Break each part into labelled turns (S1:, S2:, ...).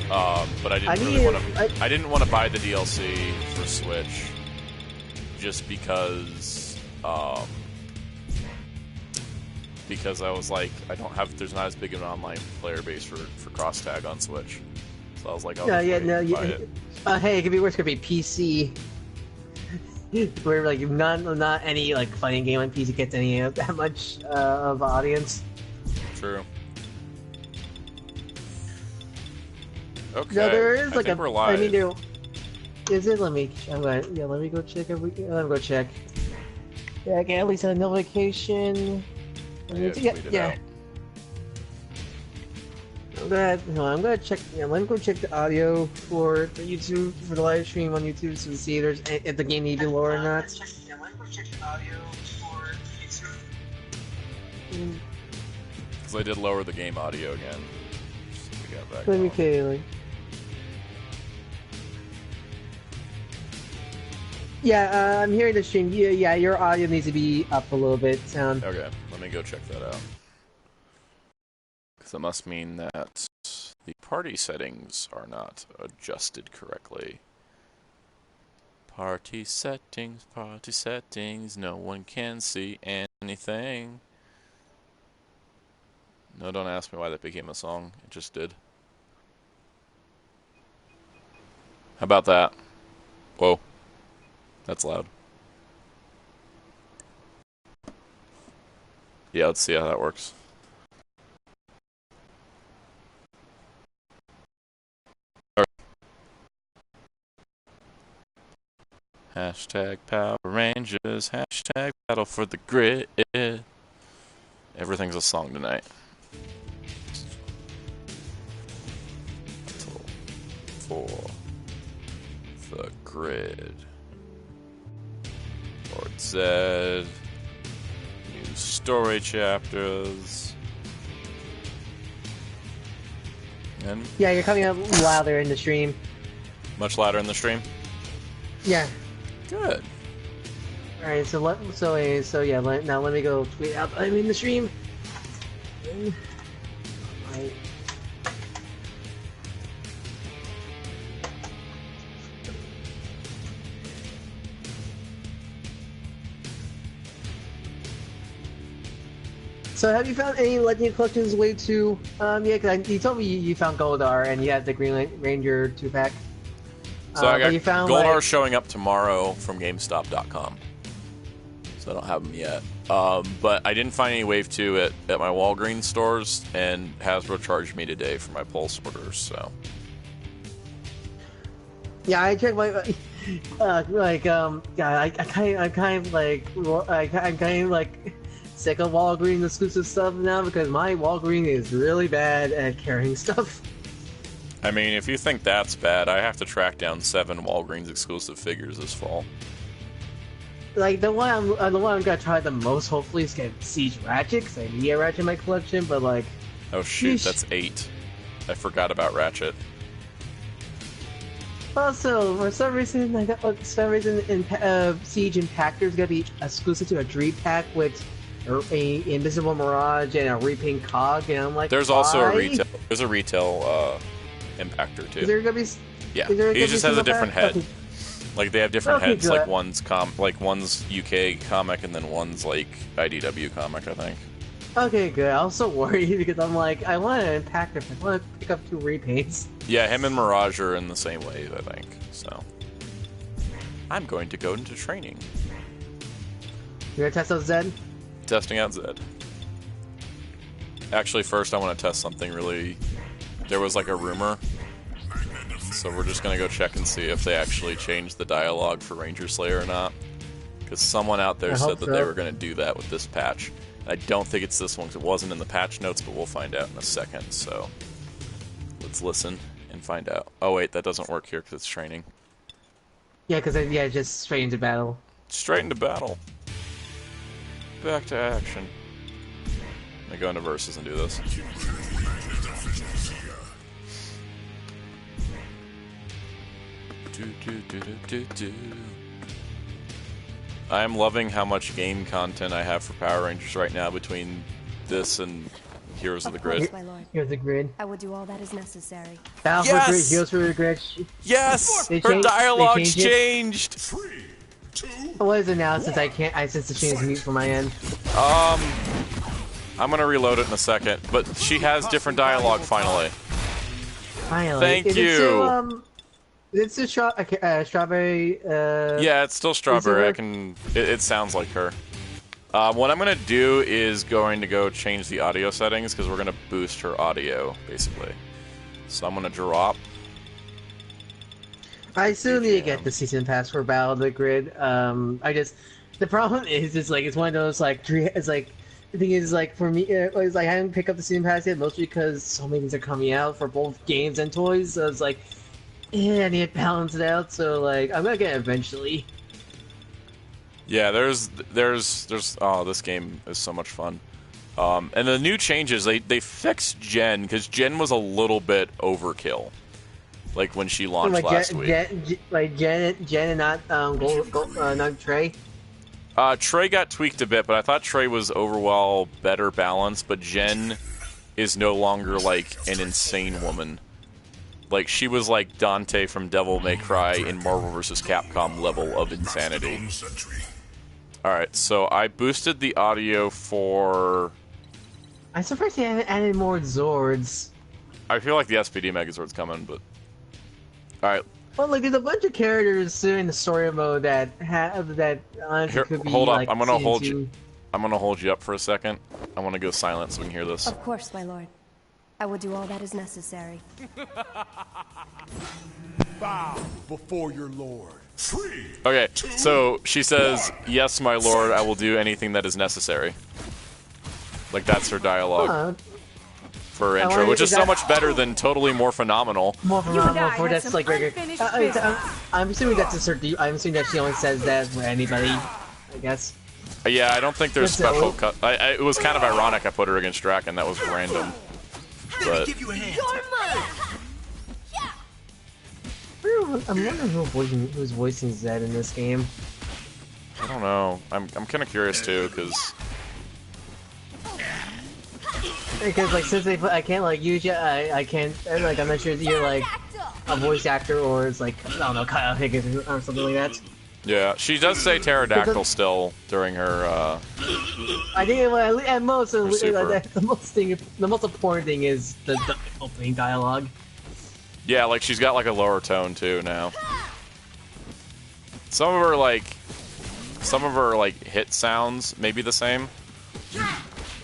S1: But I didn't really want to. I didn't want to buy the DLC for Switch, just because I was like, I don't have. There's not as big an online player base for cross tag on Switch, so I was like, buy it.
S2: Hey, it could be worse. It could be PC. Where like not any like fighting game on PC gets any that much of audience.
S1: True. Okay.
S2: No, there is like
S1: we're live.
S2: I mean, there is it. Let me go check. Let me go check. Yeah, I can at least have a notification. Yeah. I'm gonna check. Yeah, let me go check the audio for the YouTube for the live stream on YouTube to see if the game needs to be lower or not. Yeah, let me go check the audio for YouTube.
S1: Because I did lower the game audio again.
S2: Let me kill. Yeah, I'm hearing the stream. Yeah, your audio needs to be up a little bit. Sound.
S1: Okay, let me go check that out. Because it must mean that the party settings are not adjusted correctly. Party settings, no one can see anything. No, don't ask me why that became a song. It just did. How about that? Whoa. That's loud. Yeah, let's see how that works. Hashtag Power Rangers, hashtag Battle for the Grid. Everything's a song tonight. For the Grid. Lord Zedd. New story chapters. And
S2: yeah, you're coming up louder in the stream.
S1: Much louder in the stream?
S2: Yeah.
S1: Good.
S2: Alright, now let me go tweet out. I'm in the stream. Right. So have you found any Legend Collections Wave 2? Yeah, because you told me you found Goldar and you had the Green Ranger 2-pack.
S1: So I got Goldar showing up tomorrow from GameStop.com. So I don't have them yet. But I didn't find any Wave 2 at my Walgreens stores, and Hasbro charged me today for my Pulse orders, so...
S2: Yeah, I checked my... I'm kind of like sick of Walgreens exclusive stuff now because my Walgreens is really bad at carrying stuff.
S1: I mean, if you think that's bad, I have to track down 7 Walgreens exclusive figures this fall.
S2: Like the one I'm gonna try the most hopefully is get Siege Ratchet because I need a Ratchet in my collection, but like...
S1: Oh shoot, that's 8. I forgot about Ratchet.
S2: Also, for some reason, in Siege Impact, there's gonna be exclusive to a Dream Pack with a Invisible Mirage and a repaint cog, and I'm like,
S1: there's also a retail. There's a retail Impactor too.
S2: Is there gonna be?
S1: Yeah, he just has a different head. Okay. Like they have different heads. Good. Like one's UK comic, and then one's like IDW comic, I think.
S2: Okay, good. I was so worried because I'm like, I want an Impactor, but I want to pick up 2 repaints.
S1: Yeah, him and Mirage are in the same way, I think. So, I'm going to go into training.
S2: You gonna test out Zedd?
S1: Testing out Zedd. Actually, first I want to test something really... There was like a rumor, so we're just going to go check and see if they actually changed the dialogue for Ranger Slayer or not. Because someone out there said that they were going to do that with this patch. I don't think it's this one because it wasn't in the patch notes, but we'll find out in a second, so... Let's listen and find out. Oh wait, that doesn't work here because it's training.
S2: Yeah, because just straight into battle.
S1: Straight into battle. Back to action. Let me go into versus and do this. I am loving how much game content I have for Power Rangers right now between this and Heroes of the Grid.
S3: My lord.
S2: Here's the grid.
S3: I will do all that is necessary.
S2: Battle for the Grid, Heroes for the Grid.
S1: Yes! Her dialogue's changed!
S4: 3, 2,
S2: What is it now since since the stream is mute from my end?
S1: I'm gonna reload it in a second, but she has different dialogue finally.
S2: Finally.
S1: Thank
S2: is
S1: you.
S2: It still, it's the strawberry.
S1: Yeah, it's still strawberry. It sounds like her. What I'm gonna do is going to go change the audio settings because we're gonna boost her audio basically. So I'm gonna drop.
S2: I still need to get the season pass for Battle of the Grid. The problem is, it's like it's one of those like it's like the thing is like for me, it's like I haven't picked up the season pass yet, mostly because so many things are coming out for both games and toys. So it's like, I need to balance it out. So like I'm gonna get it eventually.
S1: Yeah, there's oh, this game is so much fun. And the new changes, they fixed Jen because Jen was a little bit overkill. Like when she launched last week.
S2: Jen and not not Trey.
S1: Trey got tweaked a bit, but I thought Trey was overall better balanced. But Jen is no longer like an insane woman. Like she was like Dante from Devil May Cry in Marvel vs. Capcom level of insanity. All right, so I boosted the audio for.
S2: I'm surprised they haven't added more Zords.
S1: I feel like the SPD Megazord's coming, but. All right.
S2: Well, like there's a bunch of characters in the story mode that
S1: Here,
S2: could be.
S1: Hold up,
S2: like,
S1: I'm gonna hold
S2: season
S1: you. I'm gonna hold you up for a second. I want to go silent so we can hear this.
S3: Of course, my lord. I will do all that is necessary.
S4: bow before your lord. 3.
S1: Okay, so she says, "Yes, my lord, I will do anything that is necessary." Like that's her dialogue for her intro, which is so much better than totally more phenomenal.
S2: More phenomenal for that's like regular. I'm assuming that's just her. I'm assuming that she only says that for anybody. I guess.
S1: Yeah, I don't think there's special cut. It was kind of ironic I put her against Draken. That was random. But
S4: Give you a hand.
S2: I'm wondering who's voicing Zedd in this game.
S1: I don't know. I'm kind of curious too, because
S2: like since they put, I can't like use you. I can't like I'm not sure if you're like a voice actor or it's like I don't know Kyle Higgins or something like that.
S1: yeah, she does say pterodactyl still during her.
S2: I think at most
S1: super.
S2: the most important thing is the opening dialogue.
S1: Yeah, like she's got like a lower tone too now. Some of her like hit sounds may be the same,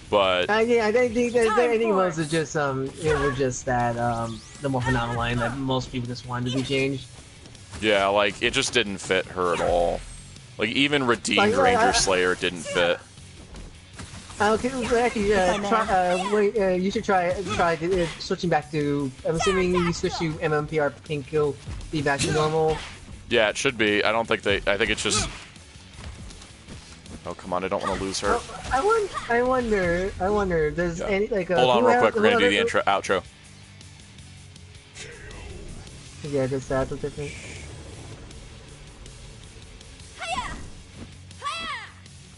S1: but
S2: I think most is just it was just that the more phenomenal line that most people just wanted to be changed.
S1: yeah, like it just didn't fit her at all. Like even Redeemed Ranger Slayer didn't fit.
S2: Okay, actually, you should try switching back to. I'm assuming you switch to MMPR Pink, you'll be back to normal.
S1: Yeah, it should be. I don't think they. I think it's just. Oh come on! I don't want to lose her.
S2: I wonder. If there's any like.
S1: Hold on, real quick. We're gonna do the outro.
S2: Yeah, just that's different.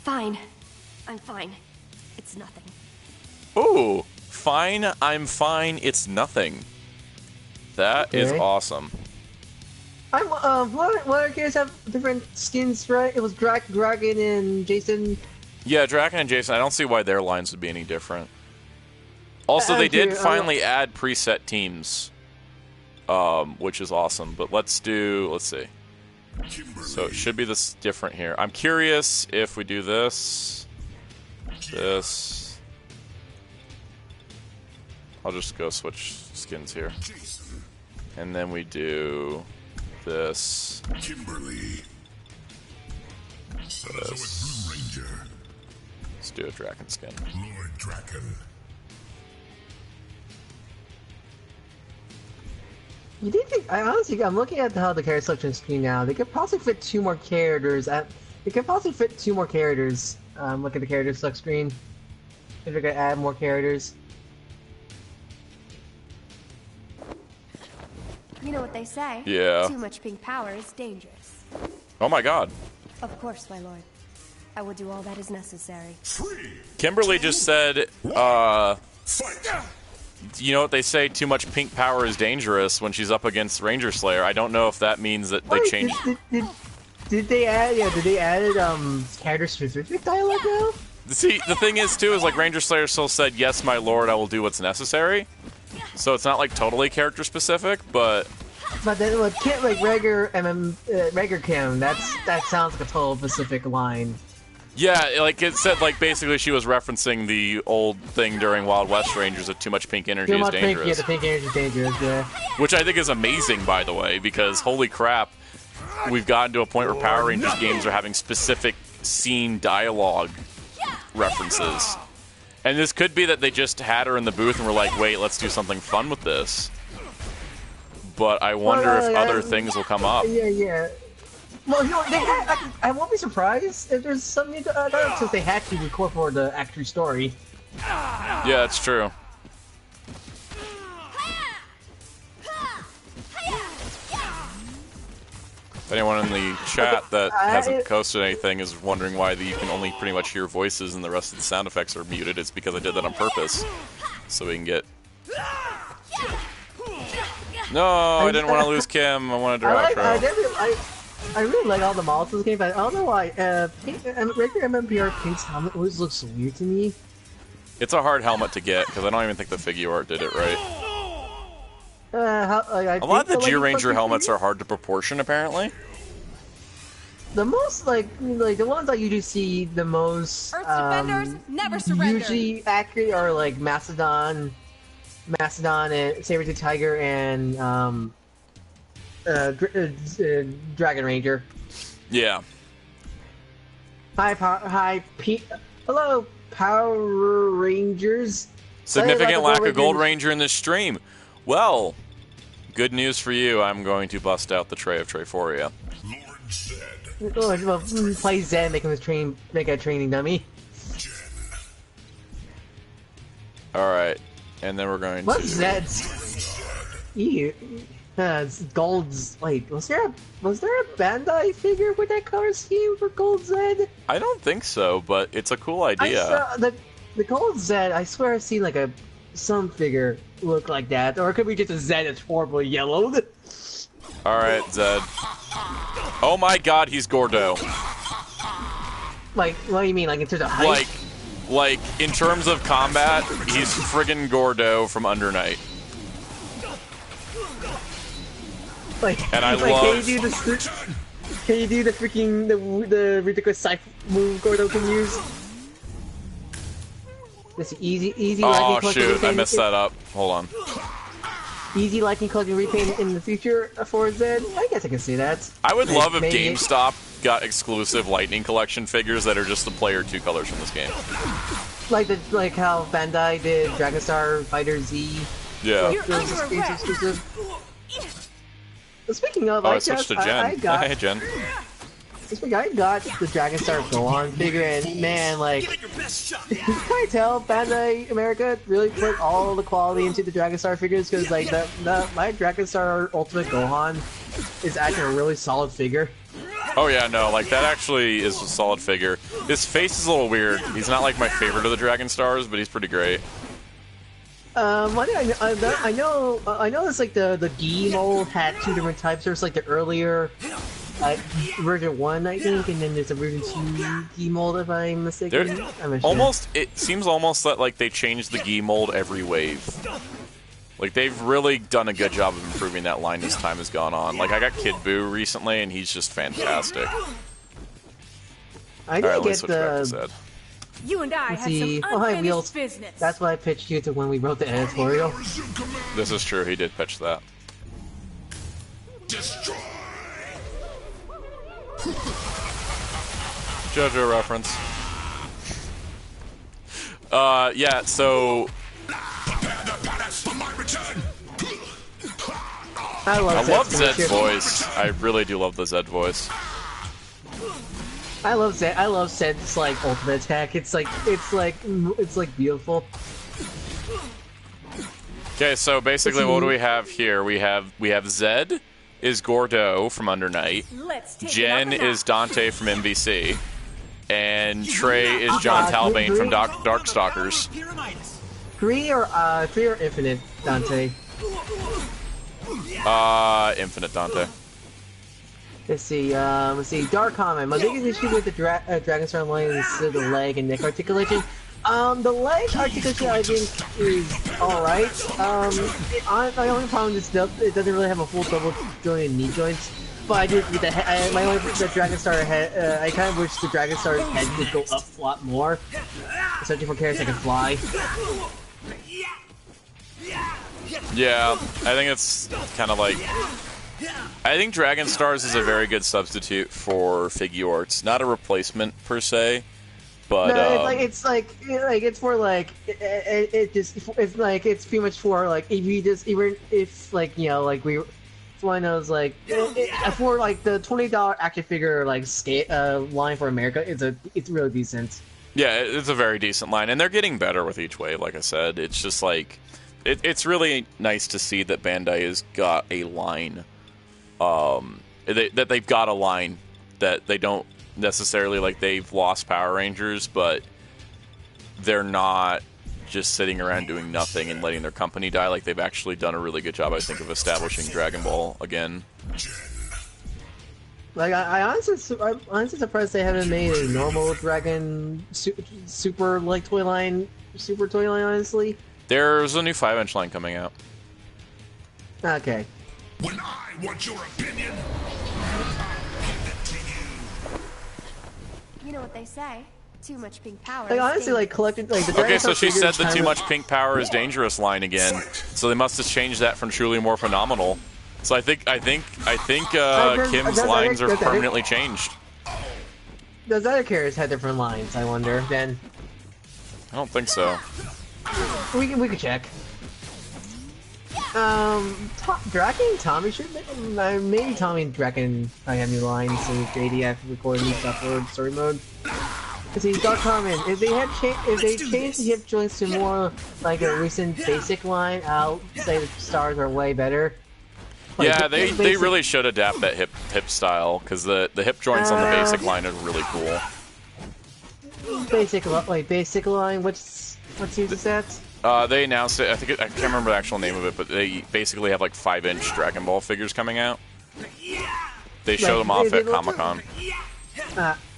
S3: Fine. I'm fine. It's nothing.
S1: Ooh, fine. I'm fine. It's nothing. That is awesome.
S2: What characters have different skins, right? It was Dragon and Jason.
S1: Yeah, Draken and Jason. I don't see why their lines would be any different. Also, they did finally add preset teams, which is awesome. But let's see. So it should be this different here. I'm curious if we do this. I'll just go switch skins here. And then we do this.
S4: Kimberly.
S1: This. Let's do a Draken skin.
S4: Lord Draken.
S2: You did think? I'm looking at how the character selection screen now. They could possibly fit 2 more characters. Look at the character select screen. If they're gonna add more characters.
S3: You know what they say.
S1: Yeah.
S3: Too much pink power is dangerous.
S1: Oh my god.
S3: Of course, my lord. I will do all that is necessary.
S1: Kimberly just said,
S4: Fight!
S1: You know what they say? Too much pink power is dangerous when she's up against Ranger Slayer. I don't know if that means that they changed.
S2: Did they add? Yeah, did they add character specific dialogue now?
S1: See, the thing is too is like Ranger Slayer still said, "Yes, my lord, I will do what's necessary." So it's not like totally character specific, but.
S2: But then like regular Kim, that sounds like a total Pacific line.
S1: Yeah, like it said, like basically she was referencing the old thing during Wild West Rangers that too much pink energy is dangerous.
S2: Yeah, the pink energy is dangerous, yeah.
S1: Which I think is amazing, by the way, because holy crap, we've gotten to a point where Power Rangers games are having specific scene dialogue references. And this could be that they just had her in the booth and were like, wait, let's do something fun with this. But I wonder if other things will come up.
S2: Yeah. Well, you know, I won't be surprised if there's something since they had to incorporate the actual story.
S1: Yeah, that's true. If anyone in the chat that hasn't posted anything is wondering why you can only pretty much hear voices and the rest of the sound effects are muted, it's because I did that on purpose. So we can get... No, I didn't want to lose Kim. I wanted to outro.
S2: I really like all the models in this game, but I don't know why. Regular MMPR Pink's helmet always looks so weird to me.
S1: It's a hard helmet to get, because I don't even think the figure art did it right.
S2: A
S1: lot of the G-Ranger helmets are hard to proportion, apparently.
S2: The most, like the ones I usually see the most,
S3: Earth's defenders never surrender.
S2: usually accurate are like Mastodon and Saber-Tooth Tiger and Dragon Ranger.
S1: Yeah.
S2: Hello, Power Rangers.
S1: Significant lack of Gold Ranger in this stream. Well, good news for you. I'm going to bust out the tray of Trayforia.
S4: Lord Zedd.
S2: Well, play Zedd, make a training dummy.
S1: Alright. And then we're going
S2: What's
S1: to...
S2: Zedd's? Ew. Gold's... Wait, was there a Bandai figure with that color scheme for Gold Zedd?
S1: I don't think so, but it's a cool idea.
S2: The Gold Zedd, I swear I've seen like some figure look like that, or it could be just a Zedd that's horribly yellowed.
S1: Alright, Zedd. Oh my god, he's Gordo.
S2: Like, what do you mean, like in terms of height?
S1: Like, in terms of combat, he's friggin' Gordo from Under Night. And I love...
S2: Can you do the freaking, the ridiculous scythe move Gordo can use? This easy.
S1: Oh shoot, I messed that up. Hold on.
S2: Easy lightning collecting repaint in the future for Zedd? I guess I can see that.
S1: I would love if GameStop got exclusive Lightning Collection figures that are just the player 2 colors from this game.
S2: Like how Bandai did Dragon Star Fighter Z.
S1: Yeah.
S2: Exclusive. Speaking of,
S1: I switched to Jen. Hey, Jen.
S2: I got the Dragon Star Gohan figure, and man, like, can I tell Bandai America really put all the quality into the Dragon Star figures? Because like my Dragon Star Ultimate Gohan is actually a really solid figure.
S1: Oh yeah, no, like that actually is a solid figure. His face is a little weird. He's not like my favorite of the Dragon Stars, but he's pretty great.
S2: I know it's like the Gi mold had two different types. There's like the earlier version 1, I think, and then there's a version 2 Gi mold, if I'm mistaken.
S1: It seems almost that like they changed the Gi mold every wave. Like they've really done a good job of improving that line as time has gone on. Like I got Kid Buu recently, and he's just fantastic.
S2: I didn't get the.
S3: You and I had some unfinished business.
S2: That's what I pitched you to when we wrote the editorial.
S1: This is true. He did pitch that.
S4: Destroy.
S1: JoJo reference. Yeah. So.
S2: I love
S1: Zedd's voice. I really do love the Zedd voice.
S2: I love Zedd. I love Zedd's like ultimate attack. It's like beautiful.
S1: Okay, so basically, what do we have here? We have Zedd is Gordo from Under Night. Jen is Dante from MVC, and Trey is John Talbane from Darkstalkers.
S2: 3 or Infinite Dante?
S1: Infinite Dante.
S2: Let's see, Dark Kamen. My biggest issue with the Dragon Star line is the leg and neck articulation. The leg articulation I think is alright. My only problem is it doesn't really have a full double joint and knee joints. But I did with the head, my only the Dragon Star head. I kind of wish the Dragon Star's head would go up a lot more, especially for characters that can fly.
S1: Yeah, I think it's kind of like. I think Dragon Stars is a very good substitute for Figuarts. Not a replacement per se, but
S2: no, it's for like it's pretty much for like if you just even if like you know like we. One knows like for like the $20 action figure like line for America, it's really decent.
S1: Yeah, it's a very decent line, and they're getting better with each wave. Like I said, it's just like it's really nice to see that Bandai has got a line. That they've got a line that they don't necessarily like. They've lost Power Rangers, but they're not just sitting around doing nothing and letting their company die. Like, they've actually done a really good job, I think, of establishing Dragon Ball again.
S2: Like, I'm honestly surprised they haven't made a normal Dragon super like toy line, honestly.
S1: There's a new 5-inch line coming out.
S2: Okay.
S4: When I want your opinion, I'll give it to you.
S5: You know what they say. Too much pink power.
S2: Like, honestly, like, collected, like, the
S1: okay, so she said the too much pink power is dangerous line again. So they must have changed that from truly more phenomenal. So I think Kim's lines are permanently changed.
S2: Those other characters had different lines, I wonder, then.
S1: I don't think so.
S2: We can check. Draken, Tommy should maybe Tommy and Draken might have new lines so JD have to record new stuff for story mode. See, Dark Kamen, if they changed the hip joints to more like a recent basic line, I'll say the stars are way better. Like,
S1: yeah, they really should adapt that hip style, because the hip joints on the basic line are really cool.
S2: Basic line, what's uses that?
S1: They announced it. I can't remember the actual name of it, but they basically have like 5-inch Dragon Ball figures coming out. They showed them off at Comic-Con.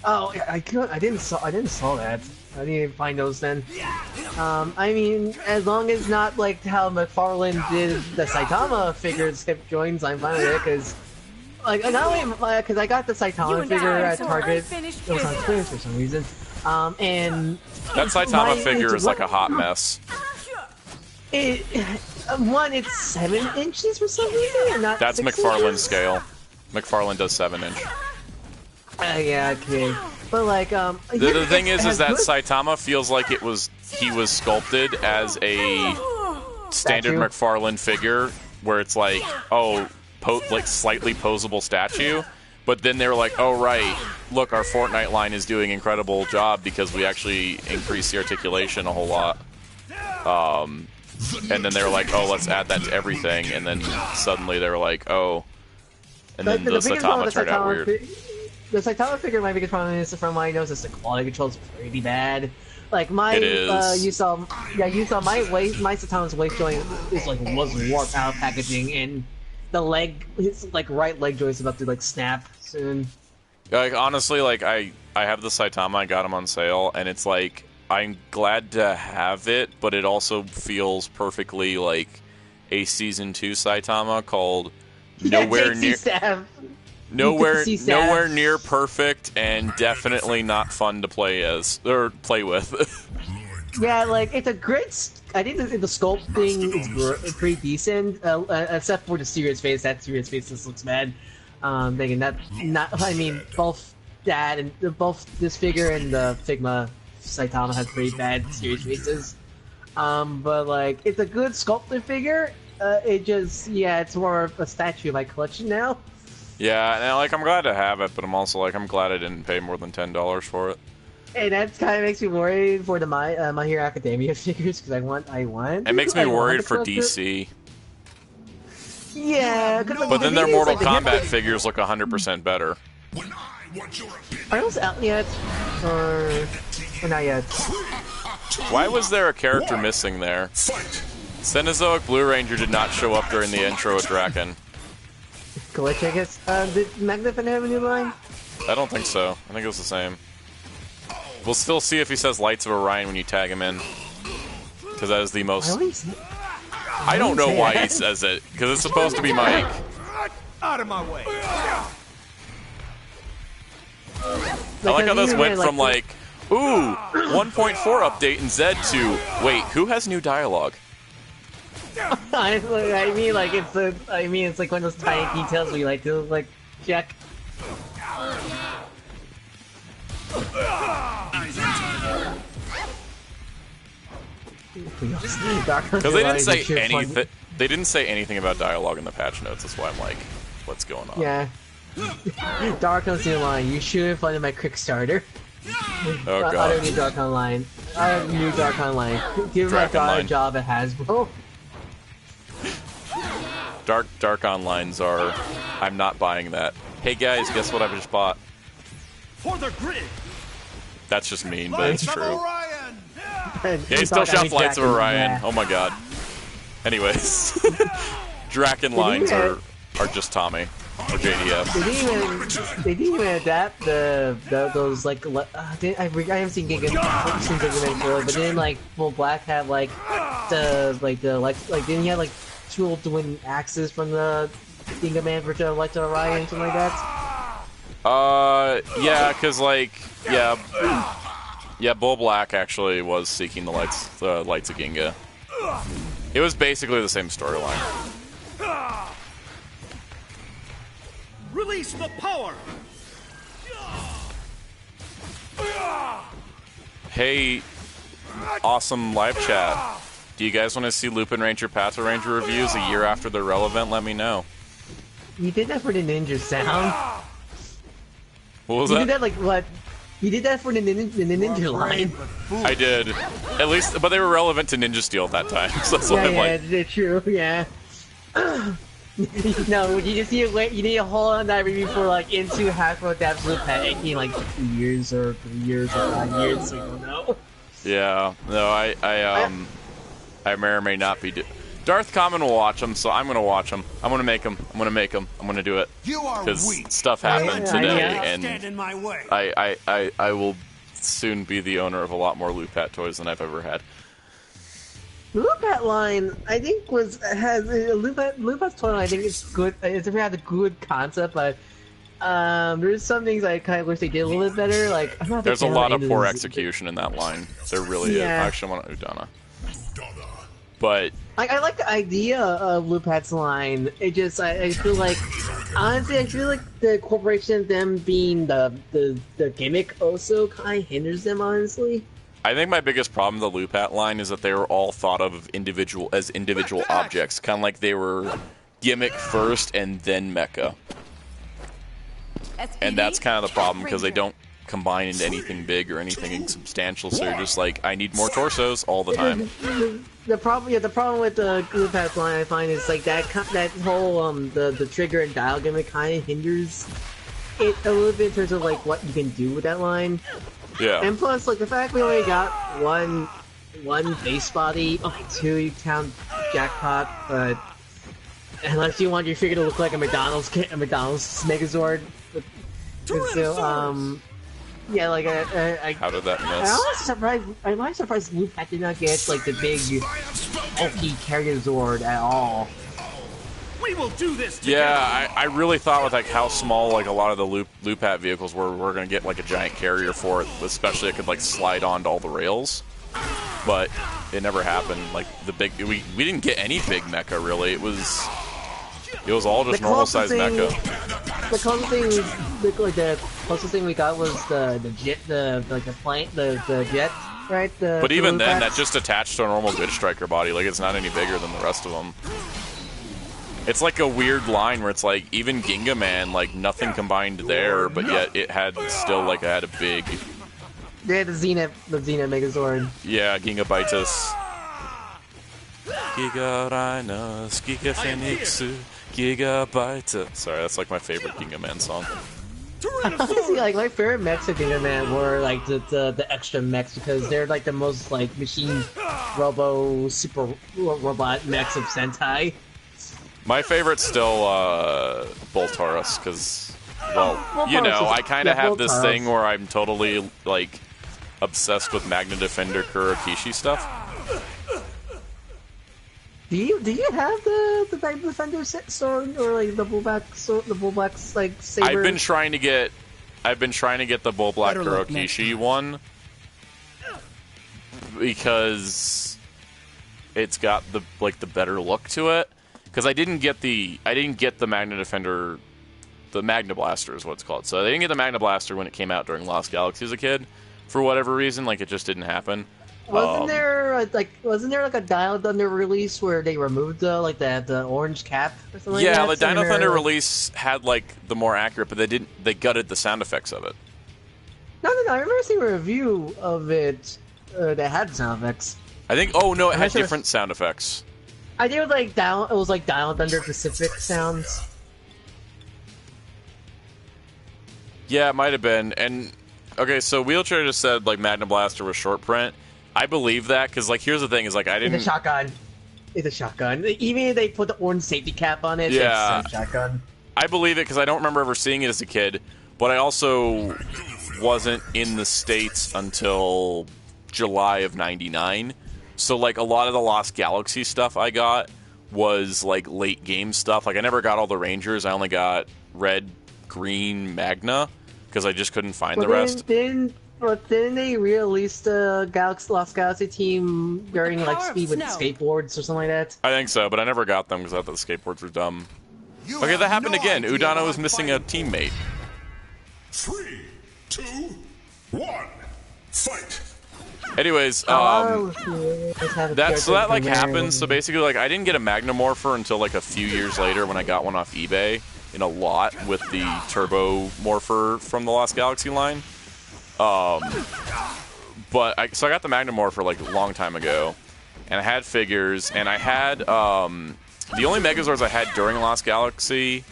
S2: Oh, I didn't saw that. I didn't even find those then. I mean, as long as not like how McFarlane did the Saitama figures hip joints, I'm fine with it. Because, like, not only because I got the Saitama figure at Target, it was on clearance for some reason. And
S1: that Saitama figure is like a hot mess.
S2: It's 7 inches for some reason, or not?
S1: That's McFarlane's scale. McFarlane does 7-inch.
S2: Yeah, okay. But like,
S1: the thing is that Saitama feels like he was sculpted as a standard McFarlane figure, where it's like, oh, like slightly posable statue. But then they were like, oh right, look, our Fortnite line is doing an incredible job because we actually increased the articulation a whole lot. And then they were like, oh, let's add that to everything. And then suddenly they were like, oh, and then the Saitama turned out weird.
S2: The Saitama figure, my biggest problem is from my nose is the quality control is pretty bad. Like my, you saw my Saitama's waist joint was warped out of packaging, and the leg, his like right leg joint is about to like snap soon.
S1: Like honestly, like I have the Saitama, I got him on sale, and it's like I'm glad to have it, but it also feels perfectly like a Season 2 Saitama called nowhere near perfect, and definitely not fun to play as or play with.
S2: Yeah, like it's a great. I think the sculpting is pretty decent, except for the serious face. That serious face just looks bad. Thinking that I mean, both that and both this figure and the Figma Saitama have pretty bad serious faces. But like, it's a good sculpted figure. It's more of a statue of my collection now.
S1: Yeah, and like I'm glad to have it, but I'm also like I'm glad I didn't pay more than $10 for it.
S2: And that kind of makes me worried for the My Hero Academia figures because I want.
S1: It makes me worried for DC.
S2: Yeah,
S1: but then their Mortal Kombat figures look 100% better.
S4: When I want your opinion,
S2: are those out yet, or not yet?
S1: Why was there a character missing there?
S4: Fight.
S1: Cenozoic Blue Ranger did not show up during the intro of Draken.
S2: Glitch, I guess. Did Magnifin have a new line?
S1: I don't think so. I think it was the same. We'll still see if he says Lights of Orion when you tag him in. Because that is the most... I don't know why he says it. Because it's supposed to be Mike.
S6: Out of my way.
S1: I like how this went from like, ooh, 1.4 update in Zedd to, wait, who has new dialogue?
S2: I mean, like it's like one of those tiny details we like to like check.
S1: Because they didn't say anything. They didn't say anything about dialogue in the patch notes. That's why I'm like, what's going on?
S2: Yeah. Darkon's new line. You should find my Kickstarter.
S1: Oh god.
S2: I don't need Dark Online. I have new Dark Online. Give my daughter a job at Hasbro.
S1: Dark Onlines are. I'm not buying that. Hey guys, guess what I just bought?
S6: For the grid.
S1: That's just mean, but it's true.
S6: Orion.
S1: Yeah, he still shouts Lights of Orion. Oh my god. Anyways, Draken lines are just Tommy or JDF.
S2: They didn't even adapt those like I haven't seen Giga Man before, but then like Full Black had like didn't he have like dual twin axes from the Giga Man version of Lights of Orion, something like that?
S1: Yeah, cause like Bull Black actually was seeking the lights of Ginga. It was basically the same storyline.
S6: Release the power.
S1: Hey, awesome live chat. Do you guys want to see Lupin Ranger, Pato Ranger reviews a year after they're relevant? Let me know.
S2: You did that for the ninja sound.
S1: What was that?
S2: You did that like what? You did that for the ninja line.
S1: I did. At least, but they were relevant to Ninja Steel at that time. So that's why I'm like...
S2: Yeah, true, yeah. No, you just need a hold on that review for like into Hasbro Absolute Pet 18 like 2 years or 3 years or 5 years, so you don't know.
S1: Yeah, no, I may or may not be... Darth Kamen will watch them, so I'm gonna watch them. I'm gonna make them. I'm gonna do it. Because stuff happened today, and I will soon be the owner of a lot more Lupat toys than I've ever had.
S2: Lupat line, I think Lupat's toy line. I think it's good. It's had a good concept, but there's some things I kind of wish they did a little bit better. Like
S1: there's a lot of poor execution in that line. There really is. Actually, I want Udana. But
S2: I like the idea of Lupat's line. It just I feel like honestly I feel like the corporation them being the gimmick also kind of hinders them honestly.
S1: I think my biggest problem with the Lupat line is that they were all thought of as individual objects, kind of like they were gimmick first and then mecha. And that's kind of the problem because they don't combine into anything big or anything substantial. So you're just like, I need more torsos all the time.
S2: The problem with the Lupat line I find is like that whole the trigger and dial gimmick kind of hinders it a little bit in terms of like what you can do with that line.
S1: Yeah.
S2: And plus, like the fact we only got one base body, two count jackpot, but unless you want your figure to look like a McDonald's Megazord, so yeah, like
S1: how did that miss?
S2: I'm surprised Lupat did not get like the big bulky Carrier-Zord at all.
S6: We will do this together.
S1: Yeah, I really thought with like how small like a lot of the Lupat vehicles were gonna get like a giant carrier for it, especially it could like slide onto all the rails. But it never happened. Like we didn't get any big mecha really. It was all just normal size mecha.
S2: The closest thing we got was the jet, the plane, the jet, right?
S1: But even then, that just attached to a normal Good Striker body. Like it's not any bigger than the rest of them. It's like a weird line where it's like even Ginga Man, like nothing combined there, but yet it had still like had a big.
S2: Yeah, the Xena Megazord.
S1: Yeah, Gigabytus. Giga Rhinos, Giga Phoenix, Gigabyte. Sorry, that's like my favorite Ginga Man song.
S2: Honestly, like my favorite mechs of Gundam Man were like the extra mechs because they're like the most like machine robo super robot mechs of Sentai.
S1: My favorite's still Boltaurus because, well, you know, I kind of have this thing where I'm totally like obsessed with Magna Defender Kurokishi stuff.
S2: Do you have the Magna Defender sword or like the bullback sword, the bullback like saber?
S1: I've been trying to get the Bull Black Kurokishi one because it's got the better look to it. Because I didn't get the Magna Defender, the Magna Blaster is what it's called. So I didn't get the Magna Blaster when it came out during Lost Galaxy as a kid, for whatever reason. Like it just didn't happen.
S2: Wasn't there a Dino Thunder release where they removed the orange cap or something?
S1: Yeah,
S2: like
S1: the
S2: that?
S1: Dino Thunder release had like the more accurate, but they gutted the sound effects of it.
S2: No. I remember seeing a review of it that had sound effects.
S1: I think. Oh no, it had different sound effects.
S2: I think it was like Dino Thunder Pacific sounds.
S1: Yeah, it might have been. And okay, so Wheelchair just said like Magna Blaster was short print. I believe that because like here's the thing is like I didn't.
S2: It's a shotgun. Even if they put the orange safety cap on it,
S1: yeah,
S2: it's a shotgun.
S1: I believe it because I don't remember ever seeing it as a kid, but I also wasn't in the States until July of '99. So like a lot of the Lost Galaxy stuff I got was like late game stuff. Like I never got all the Rangers. I only got Red, Green, Magna because I just couldn't find the rest.
S2: Didn't they re-release the Lost Galaxy team during like Speed with skateboards or something like that?
S1: I think so, but I never got them because I thought the skateboards were dumb. Okay, that happened again. Udano was missing a teammate.
S4: 3, 2, 1, fight!
S1: Anyways, that like happens. So basically, like I didn't get a Magnamorpher until like a few years later when I got one off eBay in a lot with the Turbo Morpher from the Lost Galaxy line. So I got the Magnamorpher like a long time ago, and I had figures, and I had the only Megazords I had during Lost Galaxy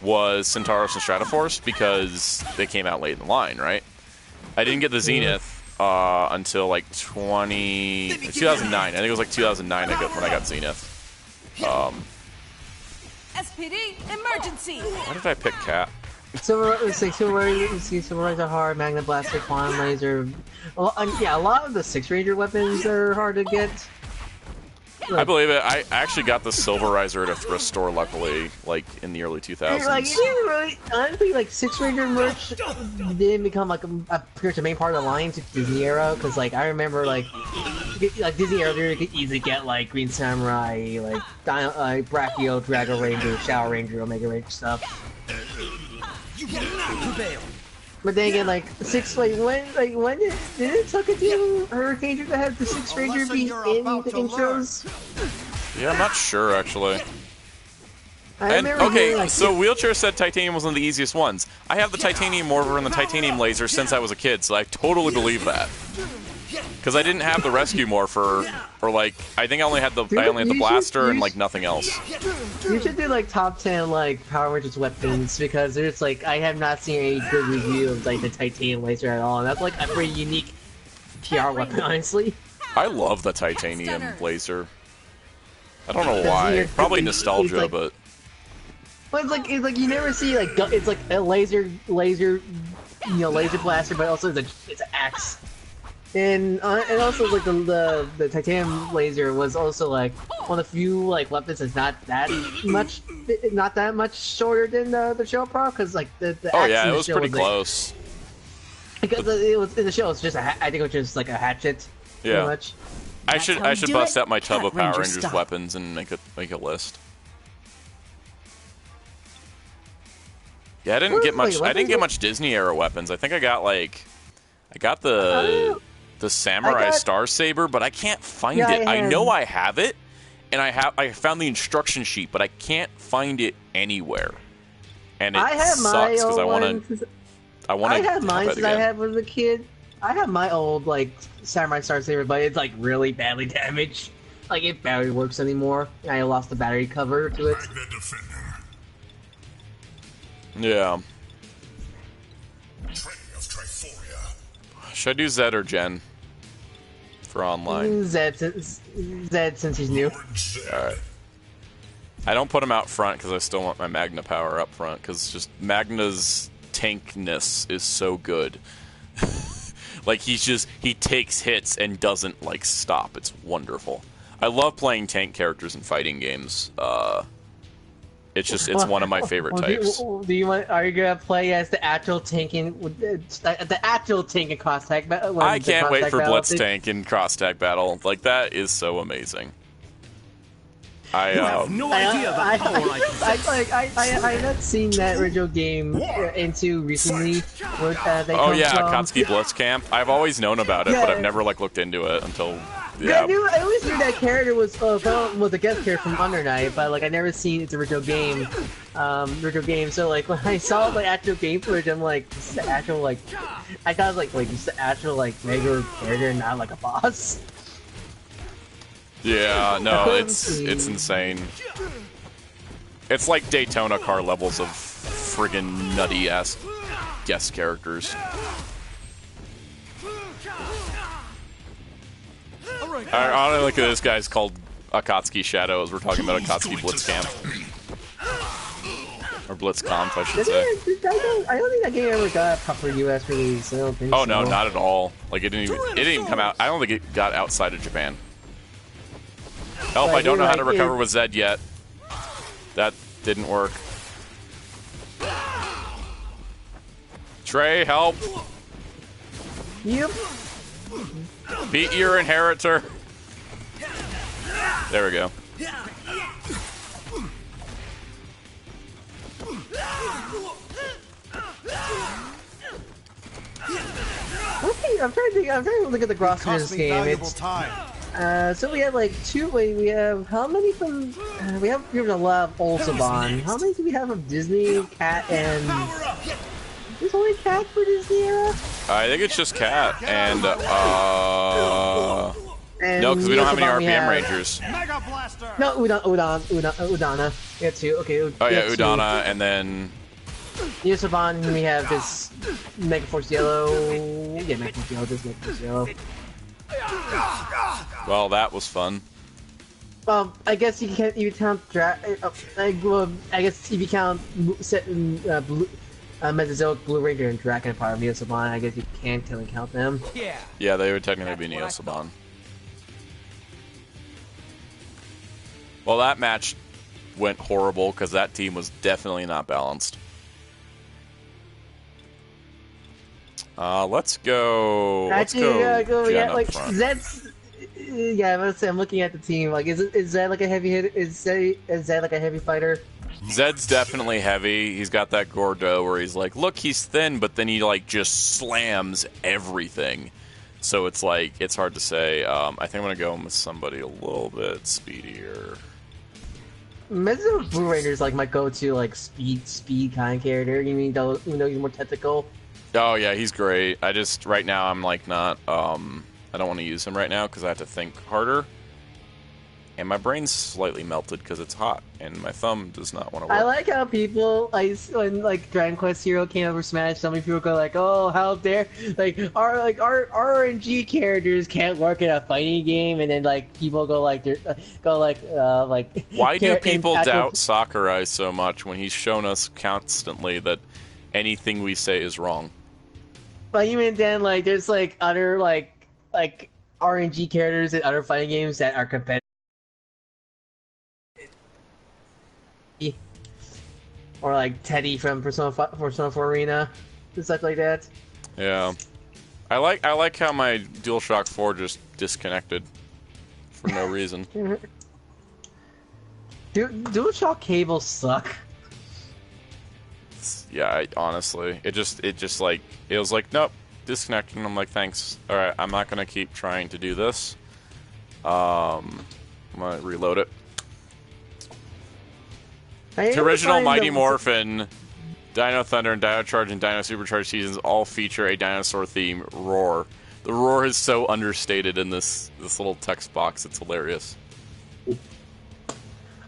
S1: was Centauros and Stratoforce because they came out late in the line, right? I didn't get the Zenith until like 2009. I think it was like 2009 when I got Zenith.
S3: SPD emergency.
S1: Why did I pick Cat?
S2: Silver Riser hard, Magna Blaster, Quantum Laser. Yeah, a lot of the Six Ranger weapons are hard to get.
S1: I believe it. I actually got the Silver Riser at a thrift store, luckily, like in the early 2000s.
S2: Like, you didn't really, honestly, like Six Ranger merch didn't become like a pretty much a main part of the line to Disney era, because like I remember like Disney era you could easily get like Green Samurai, like Brachio, Drago Ranger, Shadow Ranger, Omega Ranger stuff.
S6: You will not prevail.
S2: But then again, like when did it took a team Hurricane to have the Six Ranger be in the intros?
S1: Yeah, I'm not sure actually.
S2: Okay,
S1: so Wheelchair said Titanium was one of the easiest ones. I have the Titanium Morpher and the Titanium Laser since I was a kid, so I totally believe that. Because I didn't have the Rescue Morpher, or like I think I only had the Blaster and like nothing else.
S2: You should do like top 10 like Power Rangers weapons because there's like I have not seen a good review of like the Titanium Laser at all, and that's like a pretty unique PR weapon, honestly.
S1: I love the Titanium Laser. I don't know why. Probably nostalgia, but.
S2: But it's like you never see like it's like a laser laser blaster, but also it's an axe. And also like the titanium laser was also like one of the few like weapons that's not that much shorter than the show pro because like the
S1: oh
S2: axe
S1: yeah,
S2: in
S1: it
S2: the
S1: was
S2: show
S1: pretty close.
S2: Because it was in the show it's just I think it was just like a hatchet.
S1: Yeah.
S2: Much.
S1: I should bust out my tub of Power Rangers weapons and make a list. Yeah, I didn't get much. I didn't get much Disney era weapons. I think I got the Samurai Star Saber, but I can't find it. I know I have it, and I found the instruction sheet, but I can't find it anywhere. And it sucks because I want to.
S2: I have mine since I had when I was a kid. I have my old like Samurai Star Saber, but it's like really badly damaged. Like it barely works anymore. I lost the battery cover to it.
S1: Yeah. Should I do Zedd or Jen for online?
S2: Zedd since he's new.
S1: Alright. I don't put him out front because I still want my Magna power up front, because just Magna's tankness is so good. Like, he takes hits and doesn't, like, stop. It's wonderful. I love playing tank characters in fighting games. It's one of my favorite types.
S2: Are you gonna play as the actual tanking cross tag battle?
S1: I can't wait for Blitz tank and cross tag battle. Like, that is so amazing.
S6: You have no idea the power
S2: I have not seen that original game into recently. Where,
S1: Akatsuki Blitz Camp. I've always known about it, but I've never like looked into it until. Yeah.
S2: I always knew that character was a guest character from Under Night, but like I never seen its original game. So like when I saw the actual game footage, I'm like, this is the actual like, I thought it was like this is the actual like regular character, not like a boss.
S1: Yeah, no, it's insane. It's like Daytona car levels of friggin' nutty ass guest characters. I don't look at this guy's called Akatsuki Shadow as we're talking about Akatsuki Blitz Camp. Or Blitz Comp, I should say.
S2: I don't think that game ever got a proper US release. I don't think so.
S1: No, not at all. Like it didn't even come out. I don't think it got outside of Japan. Help, I don't know how to recover with Zedd yet. That didn't work. Trey, help!
S2: Yep.
S1: Beat your inheritor. There we go.
S2: I'm trying to look at the roster of this game. So we have like we have how many from? We have a lot of Olsaban. How many do we have of Disney, Cat, and? Is only Cat for Disney era?
S1: I think it's just Cat and no, because we don't have any RPM Rangers.
S2: No, Udana. We have two. Okay.
S1: Udana, and then
S2: Yosaban, we have this Mega Force Yellow. Yeah, Mega Force Yellow. This Mega Force Yellow.
S1: Well, that was fun.
S2: I guess you can't even count I guess if you count Mesozoic Blue Ranger and Dragon Empire Neosaban, I guess you can count them.
S1: Yeah, they would technically be Neosaban. Well, that match went horrible because that team was definitely not balanced. Let's go.
S2: Yeah, like Zedd's. Yeah, I'm looking at the team. Like, is Zedd like a heavy hit? Is Zedd like a heavy fighter?
S1: Zedd's definitely heavy. He's got that Gordo where he's like, look, he's thin, but then he like just slams everything. So it's like it's hard to say. I think I'm gonna go with somebody a little bit speedier.
S2: Mesozoic Blue Ranger is like my go-to like speed kind of character. You mean though, even though he's more technical.
S1: Oh yeah, he's great. I just right now I'm like not. I don't want to use him right now because I have to think harder. And my brain's slightly melted because it's hot, and my thumb does not want to work.
S2: I like how people, when like Dragon Quest Hero came over Smash, so many people go like, "Oh, how dare!" Our RNG characters can't work in a fighting game, and then like people go like.
S1: Why do people doubt Sakurai so much when he's shown us constantly that anything we say is wrong?
S2: But even then, like there's like other like RNG characters in other fighting games that are competitive. Or like Teddy from Persona 4 Arena and stuff like that.
S1: Yeah, I like how my DualShock 4 just disconnected for no reason.
S2: DualShock cables suck.
S1: Yeah, honestly, it was like nope, disconnected, and I'm like thanks. All right, I'm not gonna keep trying to do this. I'm gonna reload it. The original Mighty Morphin, Dino Thunder, and Dino Charge, and Dino Supercharged seasons all feature a dinosaur theme, Roar. The roar is so understated in this little text box. It's hilarious.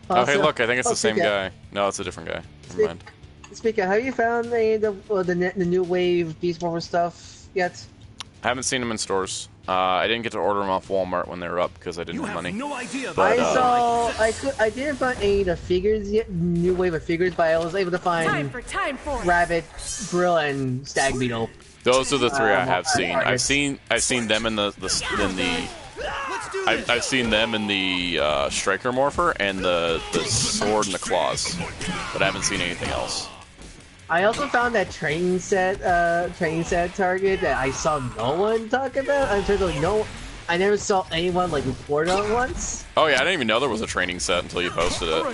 S1: Oh, hey, look, I think it's the same guy. No, it's a different guy. Never mind.
S2: Speaking, have you found the new wave Beast Morpher stuff yet?
S1: I haven't seen them in stores. I didn't get to order them off Walmart when they were up because I didn't have money.
S6: No idea.
S1: But,
S2: I didn't find any of the figures yet, new wave of figures, but I was able to find
S3: time for
S2: Rabbit, Grill, and Stag Beetle.
S1: those are the three I have seen. I've seen them in I've seen them in the Striker Morpher and the sword and the claws, but I haven't seen anything else.
S2: I also found that training set Target that I saw no one talk about. In terms of I never saw anyone like report on once.
S1: Oh yeah, I didn't even know there was a training set until you posted it.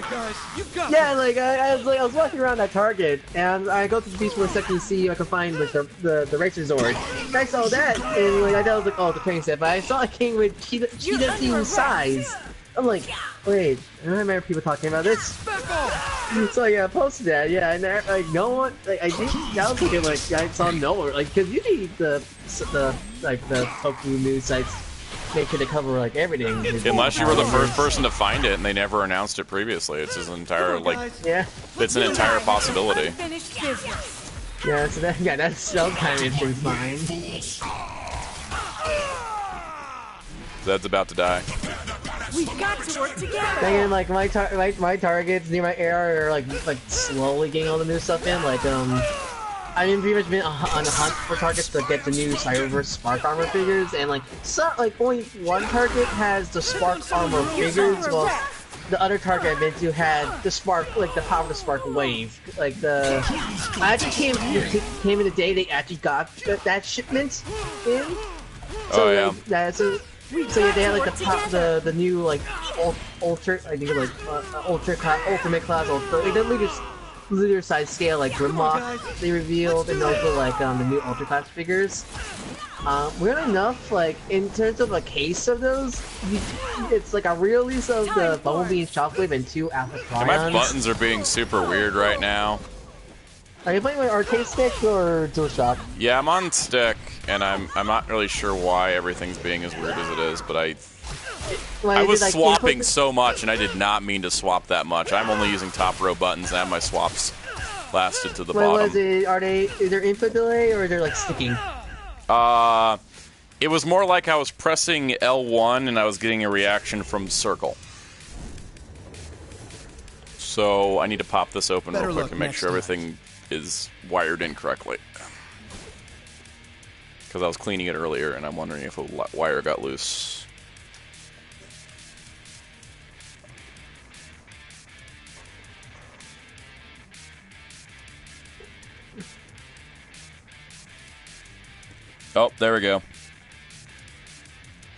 S2: Yeah, like I was walking around at Target and I go to the beach for a second to see if I can find like the Racer Zord. And I saw that and like I thought it was like, oh, the training set, but I saw it came with cheetah themed size. I'm like, wait, I don't remember people talking about this. So yeah, I posted that, yeah, and like no one, like I think that was like I saw no one, like because usually the Toku news sites make sure to cover like everything.
S1: Unless you were the first person to find it and they never announced it previously, it's just an entire it's an entire possibility.
S2: Yeah, so that's kind of interesting. Fine.
S1: Zedd's about to die.
S3: We've got to work together.
S2: Again, like my targets near my area are like slowly getting all the new stuff in. Like I've pretty much been on the hunt for targets to get the new Cyberverse Spark Armor figures, and like only one target has the Spark Armor figures. Well, the other target I've been to had the Spark, like the Power of the Spark Wave. Like I actually came in the day they actually got that shipment in. So,
S1: oh yeah.
S2: So yeah, they had like the new like ultimate class like the leader size scale like Grimlock they revealed, and also like the new ultra class figures. Weird enough, like in terms of a case of those, it's like a re-release of the Bumblebee and Shockwave and 2 Alpha Prions.
S1: My buttons are being super weird right now.
S2: Are you playing with arcade stick or DualShock?
S1: Yeah, I'm on stick, and I'm not really sure why everything's being as weird as it is, but I was swapping so much, and I did not mean to swap that much. I'm only using top row buttons, and I have my swaps lasted to the bottom.
S2: Was it? Is there input delay, or is there like sticking?
S1: It was more like I was pressing L1, and I was getting a reaction from circle. So I need to pop this open real quick and make sure everything is wired in correctly. Because I was cleaning it earlier, and I'm wondering if a wire got loose. Oh, there we go.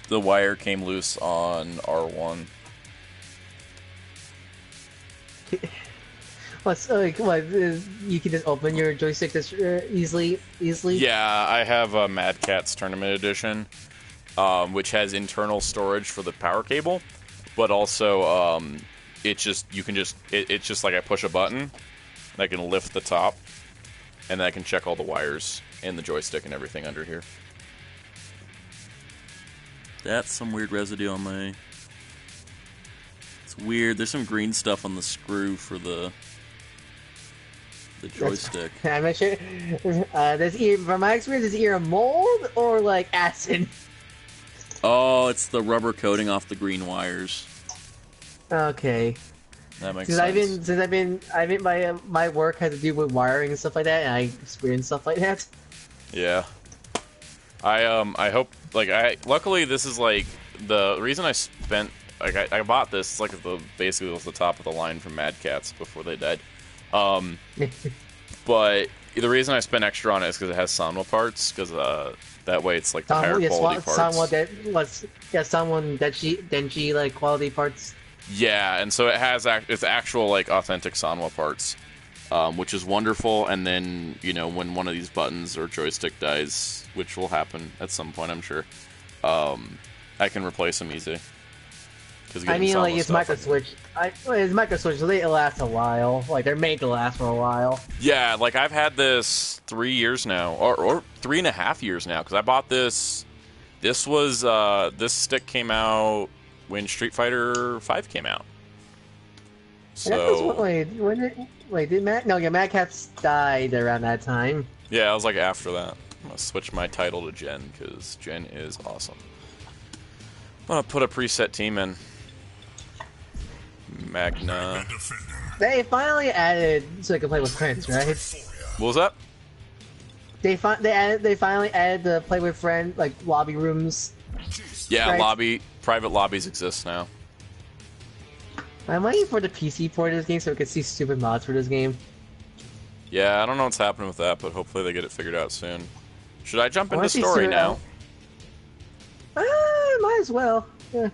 S1: The wire came loose on R1.
S2: You can just open your joystick this easily?
S1: Yeah, I have a Mad Catz Tournament Edition, which has internal storage for the power cable, but also it's just like I push a button, and I can lift the top, and then I can check all the wires and the joystick and everything under here. That's some weird residue on my... It's weird. There's some green stuff on the screw for the joystick.
S2: I'm not sure. From my experience, is it either mold or like acid?
S1: Oh, it's the rubber coating off the green wires.
S2: Okay.
S1: That makes sense.
S2: My work has to do with wiring and stuff like that, and I experience stuff like that.
S1: Yeah. I hope, luckily this is like, the reason I spent, I bought this, it's like basically it was the top of the line from Mad Catz before they died. But the reason I spent extra on it is because it has Sanwa parts, because that way it's like the higher quality parts. Denji like quality parts. Yeah, and so it has it's actual like authentic Sanwa parts, which is wonderful. And then when one of these buttons or joystick dies, which will happen at some point, I'm sure, I can replace them easy.
S2: I mean, like it's Micro Switch. It's Micro Switch, so they last a while. Like they're made to last for a while.
S1: Yeah, like I've had this 3 years now, or 3.5 years now, because I bought this. This stick came out when Street Fighter V came out. So
S2: did Mad Catz died around that time?
S1: Yeah, I was like after that. I'm gonna switch my title to Jen, because Jen is awesome. I'm gonna put a preset team in. Magna.
S2: They finally added so I can play with friends, right?
S1: What was that?
S2: They finally added the play with friend like lobby rooms.
S1: Yeah,
S2: right?
S1: private lobbies exist now.
S2: I'm waiting for the PC port of this game so we can see stupid mods for this game.
S1: Yeah, I don't know what's happening with that, but hopefully they get it figured out soon. Should I jump into story now?
S2: Might as well. Yeah.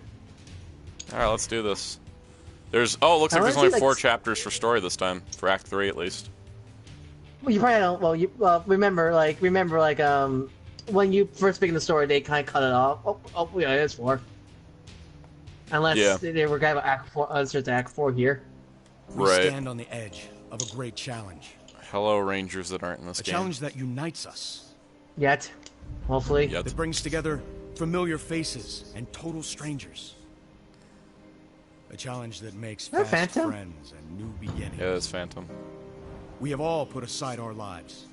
S1: Alright, let's do this. Looks like there's only
S2: like
S1: 4 chapters for story this time, for Act 3 at least.
S2: Well, you probably don't. Well, remember, when you first begin the story, they kind of cut it off. Oh, yeah, it's 4. Unless they were kind of Act 4, Act 4 here.
S6: We stand on the edge of a great challenge.
S1: Hello, Rangers that aren't in this game.
S6: A challenge that unites us.
S2: Yet, hopefully.
S6: That brings together familiar faces and total strangers. A challenge that makes fast friends and new beginnings.
S1: Yeah, it's Phantom.
S6: We have all put aside our lives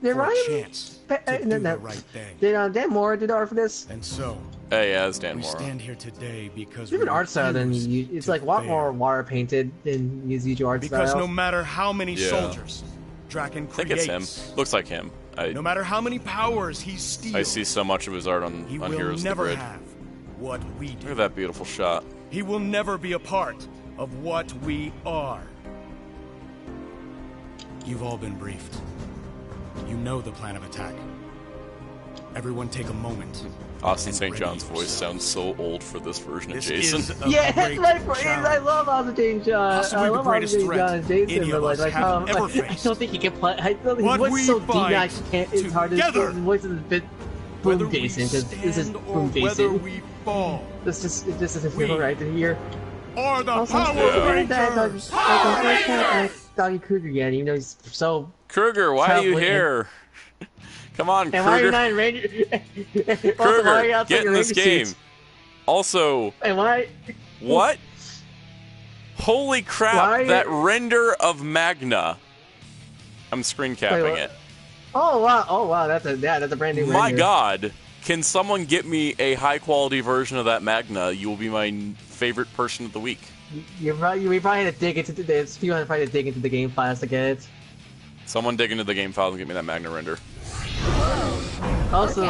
S2: Did
S6: for
S2: Ryan
S6: a chance to do the right thing.
S2: Did Dan Moore do the art for this?
S6: And so,
S1: yeah, it's Dan Moore.
S6: We stand here today because
S2: different art style than you. It's like a lot more water painted than his usual art style.
S6: Because no matter how many soldiers Draken creates,
S1: I think it's him. Looks like him.
S6: No matter how many powers he steals,
S1: I see so much of his art on Heroes of the Grid.
S6: Have what we do.
S1: Look at that beautiful shot.
S6: He will never be a part of what we are. You've all been briefed. You know the plan of attack. Everyone take a moment.
S1: Austin St. John's voice sounds so old for this version of Jason.
S2: Yeah, that's my phrase. I love Austin St. John. I love Austin St. John and Jason, but I don't think he can play. I don't think his voice is so deep that I can't. It's hard to. His voice is a bit boom Jason because this is boom Jason. This is feel right in here.
S6: Are the Power Rangers!
S2: Doggy Kruger yet, even though he's so.
S1: Kruger, why are you here? Come on, Kruger.
S2: And why are you not in Ranger?
S1: Kruger, get in this game. Also,
S2: and why?
S1: What? Holy crap! That render of Magna. I'm screen capping it.
S2: Oh wow! Oh wow! That's a brand new.
S1: My God! Can someone get me a high quality version of that Magna? You will be my favorite person of the week.
S2: We probably had to dig into the. People have probably to dig into the game files to get it.
S1: Someone dig into the game files and get me that Magna render.
S2: Also,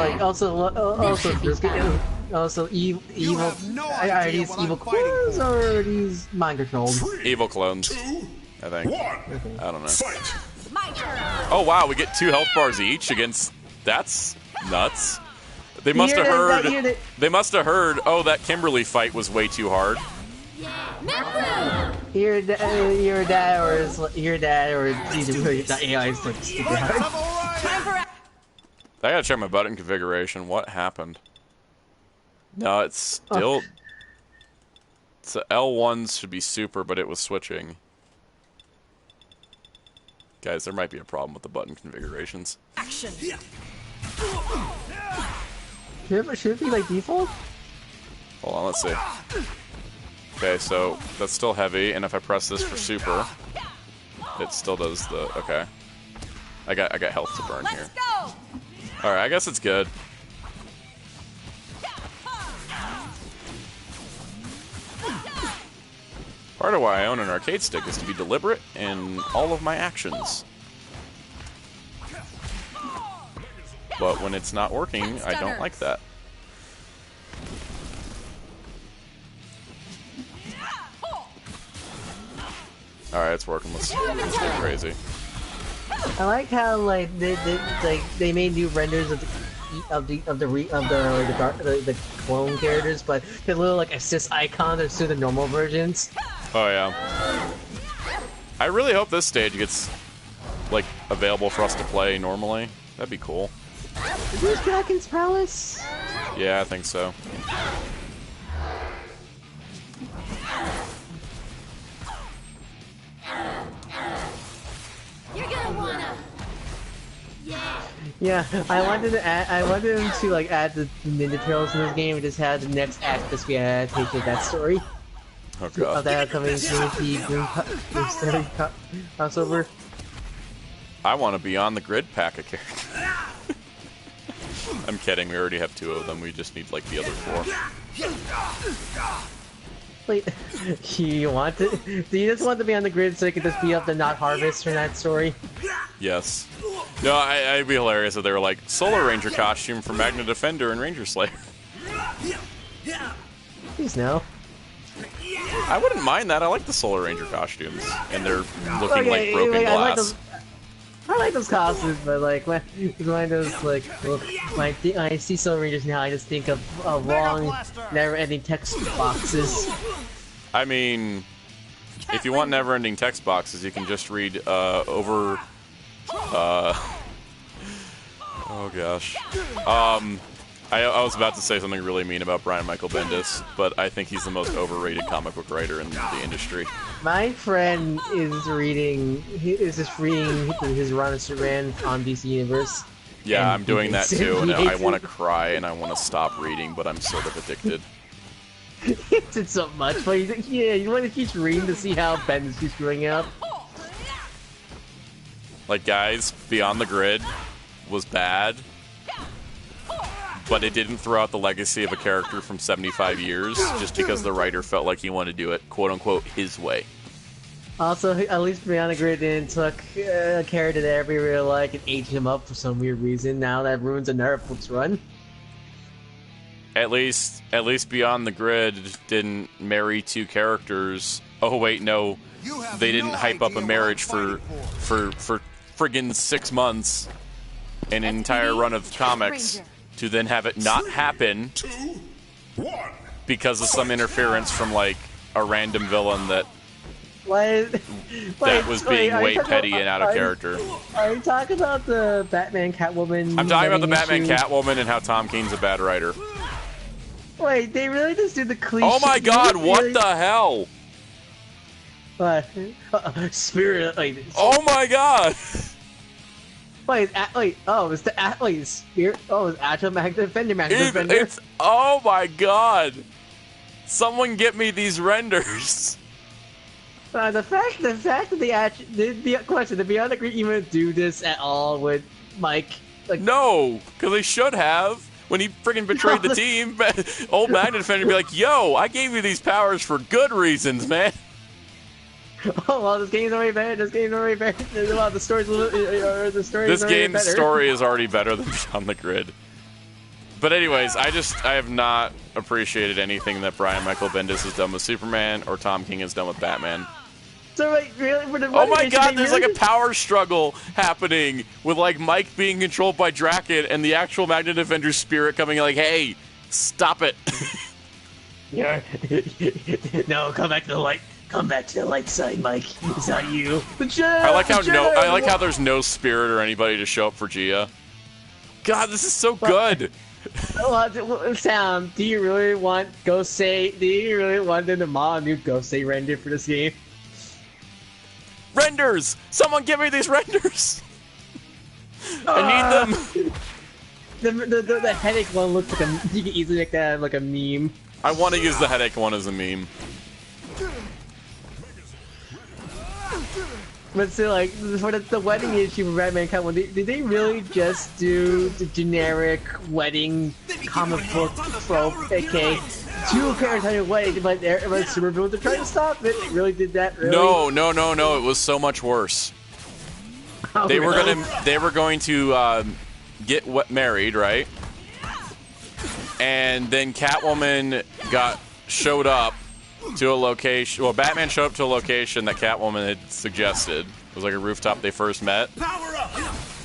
S2: evil. Are these evil clones or are these mind controlled?
S1: Evil clones, I think. I don't know. Oh wow, we get 2 health bars each against. That's nuts. They must have heard. They must have heard. Oh, that Kimberly fight was way too hard.
S2: Your dad or the AI is like stupid hard.
S1: I gotta check my button configuration. What happened? No, it's still. So L1s should be super, but it was switching. Guys, there might be a problem with the button configurations.
S3: Action.
S2: Should it be like default?
S1: Hold on, let's see. Okay, so that's still heavy, and if I press this for super, it still does the. Okay, I got health to burn here. All right, I guess it's good. Part of why I own an arcade stick is to be deliberate in all of my actions. But when it's not working, I don't like that. Alright, it's working. Let's go crazy.
S2: I like how they made new renders of the clone characters, but the little like assist icons are still the normal versions.
S1: Oh yeah. I really hope this stage gets like available for us to play normally. That'd be cool.
S2: Is this Dragon's Palace?
S1: Yeah, I think so.
S5: You're gonna wanna.
S2: Yeah, I wanted them to like add the Ninja Turtles in this game and just have the next act just be an adaptation of that story.
S1: Oh god.
S2: Of that upcoming Trinity Boom story crossover.
S1: I want to be on the grid pack of characters. I'm kidding. We already have 2 of them. We just need like the other 4.
S2: Wait, you want to? Do you just want to be on the grid so you can just be up to not harvest from that story?
S1: Yes. No, I'd be hilarious if they were like Solar Ranger costume for Magna Defender and Ranger Slayer.
S2: Please no.
S1: I wouldn't mind that. I like the Solar Ranger costumes, and they're looking like broken glass.
S2: I like those costumes, but like when I see Solar Rangers now, I just think of long, never-ending text boxes.
S1: I mean, if you want never-ending text boxes, you can just read oh gosh. I was about to say something really mean about Brian Michael Bendis, but I think he's the most overrated comic book writer in the industry.
S2: My friend is just reading his run of Superman on DC Universe.
S1: Yeah, I'm doing that too, and I want to cry and I want to stop reading, but I'm sort of addicted.
S2: He hates it so much, but you want to keep reading to see how Bendis keeps screwing up.
S1: Like, guys, Beyond the Grid was bad, but it didn't throw out the legacy of a character from 75 years just because the writer felt like he wanted to do it, quote-unquote, his way.
S2: Also, at least Beyond the Grid didn't took a character that everybody really liked and aged him up for some weird reason. Now that ruins a Nerfbook's run.
S1: At least Beyond the Grid didn't marry 2 characters. Oh, wait, no. They didn't hype up a marriage for friggin' 6 months, an entire run of comics, to then have it not happen because of some interference from, like, a random villain that was being way petty and out of character.
S2: Are you talking about the Batman Catwoman?
S1: I'm talking about the Batman Catwoman and how Tom King's a bad writer.
S2: Wait, they really just do the cliche?
S1: Oh my god, what the hell?
S2: What? Spirit, like...
S1: Oh my god!
S2: Wait, it's the Spirit. Oh, it's actual Magna Defender.
S1: It's oh my god! Someone get me these renders.
S2: The fact that they actually the question, did Beyond the Grid even do this at all with Mike? Like,
S1: no, because they should have. When he friggin' betrayed the team, old Magna Defender would be like, "Yo, I gave you these powers for good reasons, man."
S2: Oh well, this game's already better. This game's already better. Well, the story's
S1: this game's story is already better than Beyond the Grid. But anyways, I have not appreciated anything that Brian Michael Bendis has done with Superman or Tom King has done with Batman.
S2: So like, really,
S1: oh my god, there's like a power struggle happening with like Mike being controlled by Draken and the actual Magna Defender's spirit coming like, "Hey, stop it."
S2: Yeah. No, come back to the light. Come back to the light side, Mike. It's not you.
S1: I like how there's no spirit or anybody to show up for Gia. God, this is so good.
S2: Sam, do you really want them to model a new Gosei render for this game?
S1: Renders! Someone give me these renders! I need
S2: them. The headache one looks like you can easily make that like a meme.
S1: I want to use the headache one as a meme.
S2: But still, like, for the wedding issue for Batman Catwoman, did they really just do the generic wedding comic book trope, aka 2 characters having a wedding, but supervillains are trying to stop it? They really did that? Really?
S1: No. It was so much worse.
S2: Oh,
S1: they were going to get married, right? And then Catwoman showed up to a location. Well, Batman showed up to a location that Catwoman had suggested. It was like a rooftop they first met.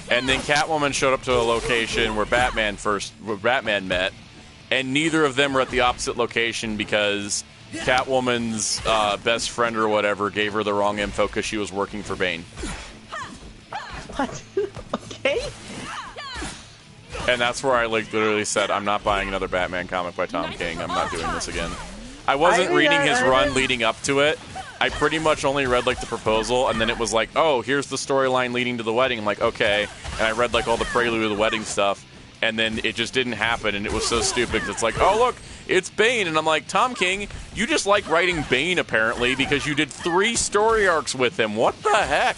S1: And then Catwoman showed up to a location where Batman met, and neither of them were at the opposite location because Catwoman's best friend or whatever gave her the wrong info because she was working for Bane.
S2: What? Okay.
S1: And that's where I like literally said, I'm not buying another Batman comic by Tom King. I'm not doing this again. I wasn't reading his run leading up to it. I pretty much only read like the proposal, and then it was like, oh, here's the storyline leading to the wedding. I'm like, okay. And I read like all the prelude of the wedding stuff, and then it just didn't happen, and it was so stupid. It's like, oh, look, it's Bane. And I'm like, Tom King, you just like writing Bane, apparently, because you did 3 story arcs with him. What the heck?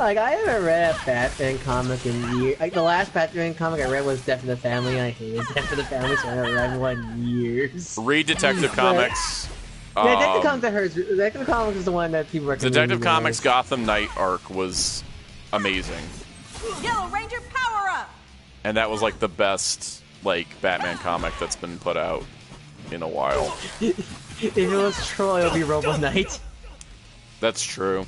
S2: Like, I haven't read a Batman comic in years. Like, the last Batman comic I read was Death of the Family, and I hated Death of the Family, so I haven't read one in years.
S1: Read Detective Comics.
S2: Yeah, Detective Comics I heard. Detective Comics is the one that people recommend.
S1: Detective Comics Gotham Knight arc was amazing.
S3: Yellow Ranger, power up!
S1: And that was like the best like Batman comic that's been put out in a while.
S2: If it was Troy, it would be Robo Knight.
S1: That's true.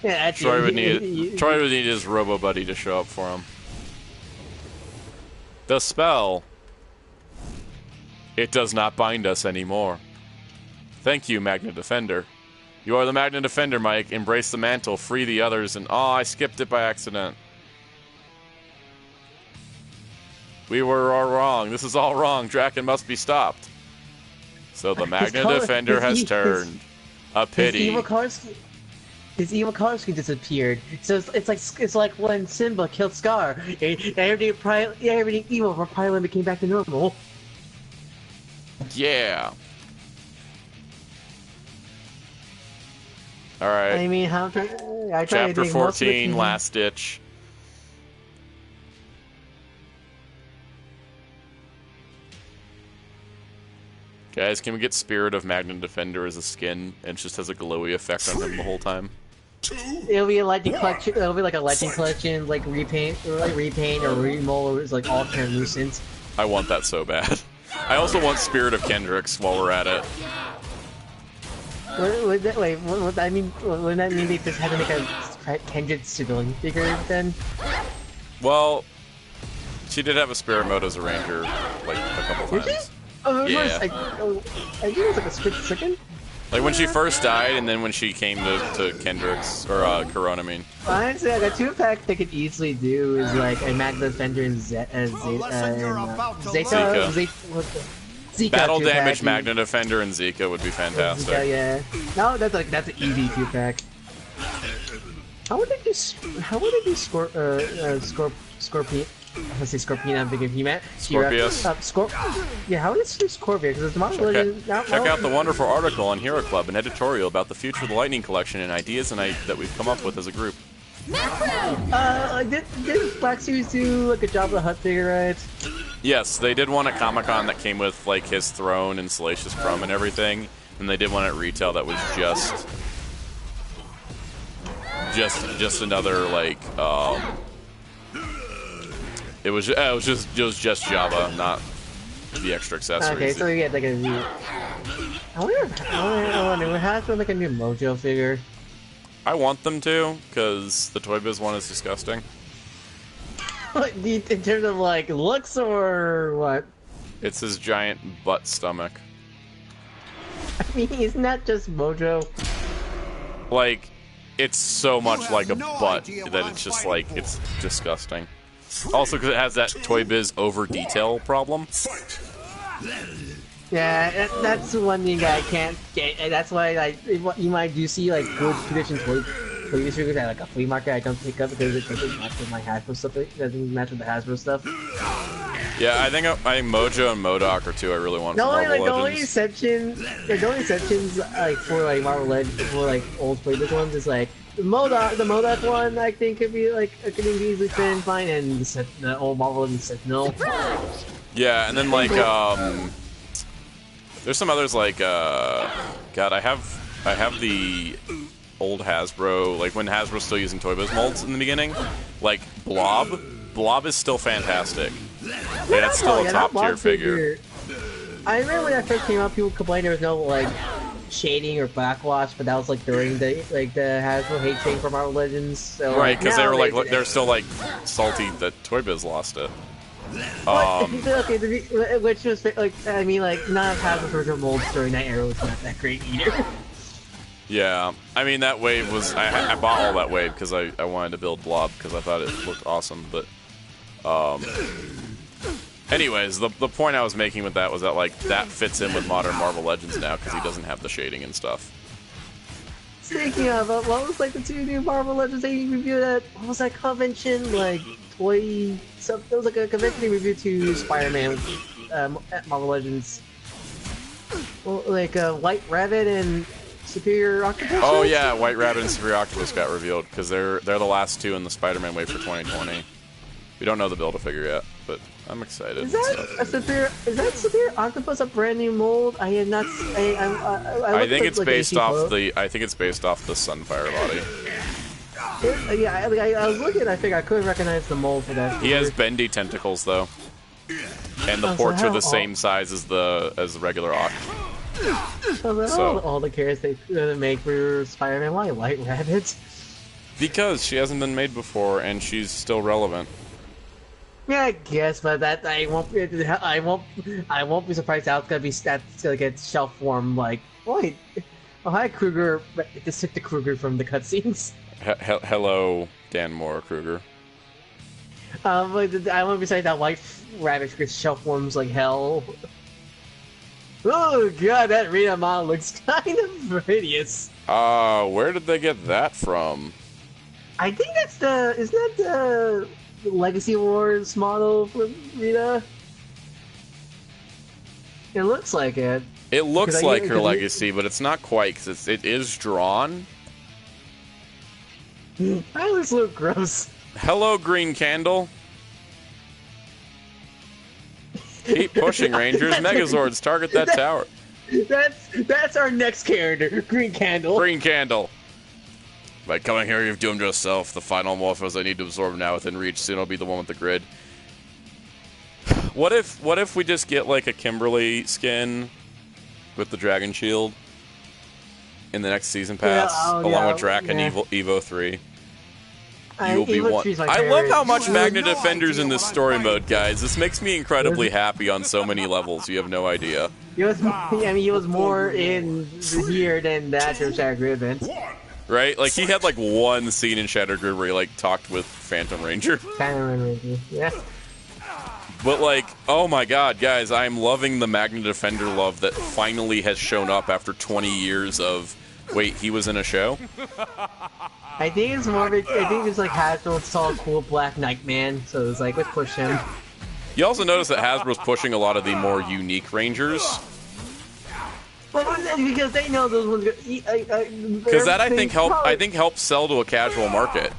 S2: Yeah,
S1: Troy would need his Robo Buddy to show up for him. The spell. It does not bind us anymore. Thank you, Magna Defender. You are the Magna Defender, Mike. Embrace the mantle, free the others, and I skipped it by accident. We were all wrong. This is all wrong. Draken must be stopped. So the Magna Defender has turned. A pity.
S2: His evil color scheme disappeared. So it's like when Simba killed Scar. Everything evil for Pilot became back to normal.
S1: Yeah. All right.
S2: I mean,
S1: Chapter 14, Last Ditch. Guys, can we get Spirit of Magna Defender as a skin and just has a glowy effect on him the whole time?
S2: It'll be a legend collection. It'll be like a legend collection, like repaint or remold, or it's like all translucent.
S1: I want that so bad. I also want Spirit of Kendricks while we're at it.
S2: Would that mean they just had to make a Kendrick civilian figure then?
S1: Well, she did have a spirit mode as a ranger, like, a couple times. Yeah.
S2: I think it was like a split second.
S1: Like when she first died, and then when she came to Kendricks, or Corona, I mean.
S2: Honestly, like a 2-pack they could easily do is like a Magna Defender and Zeta.
S1: Battle Damage, Magna Defender, and Zika would be fantastic.
S2: Zika, yeah. No, that's an easy 2-pack. How would they do Scorpion? Let's say Scorpion. I'm thinking he meant
S1: Scorpius.
S2: Yeah, how would it do Scorpion? Because it's Marvel Legends.
S1: Check out the wonderful article on Hero Club, an editorial about the future of the Lightning Collection and ideas that we've come up with as a group.
S2: Did Black Series do like a Jabba the Hutt figure, right?
S1: Yes, they did one at Comic-Con that came with like his throne and Salacious Crumb and everything, and they did one at retail that was just another like it was just Jabba, not the extra accessories.
S2: Okay, so you get like a new. I wonder what has been like a new Mojo figure.
S1: I want them to, because the Toy Biz one is disgusting.
S2: In terms of like looks or what?
S1: It's his giant butt stomach.
S2: I mean, isn't that just Mojo?
S1: Like, it's so much like a butt that it's just like, it's disgusting. Also, because it has that Toy Biz over detail problem.
S2: Yeah, that's one thing I can't get. And that's why like you might do see like good condition Toy Biz figures at like a flea market I don't pick up because it doesn't match with my Hasbro stuff. It doesn't match with the Hasbro stuff.
S1: Yeah, I think Mojo and MODOK are two I really want.
S2: The only exceptions like for like Marvel Legends, for like old Toy Biz ones is like the MODOK one. I think could be like could be easily fit in fine, and the old Marvel Legends Sentinel.
S1: Yeah, and then like there's some others like God, I have the old Hasbro, like when Hasbro's still using Toy Biz molds in the beginning, like Blob. Blob is still fantastic. Yeah, that's still a top tier figure.
S2: I remember when that first came out, people complained there was no like shading or backwash, but that was like during the Hasbro hate train for Marvel Legends. So,
S1: right, because they were like they're still like salty that Toy Biz lost it.
S2: Okay, which was like I mean like none of Hasbro's original molds during that era was not that great either.
S1: Yeah, I mean that wave was I bought all that wave because I wanted to build Blob because I thought it looked awesome, but anyways, the point I was making with that was that like that fits in with modern Marvel Legends now because he doesn't have the shading and stuff.
S2: Speaking of, what was like the two new Marvel Legends that you reviewed at what was that convention like toy? So it was like a convention they reviewed to Spider-Man at Marvel Legends. Well, like White Rabbit and Superior Octopus?
S1: Oh yeah, White Rabbit and Superior Octopus got revealed because they're the last two in the Spider-Man wave for 2020. We don't know the Build-A-Figure yet, but I'm excited.
S2: Is that Superior Octopus a brand new mold? I had not.
S1: I think it's based off the. I think it's based off the Sunfire body.
S2: Yeah, I was looking. I think I couldn't recognize the mold for that.
S1: He has bendy tentacles though, and the ports are the same size as the regular Oct.
S2: So all the characters they make for Spider-Man, why White Rabbit?
S1: Because she hasn't been made before, and she's still relevant.
S2: Yeah, I guess, but that I won't be surprised that's gonna get shelf form. Like, wait, oh hi Kruger, just took the Kruger from the cutscenes.
S1: Hello, Dan Moore Kruger.
S2: But I won't be saying that White Rabbit gets shelf forms like hell. Oh god, that Rita model looks kind of hideous.
S1: Where did they get that from?
S2: I think that's isn't that the Legacy Wars model for Rita? It looks like it.
S1: It looks like her Legacy, but it's not quite, because it is drawn.
S2: I always look gross.
S1: Hello, Green Candle. Keep pushing, Rangers. Megazords, target that tower.
S2: That's our next character, Green Candle.
S1: Green Candle. By coming here, you've doomed yourself. The final morphos I need to absorb now within reach. Soon I'll be the one with the grid. What if we just get like a Kimberly skin with the Dragon Shield in the next season pass, along with Drac and Evo 3? You will be one. I love how much Magna Defender's in this story mode, guys. This makes me incredibly happy on so many levels. You have no idea.
S2: He was more in here than the actual Shattered Grid event.
S1: Right? Like, he had, like, one scene in Shattered Grid where he, like, talked with Phantom Ranger.
S2: Phantom Ranger, yeah.
S1: But, like, oh my god, guys, I'm loving the Magna Defender love that finally has shown up after 20 years of, wait, he was in a show?
S2: I think it's more of I think it's like Hasbro saw a cool Black Knight man, so it's like, let's push him.
S1: You also notice that Hasbro's pushing a lot of the more unique Rangers.
S2: Well, because they know those ones.
S1: Because that I think helps sell to a casual market.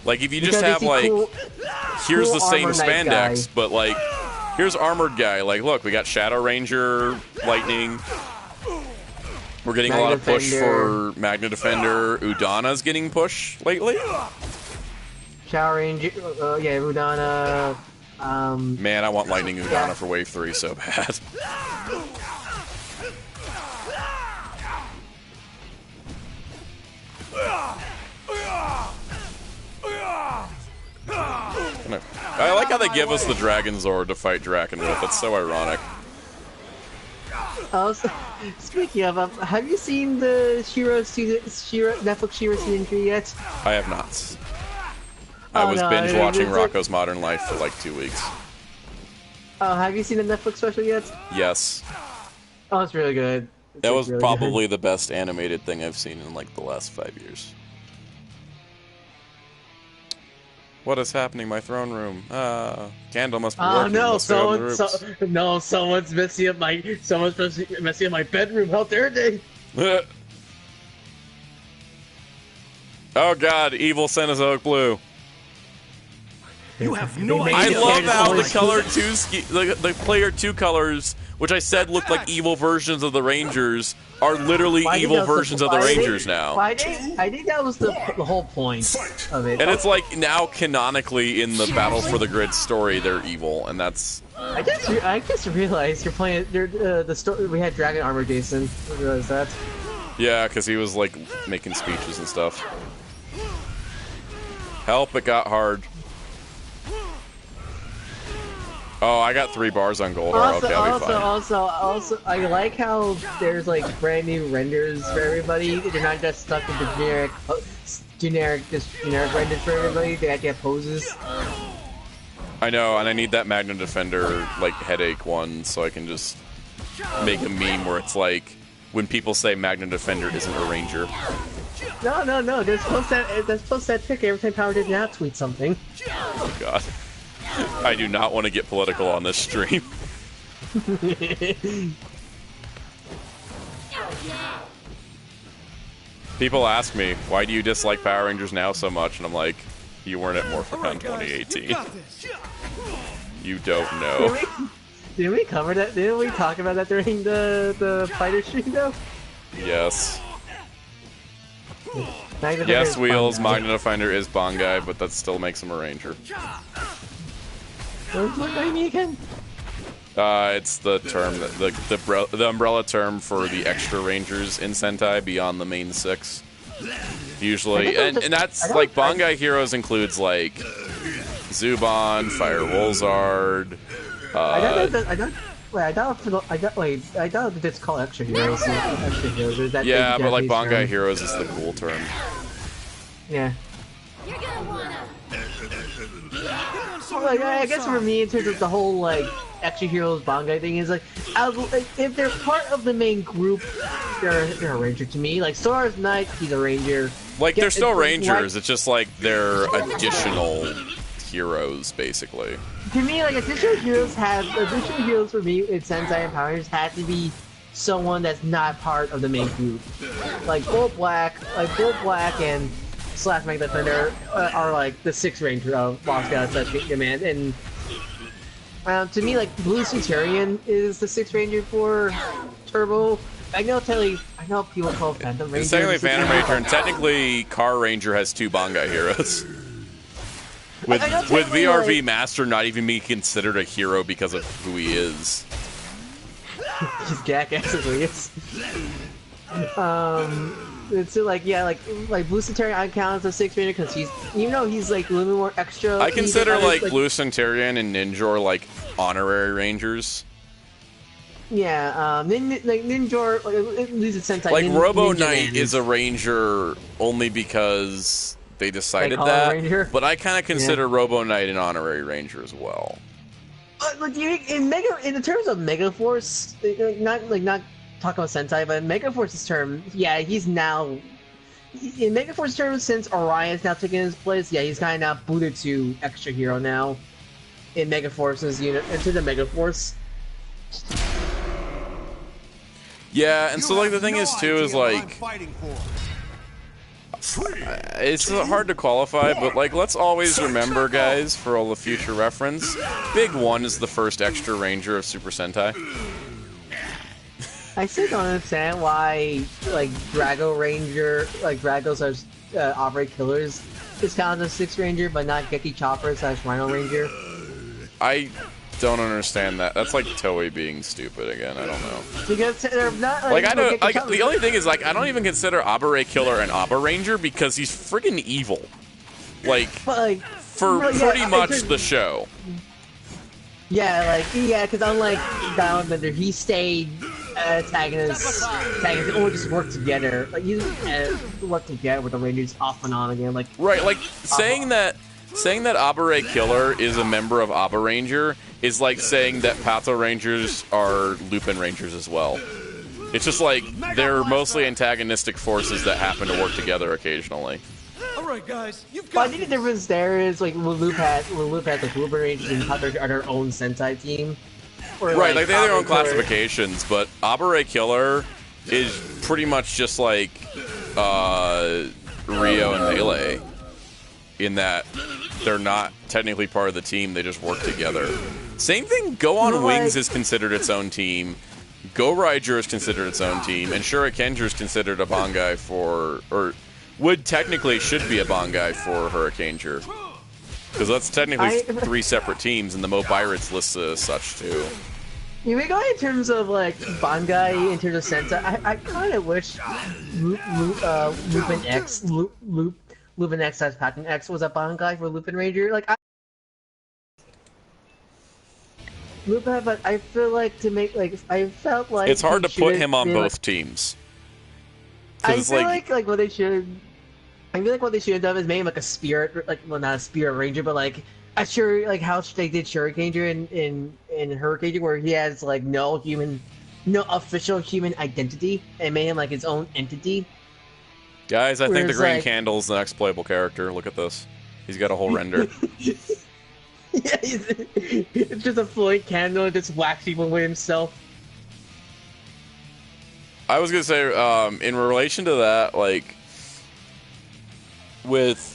S1: Like if you just have like, here's the same spandex, but like, here's Armored Guy. Like, look, we got Shadow Ranger, Lightning. We're getting a lot of push for Magna Defender. Udana's getting push lately.
S2: Shadow Ranger, yeah, Udana.
S1: Man, I want Lightning Udana for Wave 3 so bad. I like how they give us the Dragon Zord to fight Draken with. That's so ironic.
S2: Speaking of, have you seen the Netflix She-Ra season 3 yet?
S1: I have not. I was binge watching Rocko's Modern Life for like 2 weeks.
S2: Oh, have you seen the Netflix special yet?
S1: Yes.
S2: Oh, it's really good.
S1: That was really probably the best animated thing I've seen in like the last 5 years. What is happening? My throne room. Candle must be working.
S2: Oh no! Someone's messing up my bedroom. How dare they?
S1: Oh God! Evil Cenozoic Blue.
S6: You have no
S1: I
S6: idea.
S1: love how the color the player 2 colors, which I said looked like evil versions of the Rangers, are literally evil versions of the Rangers now.
S2: I think that was the whole point of it.
S1: And it's like now canonically in the Battle for the Grid story, they're evil, and that's.
S2: I just realized you're playing the story. We had Dragon Armor Jason. I realized that.
S1: Yeah, because he was like making speeches and stuff. Help! It got hard. Oh, I got 3 bars on Gold. Okay, I'll be fine.
S2: Also, I like how there's like brand new renders for everybody. They're not just stuck with the generic renders for everybody. They actually have poses.
S1: I know, and I need that Magna Defender like headache one so I can just make a meme where it's like when people say Magna Defender isn't a Ranger.
S2: No. They're supposed to pick every time Power Rangers now tweet something.
S1: Oh God. I do not want to get political on this stream. People ask me, why do you dislike Power Rangers now so much? And I'm like, you weren't at MorphCon 2018. You don't know.
S2: Didn't we cover that? Didn't we talk about that during the fighter stream though?
S1: Yes. Yes, Wheels, Magna Finder is Bangai, but that still makes him a Ranger.
S2: What do you mean again?
S1: It's the term, the umbrella term for the extra Rangers in Sentai beyond the main 6. Usually, and that's like Bangai heroes includes like Zuban, Fire Wolzard. I thought it's called extra heroes. Extra heroes. Yeah, but like Bangai heroes is the cool term.
S2: Yeah. Well, like, I guess for me, in terms of the whole like extra heroes Bangai thing, is like, if they're part of the main group, they're a ranger to me. Like Sora's Knight, he's a ranger.
S1: Like they're still rangers. It's just like they're additional heroes, basically.
S2: To me, like additional heroes for me in Sentai and Power Rangers had to be someone that's not part of the main group. Like Bull Black and Slash Mega Defender are like the 6th Ranger of Lost God Slash Command, and to me, like Blue Centurion is the 6th Ranger for Turbo. I know people call Phantom Ranger.
S1: It's technically Phantom Ranger, and technically Car Ranger has 2 Bangai heroes. With VRV like, Master not even being considered a hero because of who he is.
S2: He's jackass as he is. It's like Blue Centurion I count as a 6th Ranger because he's, even though he's like a little bit more extra.
S1: I consider like Blue Centurion and Ninjor like honorary Rangers.
S2: Yeah, Ninjor, at least Sentai.
S1: Like Robo Knight is a Ranger only because they decided that, but I kind of consider Robo Knight an honorary Ranger as well.
S2: Like in terms of Megaforce, not talking about Sentai, but in Megaforce's term, yeah, he's now in Megaforce's terms since Orion's now taking his place. Yeah, he's kind of now booted to extra hero now in Megaforce's unit into the Megaforce.
S1: Yeah, and so like the thing is too is like it's hard to qualify, but like let's always remember, guys, for all the future reference, Big One is the first extra Ranger of Super Sentai.
S2: I still don't understand why like Drago Ranger, like Dragos operate killers is counted as 6th Ranger, but not Geki Chopper / Rhino Ranger.
S1: I don't understand that. That's like Toei being stupid again. I don't know.
S2: Because they're not
S1: like I don't. Like, the only thing is like I don't even consider Abare Killer an Abba Ranger because he's friggin' evil. Like, for pretty much the show.
S2: Yeah, because unlike Diamondbender, he stayed antagonists only just work together. Like you work together with the Rangers off and on again. Like
S1: right, like saying that Abare Killer is a member of Abba Ranger is like saying that Pato Rangers are Lupin Rangers as well. It's just like they're mostly antagonistic forces that happen to work together occasionally.
S6: Alright guys, you've
S2: got I think the difference there is like when Loop had the Lupin Rangers and Pato are their own Sentai team.
S1: Right, like they have their own classifications, but Abare Killer is pretty much just like Rio and Melee in that they're not technically part of the team, they just work together. Same thing, Go On Wings is considered its own team, Go Ranger is considered its own team, and Shurikenja is considered a Bangai for, or would technically should be a Bangai for Hurricaneger. Because that's technically 3 separate teams, and the Mo Pirates lists as such too.
S2: You may go in terms of like Bangai, in terms of Sentai. I kind of wish Lupin X as Pattern X was a Bangai for Lupin Ranger. Like Lupin, but I feel like to make I felt like
S1: it's hard to put him on both teams.
S2: I feel like what they should. I feel like what they should have done is made him like a spirit, like well, not a spirit ranger, but like a like how they did Shurikenger in Hurricane, where he has like no official human identity, and made him like his own entity.
S1: Guys, I think the green candle's the next playable character. Look at this. He's got a whole render.
S2: Yeah, it's just a floating candle just waxing with himself.
S1: I was gonna say, in relation to that, like, with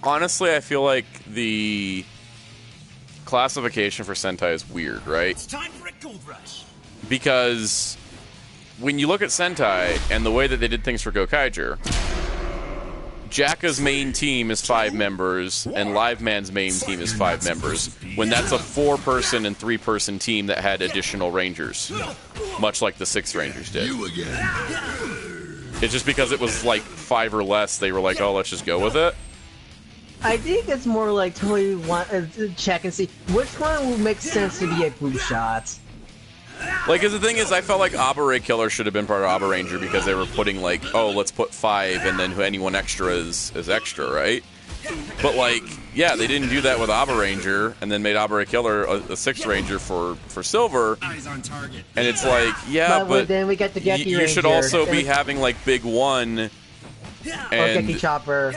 S1: honestly, I feel like the classification for Sentai is weird, right?
S4: It's time for a gold rush.
S1: Because when you look at Sentai and the way that they did things for Gokaiger, Jacka's main team is 5 members, and Live Man's main team is 5 members, when that's a 4-person and 3-person team that had additional Rangers, much like the 6 Rangers did. It's just because it was like 5 or less, they were like, oh, let's just go with it.
S2: I think it's more like totally want to check and see which one would make sense to be a group shot.
S1: Like, cause the thing is, I felt like Abare Killer should have been part of Abba Ranger because they were putting like, oh, let's put 5 and then anyone extra is extra, right? But like, yeah, they didn't do that with Abba Ranger and then made Abare Killer a 6th Ranger for Silver.
S4: Eyes on target.
S1: And it's like, yeah, but
S2: then we get the Geki
S1: you should
S2: Ranger.
S1: also be having like Big One and
S2: Geki Chopper.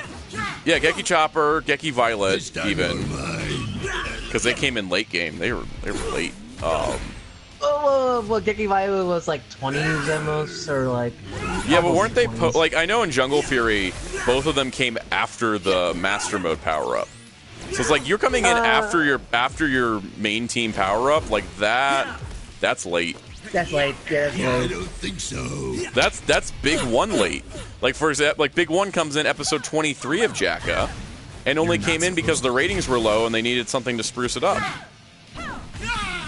S1: Yeah, Geki Chopper, Geki Violet, even because they came in late game. They were late.
S2: Well, Geki Violet was like 20s almost, or like...
S1: Yeah, but weren't they... like, I know in Jungle Fury, both of them came after the Master Mode power-up. So it's like, you're coming in after your main team power-up, like that's late.
S2: That's late, yeah, that's late.
S4: I don't think so.
S1: That's Big One late. Like, for example, like, Big One comes in episode 23 of Jacka, and only came in because the ratings were low and they needed something to spruce it up.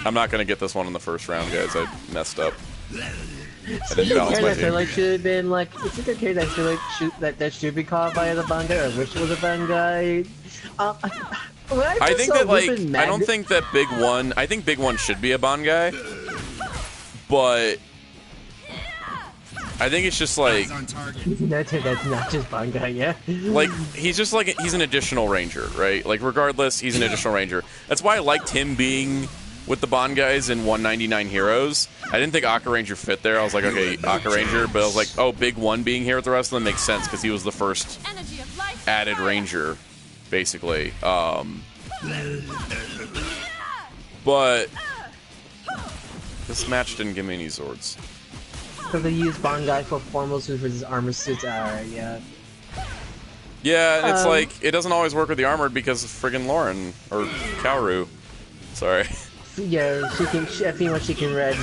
S1: I'm not going to get this one in the first round, guys. I messed up. I didn't balance my team.
S2: Like, should have been like, it's a good character that should that should be called by the Bangai, or wish it was a Bangai.
S1: I think that like I don't think that Big One. I think Big One should be a Bangai, but I think it's just like
S2: that's not just Bangai, yeah.
S1: Like he's just like he's an additional ranger, right? Like regardless, he's an additional ranger. That's why I liked him being with the Bond guys in 199 Heroes. I didn't think Aka Ranger fit there. I was like, okay, Aka Ranger, but I was like, oh, Big One being here with the rest of them makes sense because he was the first added Ranger, basically. But this match didn't give me any Zords.
S2: Because they used Bangai for formal suits versus armor suits. Alright, yeah.
S1: Yeah, it's like, it doesn't always work with the armored because of friggin' Lauren, or Kaoru. Sorry.
S2: Yeah, I feel like she can read.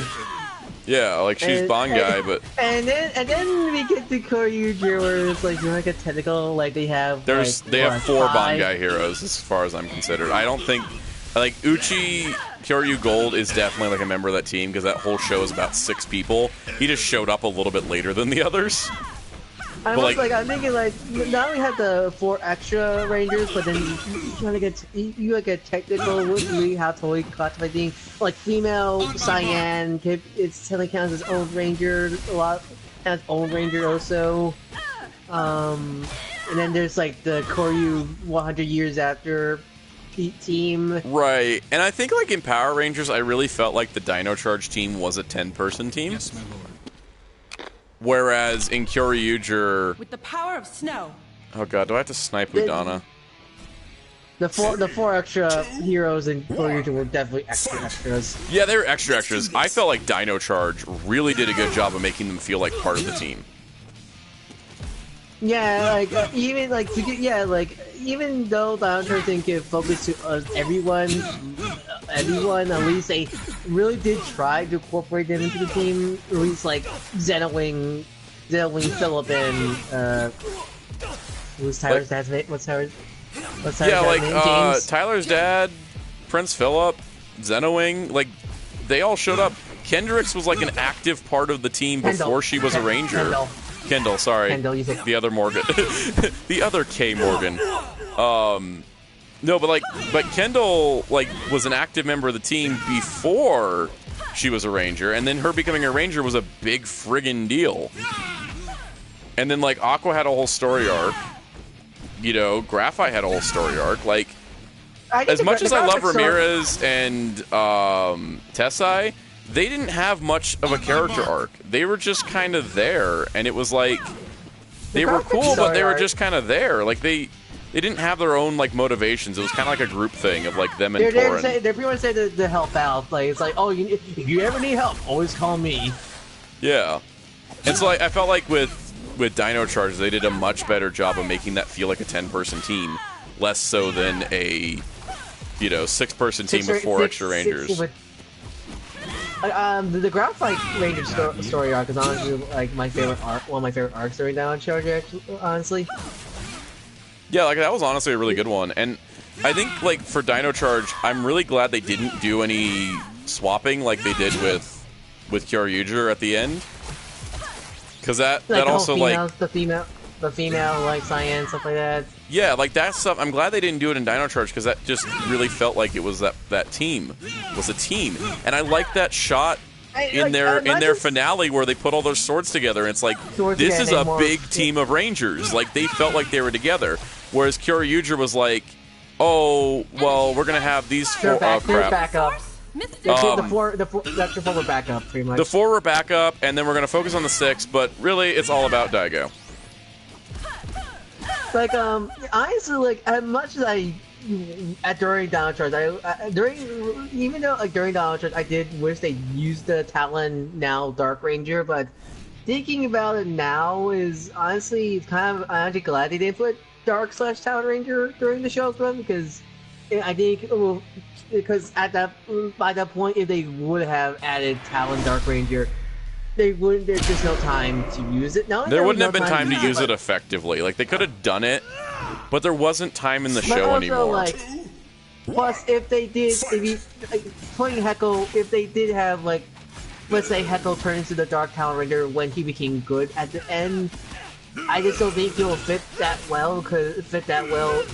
S1: Yeah, like she's Bangai, but
S2: and then we get to Koryuger where it's like you're like a technical like they have.
S1: They have 4 Bangai heroes as far as I'm considered. I don't think like Uchi Kyoryu Gold is definitely like a member of that team because that whole show is about 6 people. He just showed up a little bit later than the others.
S2: I'm thinking like now we have the 4 extra rangers, but then you trying to get you like a technical really how to classifying like female Cyan. It's technically counts as old ranger. A lot has old ranger also. And then there's like the Koryu 100 years after team.
S1: Right, and I think like in Power Rangers, I really felt like the Dino Charge team was a 10-person team.
S4: Yes, my lord.
S1: Whereas in Kyoryuger...
S3: With the power of snow.
S1: Oh god, do I have to snipe Udana?
S2: The four extra heroes in Kyoryuger were definitely extras.
S1: Yeah, they were extras. I felt like Dino Charge really did a good job of making them feel like part of the team.
S2: Yeah, like even like to get, even though Dino Charge didn't give focus to everyone, at least they really did try to incorporate them into the team. At least like Zenowing Philip and who's Tyler's dad's name? What's Tyler's dad's name? James?
S1: Tyler's dad, Prince Philip, Zenowing, like they all showed up. Kendricks was like an active part of the team before she was a ranger. Kendall, sorry. The other Morgan. The other K Morgan. No, but Kendall like was an active member of the team before she was a ranger, and then her becoming a ranger was a big friggin' deal. And then like Aqua had a whole story arc. You know, Graphite had a whole story arc. Like as much as I love Ramirez and Tessai, they didn't have much of a character arc. They were just kind of there, and it was like they were cool, but they were just kind of there. Like they didn't have their own like motivations. It was kind of like a group thing of like them and Torin.
S2: They pretty much say to help out. Like it's like, oh, if you ever need help, always call me.
S1: Yeah, And so I felt like with Dino Charge, they did a much better job of making that feel like a 10-person team, less so than a 6-person team with 4 extra Rangers.
S2: The Ground Fight Ranger story arc is honestly like my favorite arc, one of my favorite arcs during Dino Charge. Honestly.
S1: Yeah, like that was honestly a really good one, and I think like for Dino Charge, I'm really glad they didn't do any swapping like they did with Kyoryuger at the end, because that also
S2: females, like the female like cyan stuff like that.
S1: Yeah, like that stuff. I'm glad they didn't do it in Dino Charge because that just really felt like it was that team was a team, and I like that shot in their finale where they put all their swords together. And it's like this is a big team of Rangers. Like they felt like they were together, whereas Kyoryuger was like, oh well, we're gonna have these 4 crap.
S2: Back up. The four were back up, pretty much.
S1: The 4 were back up, and then we're going to focus on the 6, but really, it's all about Daigo.
S2: Like, honestly, like, as much as during Dino Charge, during Dino Charge, I did wish they used the Talon now Dark Ranger, but thinking about it now is, honestly, I'm actually glad they didn't put Dark / Talon Ranger during the show's run, because I think, because by that point, if they would have added Talon Dark Ranger, there's just no time to use it.
S1: There wouldn't have been time to use it effectively. Like, they could have done it, but there wasn't time in the show anymore.
S2: Plus, if they did, playing Heckle, if they did have, like, let's say Heckle turned into the Dark Talon Ranger when he became good at the end, I just don't think he'll fit that well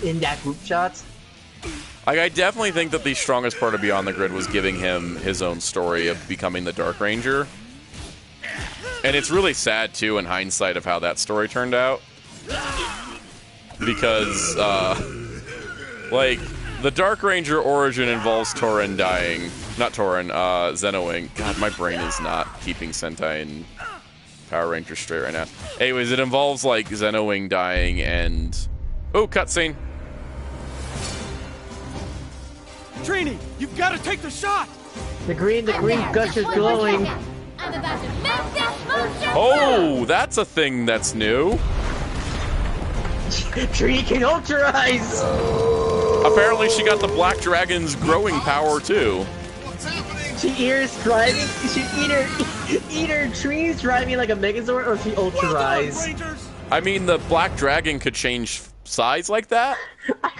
S2: in that group shot.
S1: I definitely think that the strongest part of Beyond the Grid was giving him his own story of becoming the Dark Ranger. And it's really sad, too, in hindsight of how that story turned out. Because, like, the Dark Ranger origin involves Torin dying. Not Torin, Zenowing. God, my brain is not keeping Sentai and Power Rangers straight right now. Anyways, it involves, like, Zenowing dying and... Oh, cutscene.
S6: Trini, you've got to take the shot!
S2: The green gusher's glowing.
S1: Oh, that's a thing that's new.
S2: Trini can ultraize!
S1: Apparently she got the Black Dragon's growing power, too.
S2: She either Trini's driving like a Megazord or she ultraize.
S1: I mean, the Black Dragon could change size like that,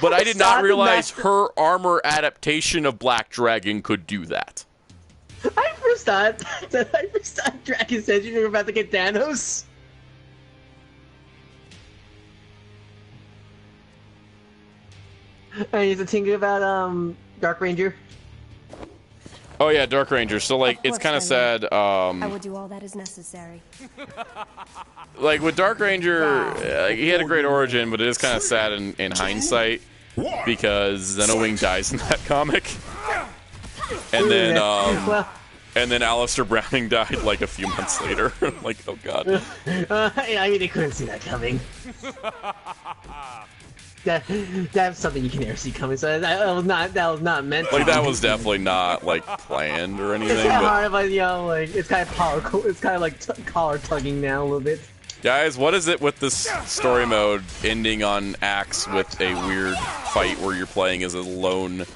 S1: but I did not realize her armor adaptation of Black Dragon could do that.
S2: I first thought Dragon said you were about to get Thanos. I need to think about Dark Ranger.
S1: Oh yeah, Dark Ranger. So like, it's kind of sad.
S5: I will do all that is necessary.
S1: Like with Dark Ranger, he had a great origin, but it is kind of sad in hindsight because Zenowing dies in that comic, and then Alistair Browning died like a few months later. Like, oh god.
S2: I mean, they couldn't see that coming. That's something you can never see coming. So that was not meant.
S1: Like that was definitely not like planned or anything.
S2: It's kind of hard, but like it's kind of like collar tugging now a little bit.
S1: Guys, what is it with this story mode ending on Axe with a weird fight where you're playing as a lone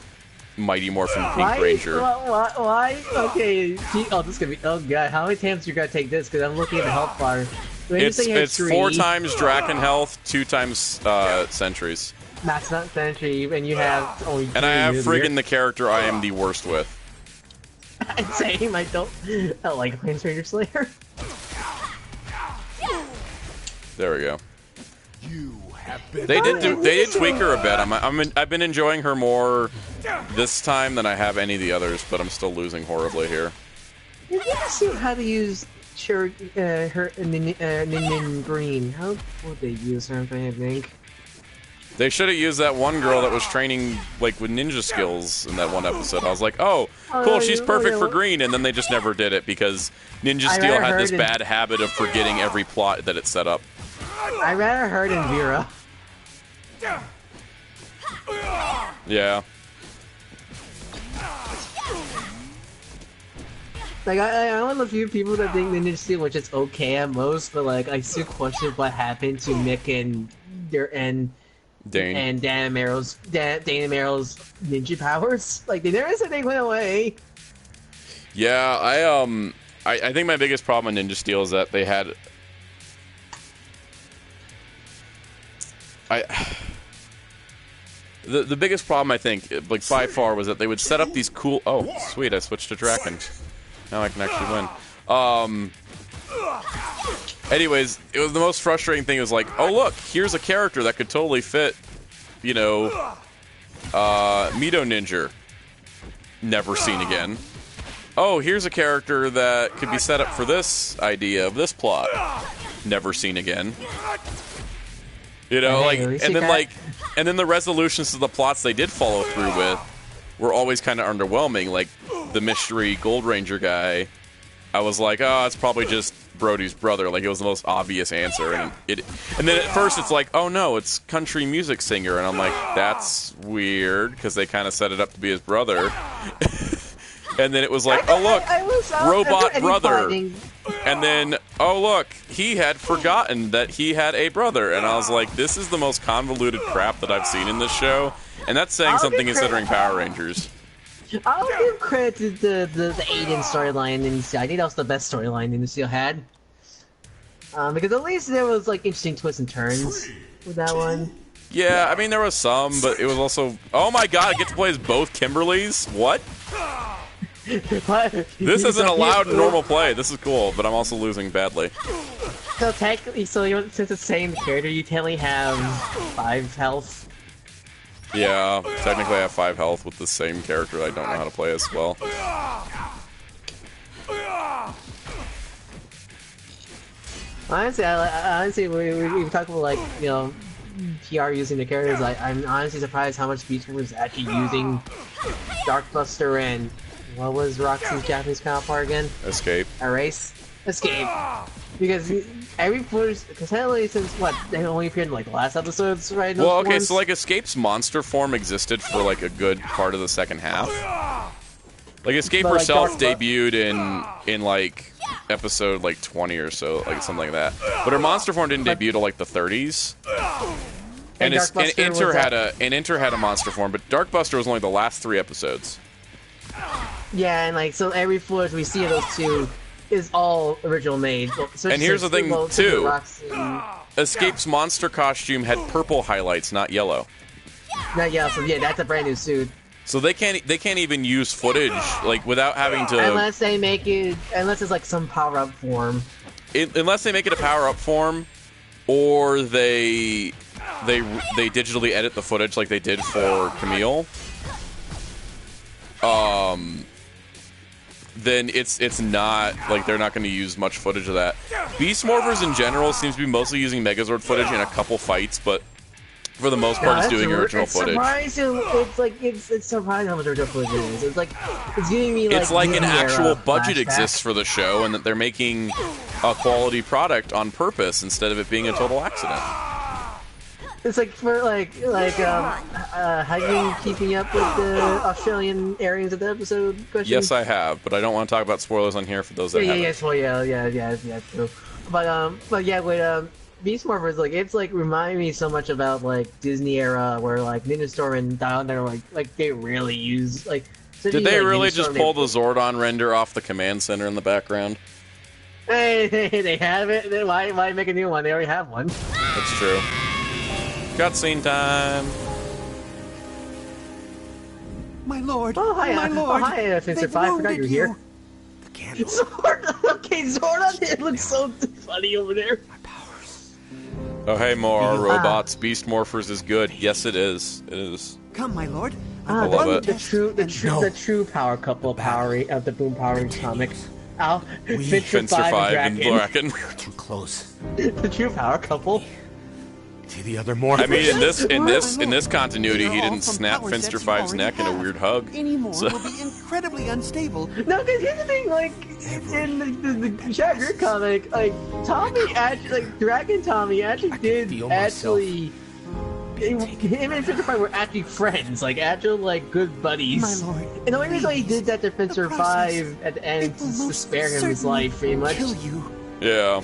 S1: Mighty Morphin Pink Ranger?
S2: Why? Okay. Oh, this is gonna be. Oh god, how many times you gotta take this? Because I'm looking at the health bar.
S1: It's 4 times Draken health, 2 times Sentries.
S2: That's not Sentry, and you have only.
S1: And I have friggin' the character I am the worst with.
S2: Same. I don't like Lance Ranger Slayer.
S1: There we go. They did tweak her a bit. I've been enjoying her more this time than I have any of the others, but I'm still losing horribly here.
S2: You gotta see how to use her Nin Green. How would they use her? I'm trying to think.
S1: They should have used that one girl that was training like with ninja skills in that one episode. I was like, oh, cool, she's perfect for Green, and then they just never did it because Ninja Steel had this bad habit of forgetting every plot that it set up.
S2: I rather her than Vera.
S1: Yeah.
S2: Like, I'm one of the few people that think Ninja Steel, which is okay at most, but like, I still question what happened to Mick and
S1: Dane.
S2: And Dane Amero's ninja powers. Like, they never said they went away.
S1: Yeah, I think my biggest problem in Ninja Steel is that they had... The biggest problem, I think, like, by far, was that they would set up these cool... Oh, sweet, I switched to Draken. Now I can actually win. Anyways, it was the most frustrating thing. It was like, oh, look, here's a character that could totally fit, you know, Mito Ninja. Never seen again. Oh, here's a character that could be set up for this idea of this plot. Never seen again. You know, like, and then the resolutions to the plots they did follow through with were always kind of underwhelming. Like, the mystery Gold Ranger guy, I was like, oh, it's probably just Brody's brother. Like, it was the most obvious answer. And then at first it's like, oh no, it's country music singer. And I'm like, that's weird, because they kind of set it up to be his brother. And then it was like, oh look, robot brother. And then, oh look, he had forgotten that he had a brother. And I was like, this is the most convoluted crap that I've seen in this show. And that's saying something considering Power Rangers.
S2: I'll give credit to the Aiden storyline in Steel. I think that was the best storyline in Steel had. Because at least there was like interesting twists and turns with that one.
S1: Yeah, I mean there was some, but it was also... Oh my god, I get to play as both Kimberlys? What? This isn't allowed in normal play. This is cool, but I'm also losing badly.
S2: So technically, since it's the same character, you technically have 5 health.
S1: Yeah, technically I have 5 health with the same character I don't know how to play as well.
S2: Honestly, we talk about, like, you know, PR using the characters. Like, I'm honestly surprised how much Beast Wars is actually using Darkbuster and what was Roxy's Japanese counterpart again?
S1: Escape.
S2: Escape. Because every footage, because since what, they only appeared in like the last episodes, right?
S1: Well, okay, so like Escape's monster form existed for like a good part of the second half. Like Escape herself debuted in like episode like 20 or so, like something like that. But her monster form didn't debut till like the 30s. And Enter had a monster form, but Darkbuster was only the last 3 episodes.
S2: Yeah, and like so every footage we see of those two is all original made.
S1: And here's the thing too. Escape's monster costume had purple highlights, not yellow.
S2: Not yellow, so yeah, that's a brand new suit.
S1: So they can't even use footage like without having to
S2: unless it's like some power-up form.
S1: Unless they make it a power-up form, or they digitally edit the footage like they did for Camille. Then it's not like they're not going to use much footage of that. Beast Morphers in general seems to be mostly using Megazord footage in a couple fights, but for the most part, it's doing original footage.
S2: It's surprising how much original footage it is. It's like it's giving me like
S1: it's like an actual budget exists for the show, and that they're making a quality product on purpose instead of it being a total accident.
S2: It's like for have you been keeping up with the Australian airings of the episode? Question?
S1: Yes, I have, but I don't want to talk about spoilers on here for those that haven't.
S2: Yeah, true. But yeah, with Beast Morphers, like it's like reminding me so much about like Disney era where like Ninja Storm and Dial are like they really use like.
S1: Did they really just pull the Zordon render off the command center in the background?
S2: Hey, they have it. Then why make a new one? They already have one.
S1: That's true. Cutscene time.
S7: My lord.
S2: Oh hi,
S7: my lord.
S2: Oh hi, Mr. 5. I forgot you were here.
S7: The candle.
S2: Zordon. Okay, Zordon. It looks so funny over there.
S7: My powers.
S1: Oh hey, more robots. Beast Morphers is good. Yes, it is. It is.
S7: Come, my lord.
S1: I love it.
S2: The true power couple of the Boom Power Rangers comic.
S1: Finster 5 and Draken.
S7: We're too close.
S2: The true power couple.
S7: To the other more.
S1: I mean, in this continuity, he didn't snap Finster 5's neck in a weird hug.
S7: Anymore will be incredibly unstable.
S2: No, because here's the thing, like in the Shagger comic, like Tommy actually, like Dragon Tommy actually did actually him and Sentai were actually friends, like actual like good buddies.
S7: My lord,
S2: and the only reason why he did that to Prince
S7: the
S2: survive at the end is to spare him his life, pretty much.
S7: Kill you.
S1: Yeah.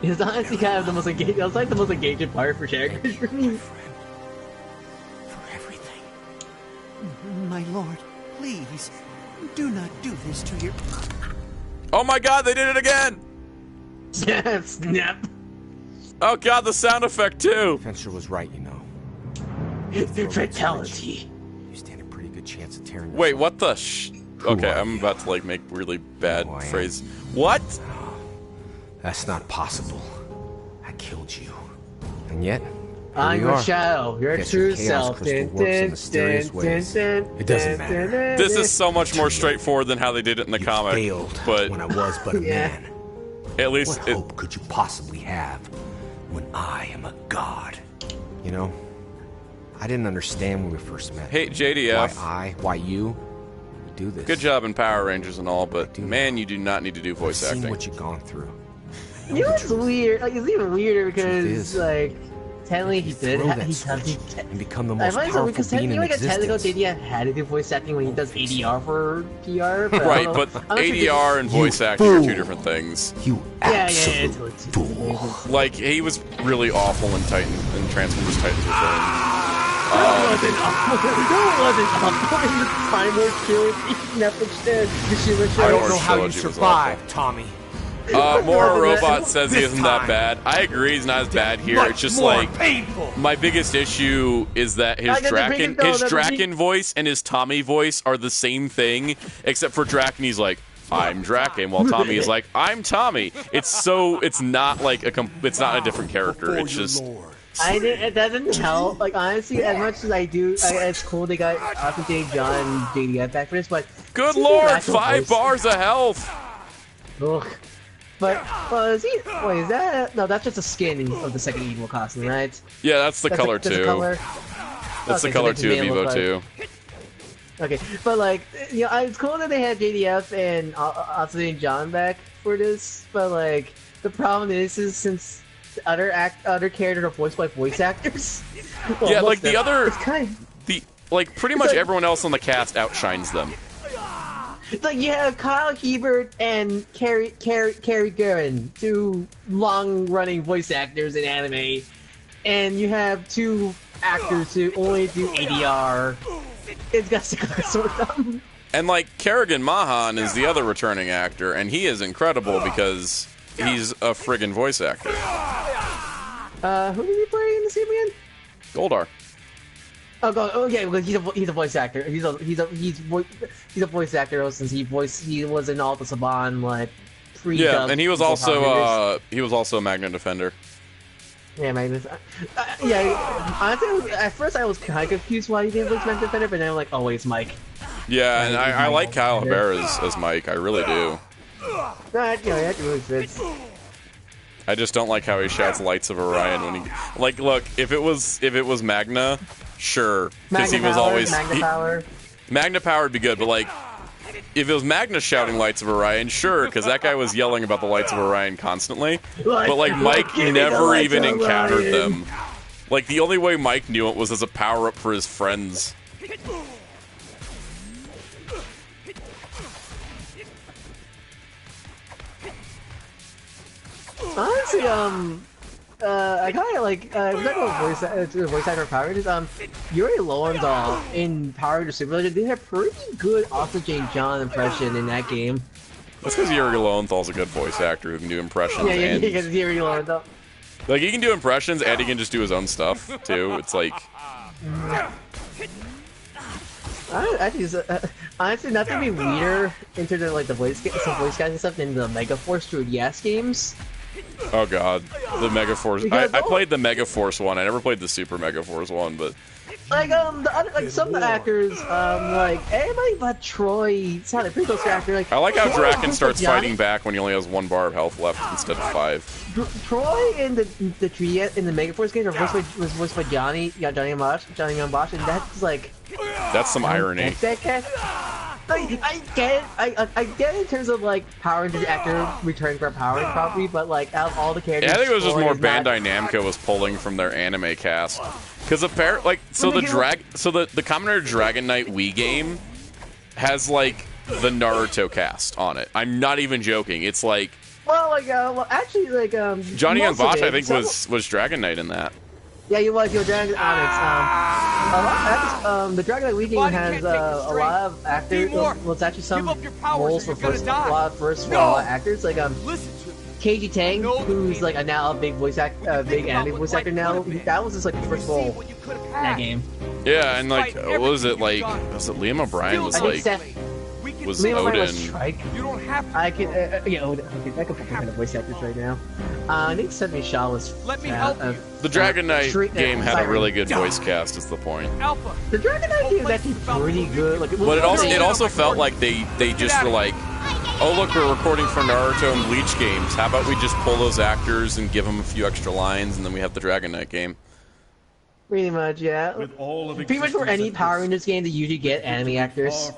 S2: It's honestly kind of the most engaging. It was like the most engaging part for characters for me.
S7: For everything. My lord, please, do not do this to your...
S1: Oh my god, they did it again!
S2: Snap.
S1: Oh god, the sound effect too!
S7: Fencer was right, you know.
S2: Fatality.
S7: You stand a pretty good chance of tearing
S1: Wait,
S7: yourself.
S1: what the Okay, I'm about to like make really bad phrase. What?
S7: That's not possible. I killed you. And yet,
S2: I'm your shadow, your true self.
S7: It doesn't matter.
S1: This is so much more straightforward than how they did it in the comic.
S7: Failed
S1: but
S7: when I was but a man.
S1: At least
S7: what hope could you possibly have when I am a god? You know, I didn't understand when we first met.
S1: Hey, JDF.
S7: Why you do this?
S1: Good job in Power Rangers and all, but man, you do not need to do voice
S7: I've
S1: acting.
S7: seen what you've gone through.
S2: You know what's weird? Like, it's even weirder because, like, technically he did.
S7: And become the most powerful being in existence.
S2: Technical JDF had to do voice acting when he does ADR for PR. But
S1: right, but ADR and voice acting are two different things.
S7: You absolute fool.
S1: Like, he was really awful in Transformers Titans Return.
S2: No, it wasn't awful. In the Time War Kill Netflix show.
S7: I don't know how you survived, Tommy.
S1: Mora Robot says he isn't that bad. I agree, he's not as bad here. It's just like
S7: painful.
S1: My biggest issue is that his Draken voice and his Tommy voice are the same thing, except for Draken he's like, I'm Draken, while Tommy is like, I'm Tommy. It's not like it's not a different character. It's just.
S2: It doesn't help. Like, honestly, as much as I do, it's cool they got Austin J. John JDF back for this, but
S1: good lord, 5 bars of health.
S2: Ugh. But is he? Wait, is that? No, that's just a skin of the second evil costume, right?
S1: Yeah, that's the color too. That's the color too of Evo 2.
S2: Okay, but like, you know, it's cool that they had JDF and Austin and John back for this. But like, the problem is since the other characters are voiced by voice actors. Well,
S1: yeah, like pretty much
S2: like,
S1: everyone else on the cast outshines them.
S2: It's like you have Kyle Hebert and Carrie Guerin, two long-running voice actors in anime, and you have 2 actors who only do ADR. It's got to sort them.
S1: And like Kerrigan Mahan is the other returning actor, and he is incredible because he's a friggin' voice actor.
S2: Who did he play in the game again?
S1: Goldar.
S2: Oh yeah, because he's a voice actor. He's a voice actor since he was in all the Saban like pre.
S1: Yeah, and he was also a Magna Defender.
S2: Yeah, Magna. Yeah, honestly, at first I was kind of confused why he didn't voice Magna Defender, but then I'm like, oh wait, it's Mike.
S1: Yeah, and I like Kyle Hebert as Mike. I really do.
S2: That really fits.
S1: I just don't like how he shouts "Lights of Orion" when he like. Look, if it was Magna, sure, because he was always Magna Power would be good, but like if it was Magna shouting "Lights of Orion," sure, because that guy was yelling about the Lights of Orion constantly. But like Mike never even encountered them. Like the only way Mike knew it was as a power up for his friends.
S2: Honestly, I kind of like, we're talking about voice actor Power Rangers, Yuri Lowenthal in Power Rangers Super Legend did have pretty good Austin J. John impression in that game.
S1: That's because Yuri Lowenthal's a good voice actor who can do impressions.
S2: Yeah, because Yuri Lowenthal.
S1: Like, he can do impressions and he can just do his own stuff, too. It's like...
S2: Honestly, not to be weirder into the, like, the voice guys and stuff than the Megaforce 3DS games.
S1: Oh god, the Megaforce. I played the Megaforce one. I never played the Super Megaforce one, but
S2: like some of the actors, like everybody but Troy sounded pretty close to actor. Like
S1: I like how Draken starts fighting back when he only has 1 bar of health left instead of 5.
S2: Troy in the Megaforce games was voiced by Johnny Bosch, and that's like
S1: that's some irony.
S2: I get it. I get it in terms of like Power Rangers actor returning for Power Rangers property, but like out of all the characters,
S1: Yeah, I think it was just more
S2: not...
S1: Bandai Namco was pulling from their anime cast. Because apparently, like, so the Kamen Rider Dragon Knight Wii game has like the Naruto cast on it. I'm not even joking. It's like
S2: actually, like
S1: Johnny Young Bosch, I think was Dragon Knight in that.
S2: Yeah, you was your Dragon Onyx. The Dragon Knight Wii game has a lot of actors. Well, it's actually some roles for a lot of actors. Like KG Tang, who's like now a big big anime voice actor now. That was just like the first role in that game.
S1: Yeah, and like, what was it like? Was it Liam O'Brien was like? Was Odin?
S2: Was you don't have to. I can Odin. I can put kind of voice actors right now. I think Semi Shaw was.
S4: Let me help you.
S1: The Dragon Knight game had a really good voice cast. Is the point?
S2: The Dragon Knight game is actually pretty good. Like,
S1: but it also felt like they just were like, oh look, we're recording for Naruto and Bleach games. How about we just pull those actors and give them a few extra lines, and then we have the Dragon Knight game.
S2: Pretty much, yeah. Pretty much for any Power Rangers game, they usually get anime actors.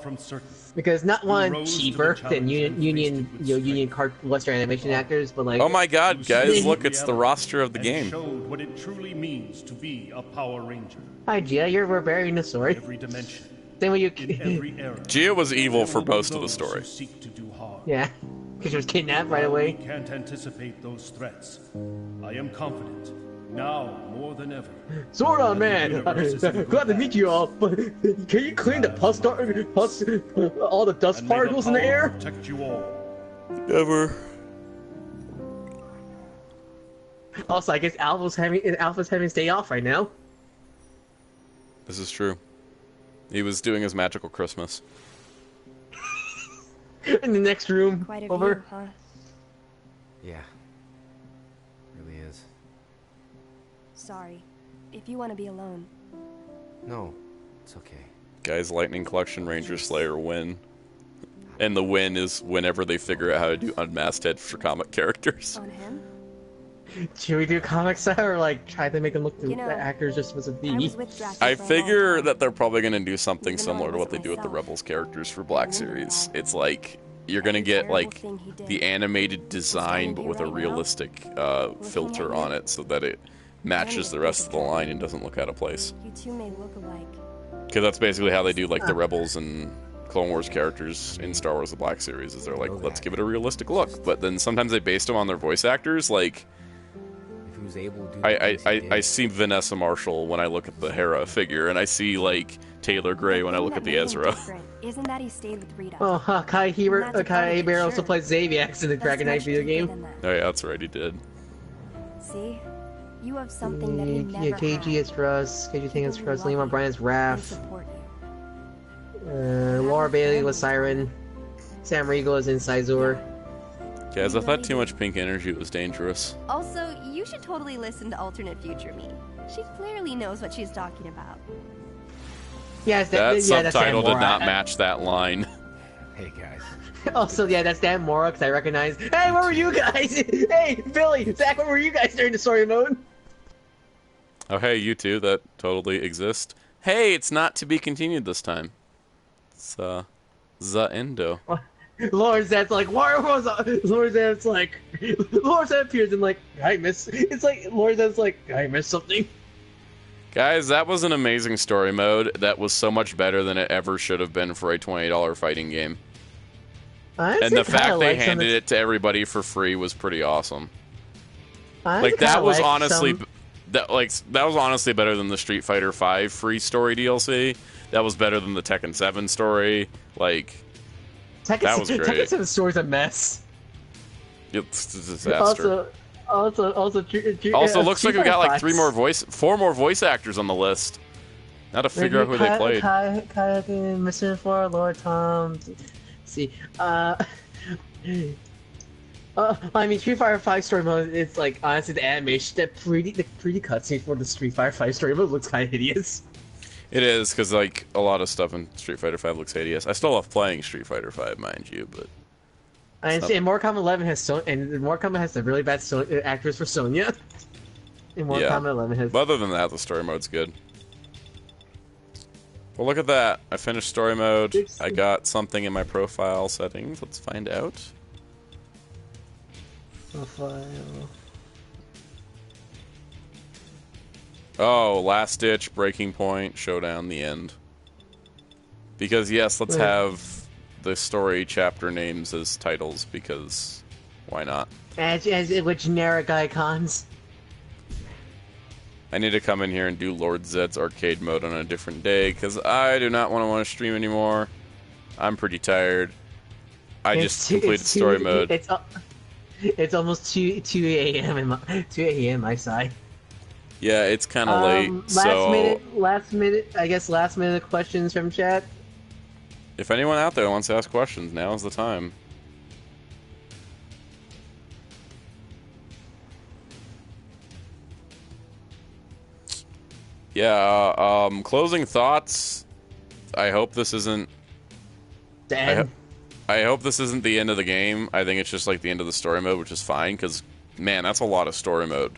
S2: Because not one cheaper than Union Western animation actors, but like.
S1: Oh my God, guys! Look, it's the roster of the game.
S8: Showed what it truly means to be a Power Ranger.
S2: Hi, Gia. You're barbarian the story.
S8: Every dimension.
S2: Then when you.
S1: Gia was evil for most of the story.
S2: Yeah, because she was kidnapped right away.
S8: We can't anticipate those threats. I am confident. Now, more than ever.
S2: Zordon, man! Glad to meet you all, but can you clean the all the dust particles in the air?
S8: Protect you all.
S1: Never.
S2: Also, I guess Alpha's having his day off right now.
S1: This is true. He was doing his magical Christmas.
S2: In the next room,
S5: Quite a
S2: over.
S5: view, huh?
S7: Yeah. Really is.
S5: Sorry. If you want to be alone.
S7: No, it's okay.
S1: Guys, Lightning Collection Ranger Slayer win. And the win is whenever they figure out how to do unmasked head for comic characters.
S5: On him?
S2: Should we do comic style or like try to make them look the actors just supposed to be?
S1: I figure that they're probably going to do something similar to what they do with the Rebels characters for Black Series. It's like you're going to get like the animated design but with a realistic filter on it so that it matches the rest of the line and doesn't look out of place.
S5: You two may look alike.
S1: Because that's basically how they do like the Rebels and Clone Wars characters in Star Wars The Black Series is they're like, let's give it a realistic look. But then sometimes they based them on their voice actors. Like,
S7: who's able to do
S1: I see Vanessa Marshall when I look at the Hera figure, and I see like Taylor Gray when I look at the Ezra.
S5: Isn't that he stayed with Rita?
S2: Oh, Kai Hebert also plays Xaviax in the Dragon Knight video game.
S1: Oh yeah, that's right, he did.
S5: See? You have something that he never
S2: KG is Trust, KG Thing is Trust, Liam O'Brien's Wrath. Laura Bailey was Siren. Sam Riegel is in Sizor.
S1: Guys, I thought too much pink energy was dangerous.
S9: Also, you should totally listen to alternate future me. She clearly knows what she's talking about.
S2: Yes,
S1: that subtitle did not match that line.
S7: Hey guys.
S2: Also, yeah, that's Dan Mora, because I recognize. Hey, where were you guys? Hey, Billy, Zach, where were you guys during the story mode?
S1: Oh, hey, you two, that totally exist. Hey, it's not to be continued this time. It's, the Endo.
S2: Lord Zed's like, where was Lord Zed's like, Lord Zed appears and like, I miss. It's like, Lord Zed's like, I missed something.
S1: Guys, that was an amazing story mode that was so much better than it ever should have been for a $20 fighting game. And the fact they handed it to everybody for free was pretty awesome. Like that was honestly that was honestly better than the Street Fighter V free story DLC. That was better than the Tekken 7 story. Like that was great.
S2: Tekken 7 story's a mess.
S1: It's a disaster.
S2: Also,
S1: looks like we got like 4 more voice actors on the list. Now to figure out who they played.
S2: Kayakin, Mr. 4, Lord Tom. See, I mean, Street Fighter V story mode. It's like honestly, the animation, the 3D cutscene for the Street Fighter V story mode looks kind of hideous.
S1: It is because like a lot of stuff in Street Fighter V looks hideous. I still love playing Street Fighter V, mind you, but.
S2: And Mortal Kombat 11 has Mortal Kombat has the really bad actors for Sonya. In Mortal Kombat 11 has.
S1: But other than that, the story mode's good. Well, look at that. I finished story mode. I got something in my profile settings. Let's find out.
S2: Profile.
S1: Oh, last ditch, breaking point, showdown, the end. Because yes, let's have the story chapter names as titles, because why not?
S2: As with generic icons.
S1: I need to come in here and do Lord Zedd's arcade mode on a different day, because I do not want to stream anymore. I'm pretty tired. I just completed story mode.
S2: It's almost 2 a.m. in my 2 a.m. my side.
S1: Yeah, it's kind of late.
S2: Last minute questions from chat.
S1: If anyone out there wants to ask questions, now is the time. Yeah, closing thoughts. I hope this isn't...
S2: Dead.
S1: I hope this isn't the end of the game. I think it's just like the end of the story mode, which is fine, because, man, that's a lot of story mode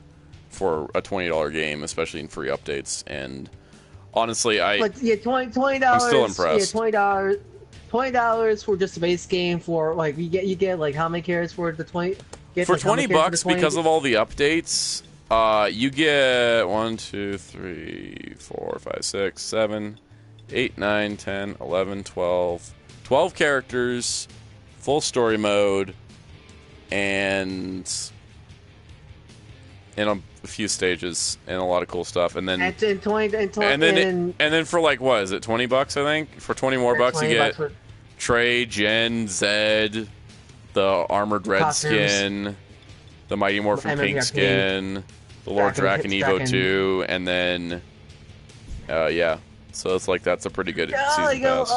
S1: for a $20 game, especially in free updates. And honestly,
S2: $20.
S1: I'm still impressed.
S2: Yeah, $20 for just the base game. For like you get like how many characters for the 20?
S1: For $20 because of all the updates, you get 1, 2, 3, 4, 5, 6, 7, 8, 9, 10, 11, 12. 12 characters, full story mode, and a few stages and a lot of cool stuff. And then for like what is it, $20? I think for 20 more bucks you get Trey, Jen, Zedd, the armored red skin, the Mighty Morphin pink skin, the Lord Draken Evo 2, and then yeah. So it's like that's a pretty good season pass.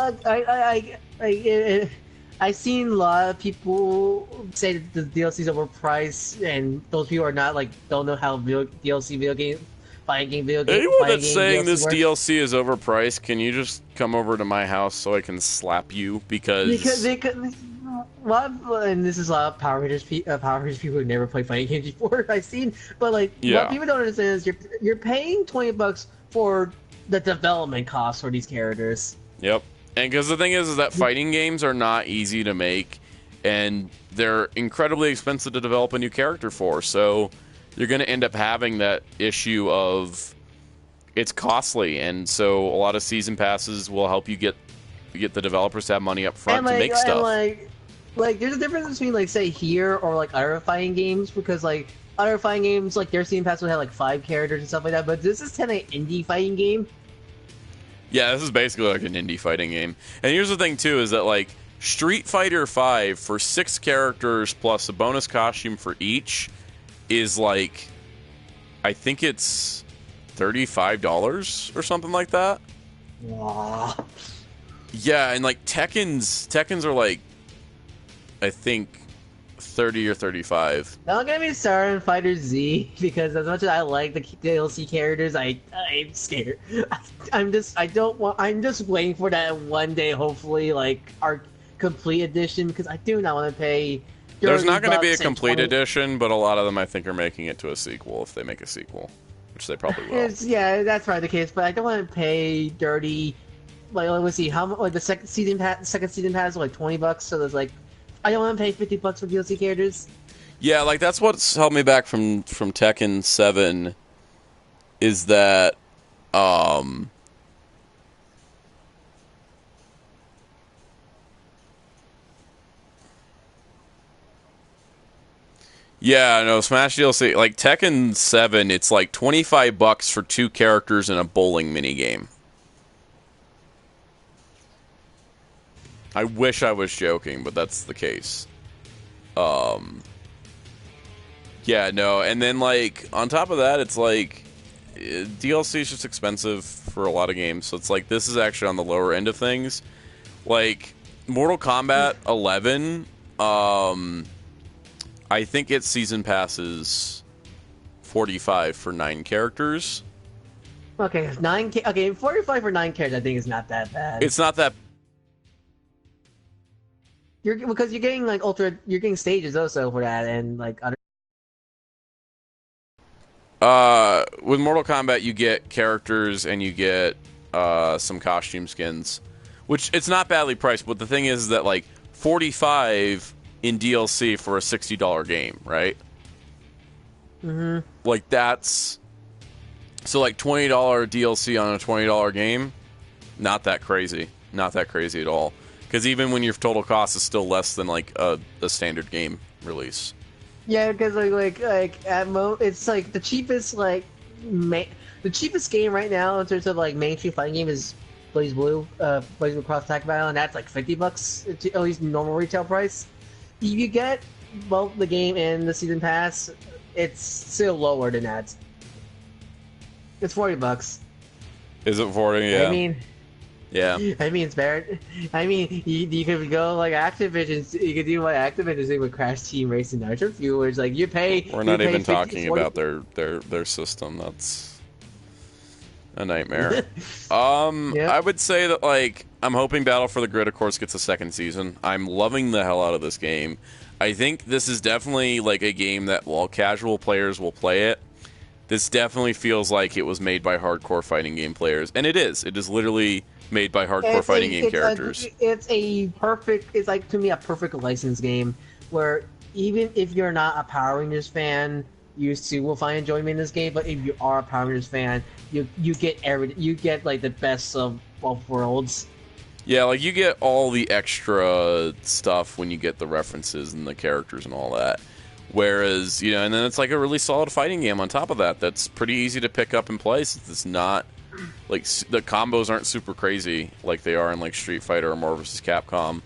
S2: I've seen a lot of people say that the DLC is overpriced, and those people are not don't know how fighting game
S1: Anyone that's saying DLC this DLC is overpriced, can you just come over to my house so I can slap you? Because
S2: and this is a lot of Power Rangers people who never played fighting games before I've seen, but what people don't understand is you're paying $20 for the development costs for these characters.
S1: Yep. And because the thing is that fighting games are not easy to make, and they're incredibly expensive to develop a new character for. So you're going to end up having that issue of it's costly, and so a lot of season passes will help you get the developers to have money up front to make stuff.
S2: And there's a difference between say here or other fighting games, because other fighting games their season pass would have 5 characters and stuff like that, but this is kind of an indie fighting game.
S1: Yeah, this is basically like an indie fighting game. And here's the thing, too, is that, Street Fighter V for 6 characters plus a bonus costume for each is, I think it's $35 or something like that.
S2: Wow.
S1: Yeah, and, Tekken's are, I think, 30 or 35.
S2: Don't get me started on Fighter Z, because as much as I like the DLC characters, I'm scared. I'm just waiting for that one day, hopefully, our complete edition, because I do not want to pay.
S1: There's not going to be a complete edition, but a lot of them I think are making it to a sequel if they make a sequel, which they probably will.
S2: Yeah, that's probably the case, but I don't want to pay dirty. Let's see how much the second season pass is $20, so there's I don't want to pay $50 for DLC characters.
S1: Yeah, that's what's held me back from Tekken 7 is that yeah, no, Smash DLC, Tekken 7, it's $25 for 2 characters in a bowling minigame. I wish I was joking, but that's the case. Yeah, no, and then, on top of that, it's DLC is just expensive for a lot of games, so it's this is actually on the lower end of things. Mortal Kombat 11, I think its season pass is $45 for 9 characters.
S2: Okay, 45 for 9 characters I think is not that bad.
S1: It's not that
S2: because you're getting you're getting stages also for that, and other.
S1: With Mortal Kombat, you get characters and you get some costume skins, which it's not badly priced. But the thing is that like $45 in DLC for a $60 game, right?
S2: Mm-hmm.
S1: Like that's so like $20 DLC on a $20 game. Not that crazy. Not that crazy at all. Because even when your total cost is still less than like a standard game release.
S2: Yeah, because like it's like the cheapest the cheapest game right now in terms of like mainstream fighting game is Blaze Blue Cross Attack Battle, and that's like $50 at least normal retail price. If you get both the game and the season pass, it's still lower than that. It's $40.
S1: Is it 40? Yeah.
S2: I mean.
S1: Yeah.
S2: I mean, it's better. I mean, you could go like Activision. You could do what Activision did with Crash Team Racing Nitro Fuelers. Like you pay.
S1: We're not even talking about their system. That's a nightmare.
S2: Yep.
S1: I would say that like I'm hoping Battle for the Grid, of course, gets a second season. I'm loving the hell out of this game. I think this is definitely like a game that while casual players will play it, this definitely feels like it was made by hardcore fighting game players, and it is. It is literally made by hardcore fighting game characters.
S2: It's like to me a perfect license game where even if you're not a Power Rangers fan, you still will find enjoyment in this game. But if you are a Power Rangers fan, you get like the best of both worlds.
S1: Yeah, like you get all the extra stuff when you get the references and the characters and all that. Whereas, you know, and then it's like a really solid fighting game on top of that. That's pretty easy to pick up and play. It's not like the combos aren't super crazy like they are in like Street Fighter or Marvel vs. Capcom.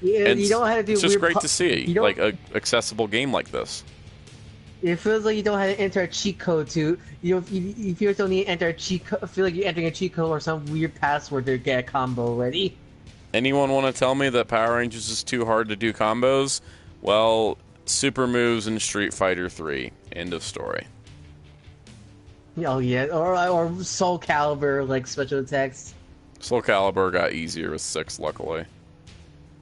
S2: Yeah,
S1: and
S2: you don't have to do.
S1: It's just great to see like a accessible game like this.
S2: It feels like you don't have to enter a cheat code to you feel don't need to enter a cheat code. I feel like you're entering a cheat code or some weird password to get a combo ready.
S1: Anyone want to tell me that Power Rangers is too hard to do combos? Well, super moves in Street Fighter 3. End of story.
S2: Oh yeah, or Soul Calibur like special attacks.
S1: Soul Calibur got easier with 6, luckily.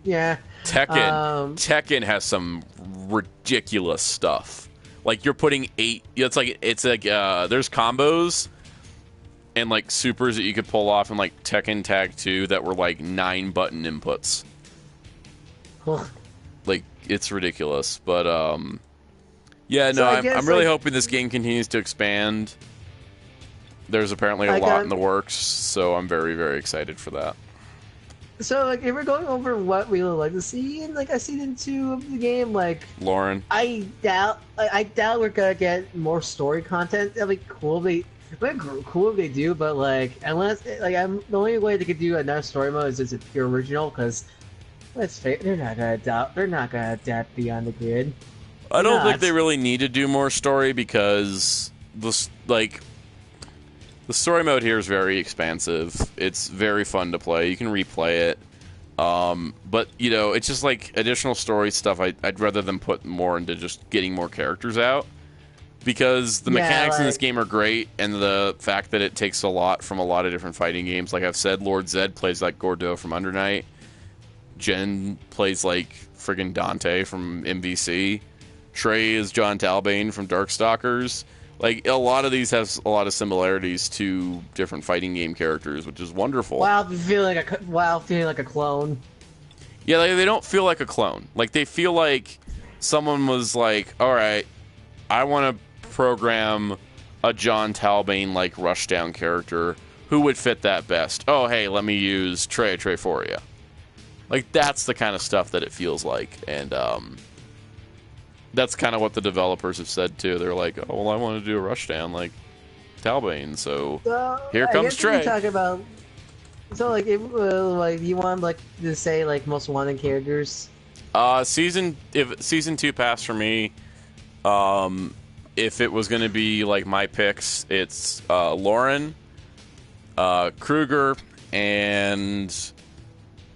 S2: Yeah.
S1: Tekken has some ridiculous stuff. Like you're putting 8. It's like there's combos and like supers that you could pull off in like Tekken Tag 2 that were like 9 button inputs. Like it's ridiculous, but yeah, no, so I'm really hoping this game continues to expand. There's apparently a lot in the works, so I'm very, very excited for that.
S2: So, like, if we're going over what we would like to see in, like, a season 2 of the game, like...
S1: Lauren?
S2: I doubt we're gonna get more story content. That'd be cool if they do, but, like, unless... Like, the only way they could do another story mode is it's a pure original, because... Let's face it, they're not gonna adapt Beyond the Grid.
S1: I don't think they really need to do more story, because... The story mode here is very expansive. It's very fun to play. You can replay it. But, you know, it's just like additional story stuff. I'd rather them put more into just getting more characters out. Because the mechanics in this game are great, and the fact that it takes a lot from a lot of different fighting games. Like I've said, Lord Zedd plays like Gordeau from Under Night. Jen plays like friggin' Dante from MVC. Trey is John Talbane from Darkstalkers. Like, a lot of these have a lot of similarities to different fighting game characters, which is wonderful.
S2: Wow, feeling like a clone.
S1: Yeah, like, they don't feel like a clone. Like, they feel like someone was like, alright, I want to program a John Talbane-like Rushdown character. Who would fit that best? Oh, hey, let me use Trey for you. Like, that's the kind of stuff that it feels like. And, that's kind of what the developers have said too. They're like, "Oh, well, I want to do a Rushdown like Talbane, so here comes Trey."
S2: Talk about like, like you want like to say like most wanted characters.
S1: Season 2 pass for me. If it was going to be like my picks, it's Lauren, Kruger, and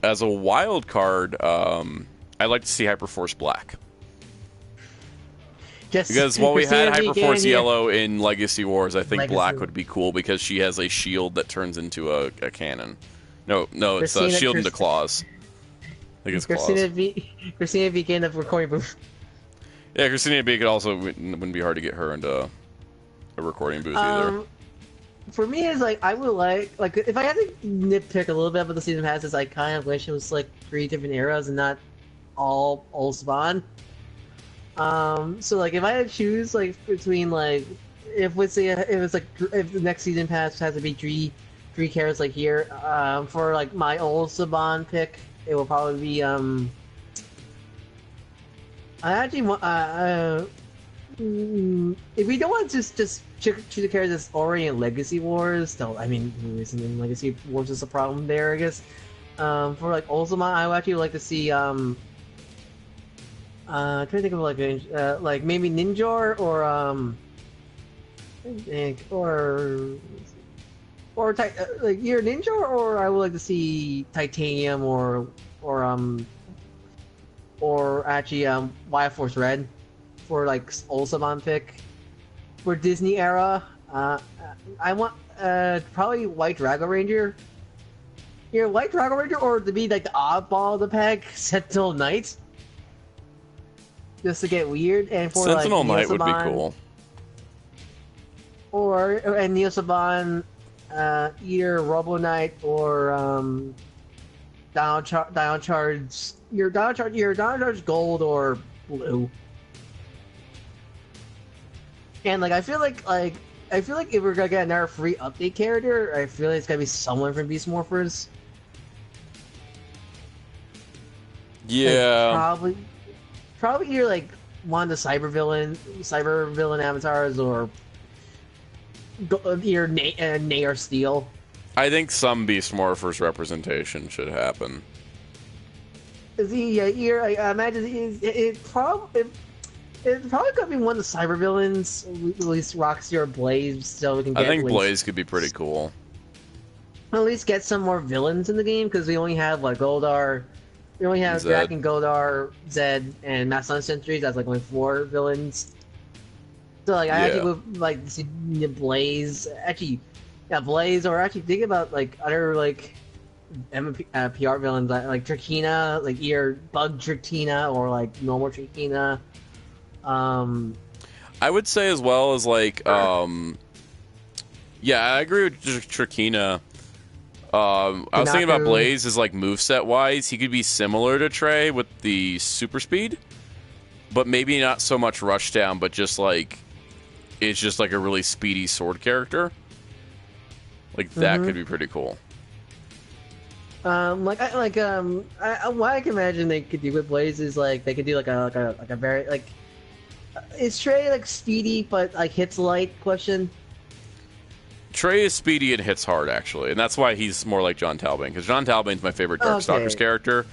S1: as a wild card, I'd like to see Hyperforce Black. Because while we had Hyperforce Yellow in Legacy Wars, I think Black would be cool because she has a shield that turns into a cannon. No, it's a shield into claws. I think it's
S2: Christina V in the recording booth.
S1: Yeah, Christina B could also wouldn't be hard to get her into a recording booth either.
S2: for me, it's like I would like if I had to nitpick a little bit about the season passes, I kind of wish it was like 3 different eras and not all old spawn. So like if I had to choose like between like if let's say if it's like if the next season pass has to be three characters like here, for like my old Saban pick, it will probably be I actually want if we don't want to just choose the characters that's already in Legacy Wars, though I mean who isn't in Legacy Wars is a problem there, I guess. For like old Saban, I would actually like to see I'm trying to think of like maybe Ninja or like either Ninja or I would like to see Titanium or actually Wire Force Red for like old Saban pick for Disney era. I want probably White Dragon Ranger. Either White Dragon Ranger or to be like the oddball of the pack, Sentinel Knight. Just to get weird, and for
S1: Sentinel
S2: like
S1: Knight would be cool.
S2: And Neo Saban, either Robo Knight or Dino Charge. Your Dino Charge Gold or Blue. And like I feel like if we're gonna get another free update character, I feel like it's gonna be someone from Beast Morphers.
S1: Yeah.
S2: Like, probably either like one of the cyber villain avatars or either Nay or Steel.
S1: I think some Beast Morphers representation should happen.
S2: Is he? I imagine it probably could be one of the cyber villains. At least Roxy or Blaze, so we can. Get
S1: I think Blaze could be pretty cool.
S2: At least get some more villains in the game because we only have like Goldar. We only have Dragon, Goldar, Zedd, and Master Sentries. That's like only 4 villains. So like I actually would like to see Blaze. Actually, yeah, Blaze, or actually think about like other like PR villains like Drakina, like either Bug Drakina or like normal Drakina.
S1: I would say as well as like yeah, I agree with Drakina. I was thinking about Blaze as like moveset wise, he could be similar to Trey with the super speed, but maybe not so much rushdown, but just like it's just like a really speedy sword character. Like that could be pretty cool.
S2: What I can imagine they could do with Blaze is like they could do like a very like is Trey like speedy but like hits light question.
S1: Trey is speedy and hits hard, actually, and that's why he's more like John Talbot, because John Talbot's my favorite Darkstalkers character,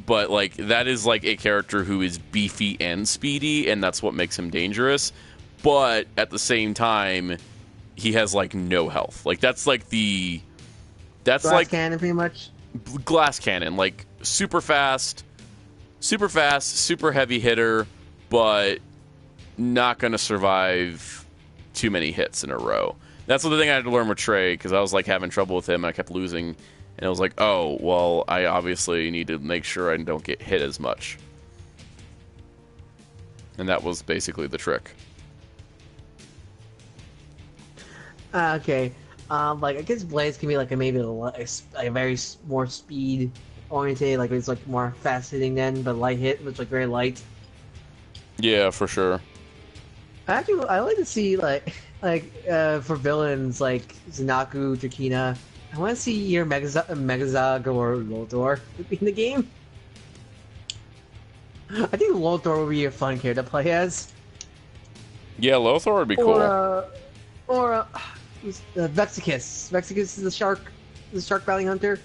S1: but like that is like a character who is beefy and speedy, and that's what makes him dangerous, but at the same time, he has like no health. Like that's like glass
S2: cannon pretty much.
S1: Glass cannon, like super fast, super heavy hitter, but not going to survive too many hits in a row. That's the thing I had to learn with Trey, because I was like having trouble with him and I kept losing, and I was like, oh, well, I obviously need to make sure I don't get hit as much. And that was basically the trick.
S2: Okay. Like I guess Blaze can be like maybe a very more speed oriented, like it's like more fast hitting then, but light hit, which like very light.
S1: Yeah, for sure.
S2: Actually, I like to see for villains like Zanaku, Drakina. I want to see your Megazog or Lothor in the game. I think Lothor would be a fun character to play as.
S1: Yeah, Lothor would be cool.
S2: Or Vexicus. Vexicus is the shark bounty hunter.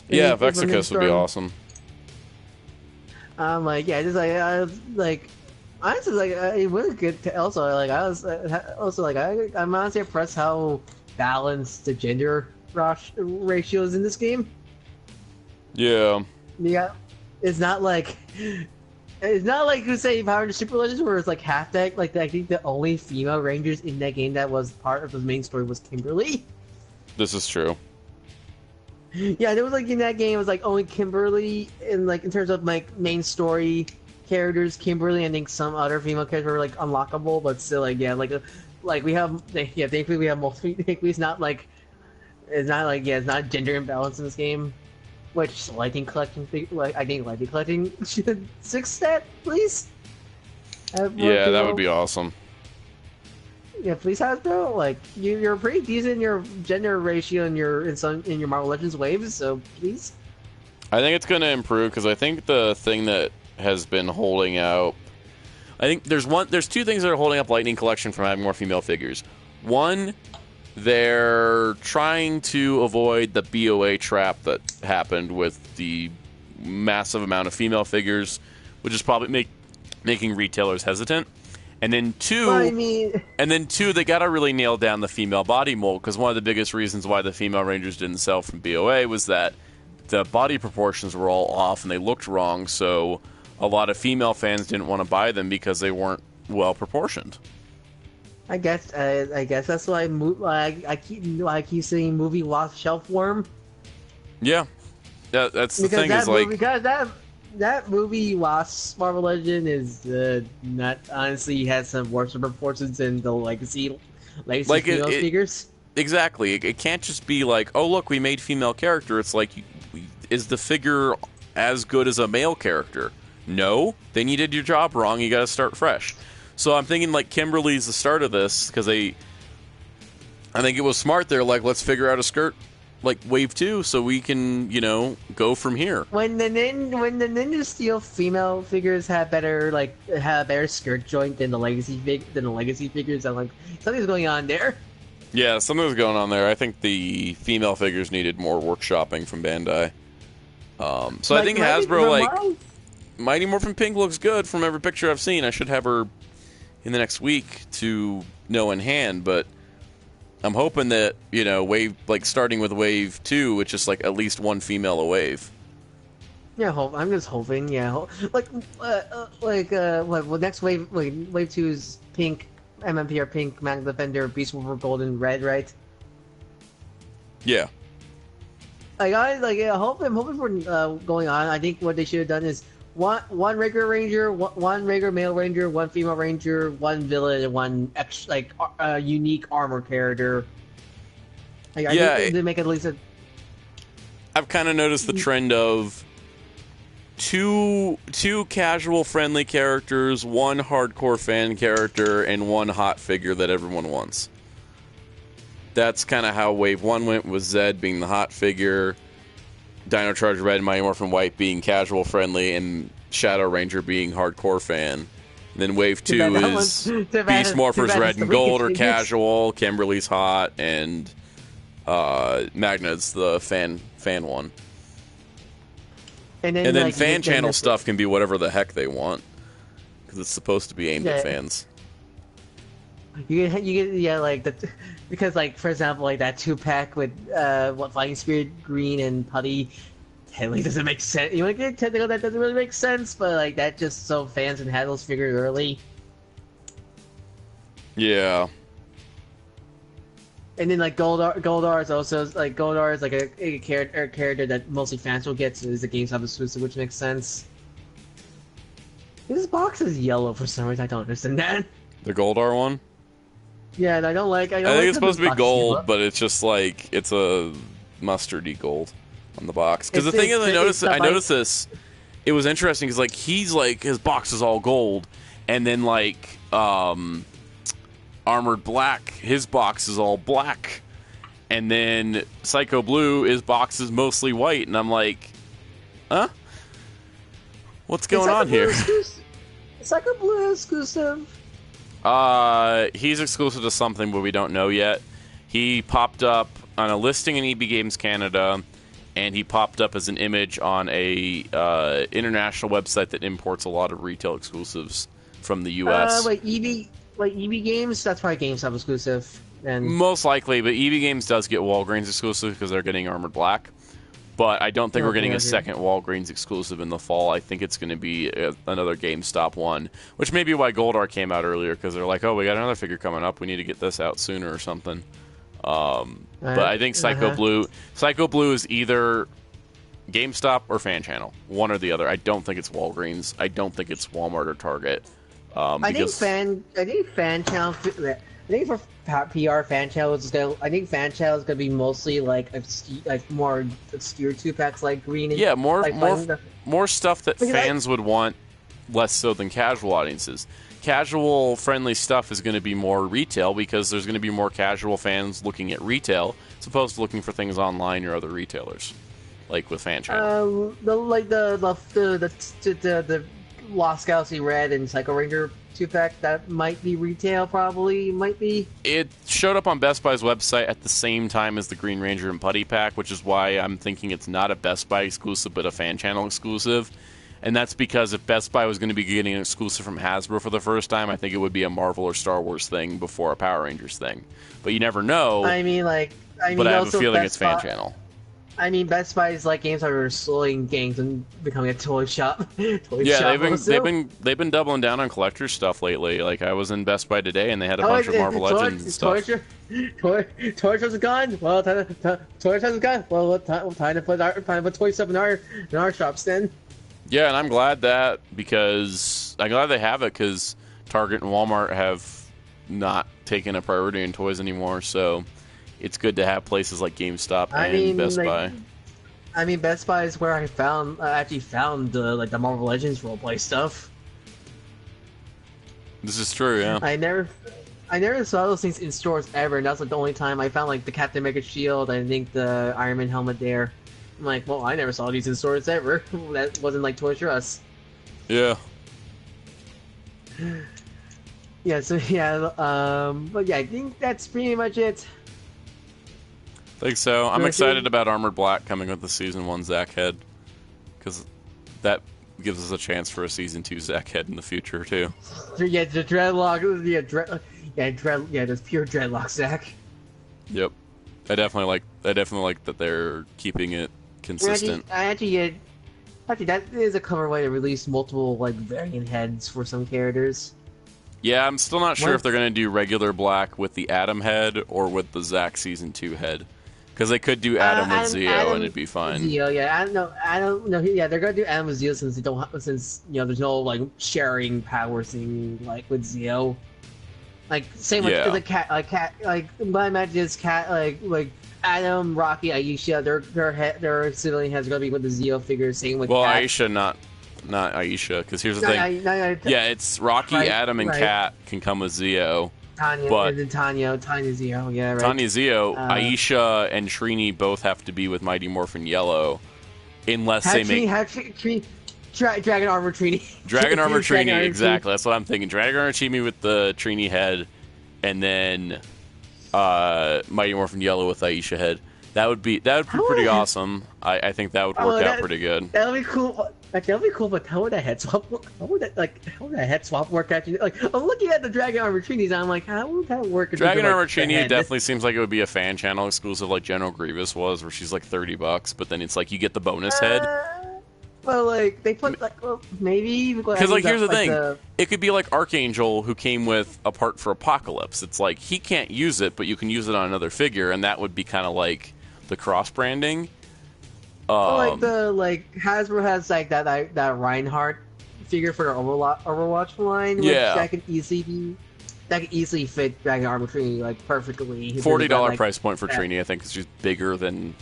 S1: Yeah, Vexicus would be awesome.
S2: Honestly, like it was good. I'm honestly impressed how balanced the gender ratio is in this game.
S1: Yeah.
S2: Yeah, it's not like who say Power Rangers Super Legends where it's like half deck. Like I think the only female Rangers in that game that was part of the main story was Kimberly.
S1: This is true.
S2: Yeah, there was like in that game it was like only Kimberly in terms of like main story characters. Kimberly, I think some other female characters were like unlockable, but still like yeah, like like we have thankfully we have multiple. Thankfully, it's not like it's not gender imbalance in this game. Which lighting collecting, I think lighting collecting should 6 that, please.
S1: Yeah, that would be awesome.
S2: Yeah, please, Hasbro. Like you're pretty decent in your gender ratio in your Marvel Legends waves, so please.
S1: I think it's going to improve because I think the thing that has been holding out. I think there's 2 things that are holding up Lightning Collection from having more female figures. One, they're trying to avoid the BOA trap that happened with the massive amount of female figures, which is probably making retailers hesitant. And then 2, they gotta really nail down the female body mold, because one of the biggest reasons why the female Rangers didn't sell from BOA was that the body proportions were all off and they looked wrong. So a lot of female fans didn't want to buy them because they weren't well proportioned.
S2: I guess that's why I keep saying movie lost shelf worm.
S1: Yeah, that's the thing.
S2: Because that movie lost Marvel Legend is not honestly has some worse proportions than the legacy female figures.
S1: Exactly, it can't just be like, oh look, we made female character. It's like, is the figure as good as a male character? No, then you did your job wrong. You got to start fresh. So I'm thinking like Kimberly's the start of this, because I think it was smart. They're like, let's figure out a skirt like Wave 2 so we can, go from here.
S2: When the Ninja Steel female figures have a better skirt joint than the legacy figures, I'm like, something's going on there.
S1: Yeah, something's going on there. I think the female figures needed more workshopping from Bandai. So I think Hasbro, Mighty Morphin Pink looks good from every picture I've seen. I should have her in the next week to know in hand, but I'm hoping that, wave, starting with Wave 2, it's just at least one female a wave.
S2: Yeah, I'm just hoping, yeah. Next wave, Wave 2 is pink, MMPR pink, Magna Defender, Beast Wars gold and red, right?
S1: Yeah.
S2: I'm hoping for going on. I think what they should have done is one regular ranger, one regular male ranger, one female ranger, one villain, and one unique armor character. I think they make at least
S1: I've kind of noticed the trend of two casual friendly characters, one hardcore fan character, and one hot figure that everyone wants. That's kind of how Wave 1 went, with Zedd being the hot figure, Dino Charge Red and Mighty Morphin White being casual friendly, and Shadow Ranger being hardcore fan. And then Wave 2 is Beast Morphers Red and Gold are casual, Kimberly's hot, and Magna's the fan one. And then fan channel stuff can be whatever the heck they want, because it's supposed to be aimed at fans.
S2: You get because for example that 2-pack with Flying Spirit Green and Putty technically doesn't make sense. Technically that doesn't really make sense, but that just so fans can have those figures early.
S1: Yeah.
S2: And then Goldar is also Goldar is a character that mostly fans will get, so is a GameStop exclusive, which makes sense. This box is yellow for some reason. I don't understand that.
S1: The Goldar one?
S2: Yeah, and I think
S1: it's supposed to be gold, but it's just it's a mustardy gold on the box. Because the thing is, I noticed this. It was interesting because he's his box is all gold, and then Armored Black, his box is all black, and then Psycho Blue, his box is mostly white, and I'm like, huh? What's going on here?
S2: Psycho Blue is exclusive.
S1: He's exclusive to something, but we don't know yet. He popped up on a listing in EB Games Canada, and he popped up as an image on a international website that imports a lot of retail exclusives from the U.S.
S2: EB Games? That's probably GameStop exclusive. And
S1: most likely, but EB Games does get Walgreens exclusive because they're getting Armored Black. But I don't think we're getting a second Walgreens exclusive in the fall. I think it's going to be another GameStop one, which may be why Goldar came out earlier, because they're like, oh, we got another figure coming up. We need to get this out sooner or something. But I think Psycho Blue is either GameStop or Fan Channel, one or the other. I don't think it's Walgreens. I don't think it's Walmart or Target.
S2: I think Fan Channel. think for PR fan channels, I think fan channels is gonna be mostly like more obscure 2-packs like Green. And,
S1: yeah, more stuff that
S2: because
S1: fans would want, less so than casual audiences. Casual friendly stuff is going to be more retail because there's going to be more casual fans looking at retail as opposed to looking for things online or other retailers, like with fan channel.
S2: The Lost Galaxy Red and Psycho Ranger 2-pack that might be retail, probably might be.
S1: It showed up on Best Buy's website at the same time as the Green Ranger and Putty pack, which is why I'm thinking it's not a Best Buy exclusive but a fan channel exclusive. And that's because if Best Buy was going to be getting an exclusive from Hasbro for the first time, I think it would be a Marvel or Star Wars thing before a Power Rangers thing. But you never know.
S2: But I
S1: have a feeling it's fan channel.
S2: I mean, Best Buy's like games are slowing games and becoming a toy shop.
S1: They've been doubling down on collector stuff lately. Like I was in Best Buy today and they had a bunch of Marvel Legends and stuff.
S2: Toy Shop's gone. Well, Toy Shop's gone. Well, time to put toy stuff in our shops then.
S1: Yeah, and I'm glad they have it because Target and Walmart have not taken a priority in toys anymore. So it's good to have places like GameStop and Best Buy.
S2: I mean, Best Buy is where I actually found the Marvel Legends roleplay stuff.
S1: This is true, yeah.
S2: I never saw those things in stores ever, and that's like the only time I found like the Captain America shield. I think the Iron Man helmet there. I'm like, well, I never saw these in stores ever. That wasn't like Toys R Us.
S1: Yeah.
S2: Yeah. So yeah. But yeah, I think that's pretty much it.
S1: I think so. I'm excited about Armored Black coming with the Season 1 Zack Head, because that gives us a chance for a Season 2 Zack Head in the future, too.
S2: Yeah, the Dreadlock. Yeah, there's pure Dreadlock Zack.
S1: Yep. I definitely like that they're keeping it consistent.
S2: Actually, that is a clever way to release multiple like variant heads for some characters.
S1: Yeah, I'm still not sure if they're going to do regular Black with the Adam head or with the Zack Season 2 head. Because they could do Adam with Zeo and it'd be fine.
S2: Zeo, yeah, I don't know. Yeah, they're gonna do Adam with Zeo since there's no like sharing power thing like with Zeo. Like same with the cat, like my imagine is cat like Adam, Rocky, Aisha, their civilian heads are gonna be with the Zeo figure. Same with Kat.
S1: Aisha, not Aisha. Because here's the thing. It's Rocky, Adam, and Kat can come with Zeo.
S2: Tanya Zeo, yeah, right.
S1: Tanya Zeo, Aisha, and Trini both have to be with Mighty Morphin Yellow, unless they make
S2: Dragon Armor Trini.
S1: Dragon Armor Trini, exactly. That's what I'm thinking. Dragon Armor Trini with the Trini head, and then Mighty Morphin Yellow with Aisha head. That would be pretty awesome. I think that would work out pretty good.
S2: That would be cool. Like, that would be cool, but how would that head swap work? How would that head swap work actually? Like, I'm looking at the Dragon Armor Trinis, and I'm like, how would that work?
S1: Dragon Armor Trini definitely seems like it would be a fan channel exclusive, like General Grievous was, where she's like $30, but then it's like you get the bonus head.
S2: Well, like they put maybe
S1: because here's the thing, it could be like Archangel, who came with a part for Apocalypse. It's like he can't use it, but you can use it on another figure, and that would be kind of like the cross branding.
S2: Hasbro has like that Reinhardt figure for their Overwatch line.
S1: Yeah,
S2: that could easily fit Dragon Armor Trini like perfectly.
S1: $40 price point for Trini, I think, because she's bigger than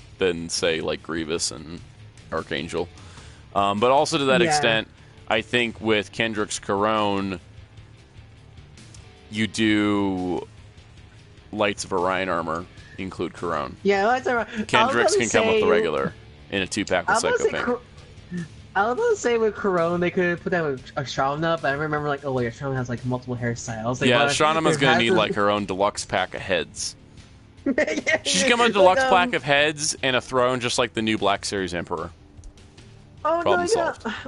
S1: say like Grievous and Archangel. But also to that extent, I think with Kendrick's Corone, you do Lights of Orion armor include Corone.
S2: Yeah, Lights of Orion.
S1: Kendrick's can come with the regular in a 2-pack with Psycho Pink.
S2: I was about to say with Corone they could put that with Shauna, but I remember like, oh yeah, Shauna has like multiple hairstyles.
S1: Shauna's gonna need like her own deluxe pack of heads. She's coming with a deluxe pack of heads and a throne, just like the new Black Series Emperor.
S2: Oh no!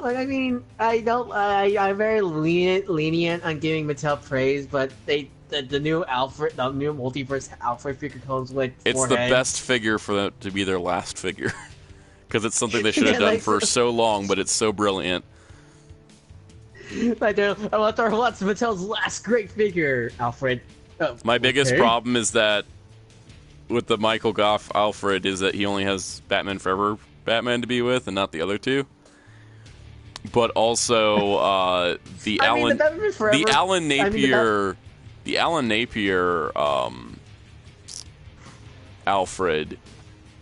S2: Like I mean, I'm very lenient on giving Mattel praise, but the new multiverse Alfred figure comes with 4
S1: It's the best figure for them to be their last figure, because it's something they should have done for so long, but it's so brilliant.
S2: I want Mattel's last great figure, Alfred.
S1: My biggest problem is that with the Michael Goff Alfred is that he only has Batman Forever Batman to be with and not the other two. But also the Alan Napier the Alan Napier Alfred,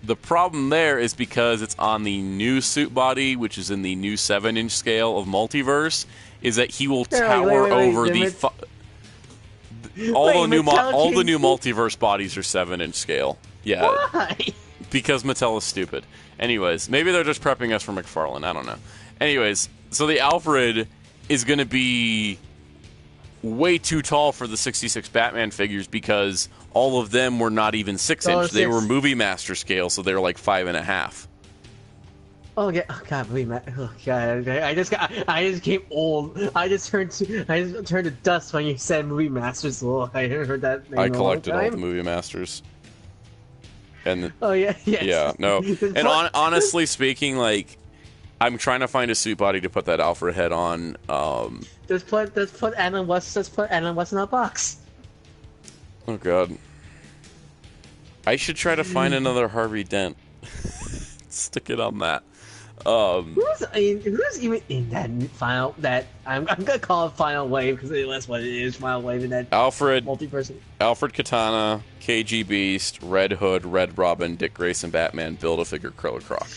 S1: the problem there is because it's on the new suit body, which is in the new 7-inch scale of Multiverse, is that he will tower over all the new Multiverse bodies are 7-inch scale. Yeah.
S2: Why?
S1: Because Mattel is stupid. Anyways, maybe they're just prepping us for McFarlane. I don't know. Anyways, so the Alfred is going to be way too tall for the 66 Batman figures because all of them were not even 6-inch. They were Movie Master scale, so they were like 5.5.
S2: Oh yeah, oh god, oh god, I just became old. I just turned to dust when you said Movie Masters. Oh, I haven't heard that name.
S1: I collected all the Movie Masters. And
S2: oh yeah, yes.
S1: Yeah, no. And honestly speaking, like, I'm trying to find a suit body to put that Alfred head on.
S2: Just put Alan West in a box.
S1: Oh god. I should try to find another Harvey Dent. Stick it on that.
S2: Who's even in that final? That I'm gonna call it Final Wave because that's what it is. Final Wave in that multi-person.
S1: Alfred Katana, KG Beast, Red Hood, Red Robin, Dick Grayson, Batman, Build-A-Figure, Killer Croc.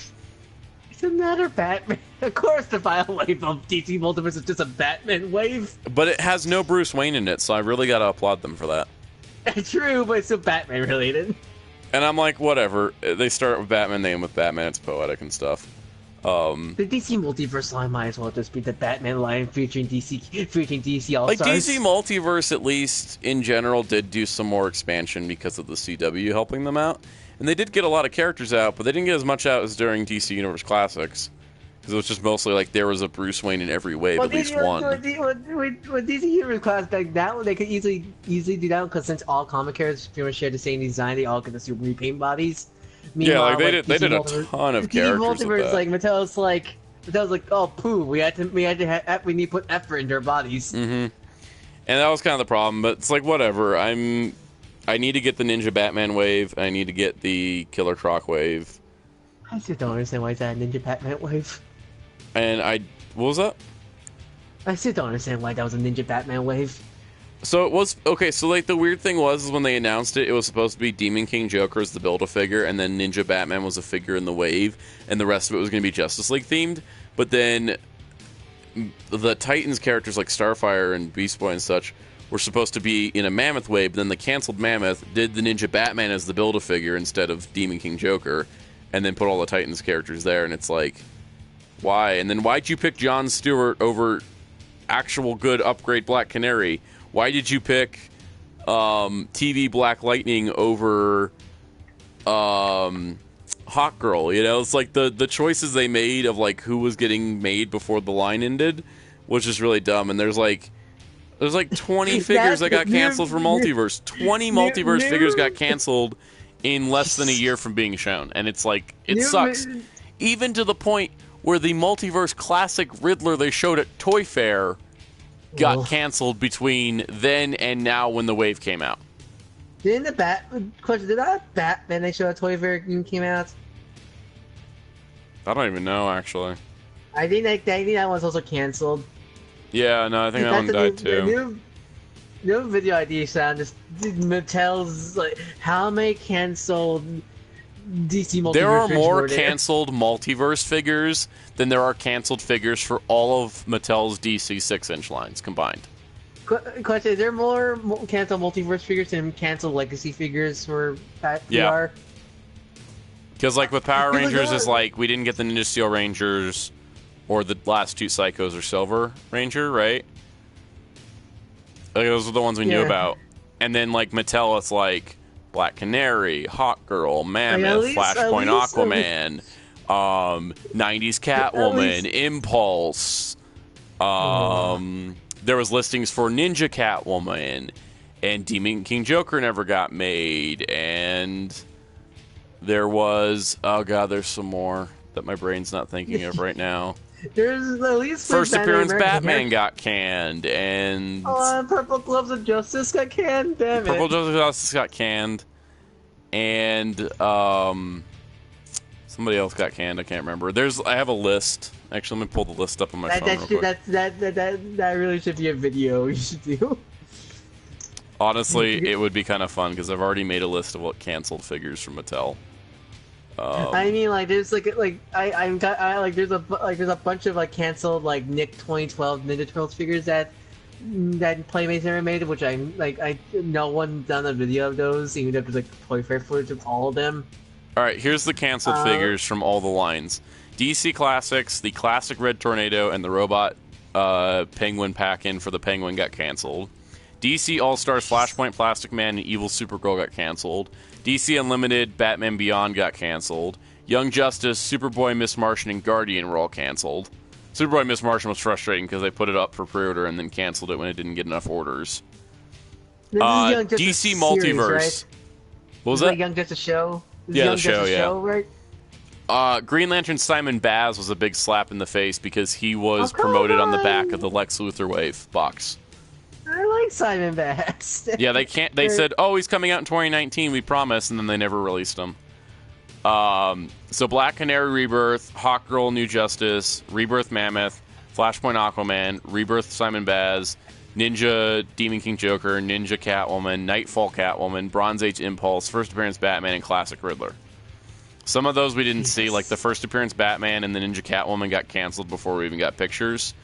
S2: It's another Batman. Of course, the Final Wave of DC Multiverse is just a Batman wave.
S1: But it has no Bruce Wayne in it, so I really gotta applaud them for that.
S2: True, but it's still Batman related.
S1: And I'm like, whatever. They start with Batman, they end with Batman. It's poetic and stuff.
S2: The DC Multiverse line might as well just be the Batman line featuring DC All-Stars.
S1: Like, DC Multiverse, at least, in general, did do some more expansion because of the CW helping them out. And they did get a lot of characters out, but they didn't get as much out as during DC Universe Classics. Because it was just mostly like there was a Bruce Wayne in every wave, at least one.
S2: With DC Universe Classics, that they could easily do that because since all comic characters pretty much share the same design, they all get the super repaint bodies.
S1: Meanwhile, yeah, like they did a ton of characters.
S2: Multiverse, like Mattel's like, oh poo, we need to put effort into our bodies.
S1: Mm-hmm. And that was kind of the problem, but it's like whatever. I need to get the Ninja Batman wave. I need to get the Killer Croc wave.
S2: I still don't understand why it's that Ninja Batman wave.
S1: And what was that?
S2: I still don't understand why that was a Ninja Batman wave.
S1: So it was okay. So like the weird thing was when they announced it, it was supposed to be Demon King Joker as the Build-A-Figure, and then Ninja Batman was a figure in the wave, and the rest of it was going to be Justice League themed. But then the Titans characters like Starfire and Beast Boy and such were supposed to be in a Mammoth wave. But then the canceled Mammoth did the Ninja Batman as the Build-A-Figure instead of Demon King Joker, and then put all the Titans characters there. And it's like, why? And then why'd you pick Jon Stewart over actual good upgrade Black Canary? Why did you pick TV Black Lightning over Hawk Girl? You know, it's like the choices they made of like who was getting made before the line ended was just really dumb. And there's like 20 figures that got canceled for Multiverse. 20 Multiverse figures got canceled in less than a year from being shown, and it's like it sucks. Even to the point where the Multiverse Classic Riddler they showed at Toy Fair got canceled between then and now when the wave came out.
S2: Did that Batman they showed at Toy Fair came out?
S1: I don't even know, actually.
S2: I think that one's also canceled.
S1: Yeah, no, I think that one died too.
S2: New video idea sound just Mattel's like how many canceled DC Multiverse.
S1: There are more canceled Multiverse figures than there are canceled figures for all of Mattel's DC 6-inch lines combined.
S2: Question: is there more canceled Multiverse figures than canceled Legacy figures for VR?
S1: Yeah. Because like with Power Rangers, is like we didn't get the Ninja Steel Rangers or the last two Psychos or Silver Ranger, right? Like those are the ones we knew about. And then like Mattel, it's like Black Canary, Hawk Girl, Mammoth, Flashpoint, Aquaman, 90s Catwoman, Impulse. There was listings for Ninja Catwoman, and Demon King Joker never got made, and there was there's some more that my brain's not thinking of right now.
S2: There's at least
S1: first appearance Batman got canned, and
S2: Purple Gloves of Justice got canned. Damn it!
S1: Purple Gloves of Justice got canned, and somebody else got canned. I can't remember. I have a list. Actually, let me pull the list up on my phone.
S2: That really should be a video you should do.
S1: Honestly, it would be kind of fun because I've already made a list of what canceled figures from Mattel.
S2: I mean, like, there's there's a bunch of like canceled like Nick 2012 Ninja Turtles figures that Playmates never made, which no one done a video of those, even though there's like Toy Fair footage of all of them.
S1: All right, here's the canceled figures from all the lines: DC Classics, the Classic Red Tornado, and the Robot Penguin pack-in for the Penguin got canceled. DC All-Stars Flashpoint Plastic Man and Evil Supergirl got canceled. DC Unlimited Batman Beyond got canceled. Young Justice, Superboy, Miss Martian, and Guardian were all canceled. Superboy Miss Martian was frustrating because they put it up for pre-order and then canceled it when it didn't get enough orders. DC Multiverse.
S2: Right?
S1: What was that?
S2: Like Young Justice show?
S1: Yeah, the show,
S2: right?
S1: Green Lantern Simon Baz was a big slap in the face because he was promoted on the back of the Lex Luthor Wave box.
S2: I like Simon Baz.
S1: Yeah, they can't. They said, "Oh, he's coming out in 2019. We promise," and then they never released him. So Black Canary Rebirth, Hawkgirl New Justice, Rebirth Mammoth, Flashpoint Aquaman, Rebirth Simon Baz, Ninja Demon King Joker, Ninja Catwoman, Nightfall Catwoman, Bronze Age Impulse, First Appearance Batman, and Classic Riddler. Some of those we didn't see, like the First Appearance Batman and the Ninja Catwoman got canceled before we even got pictures.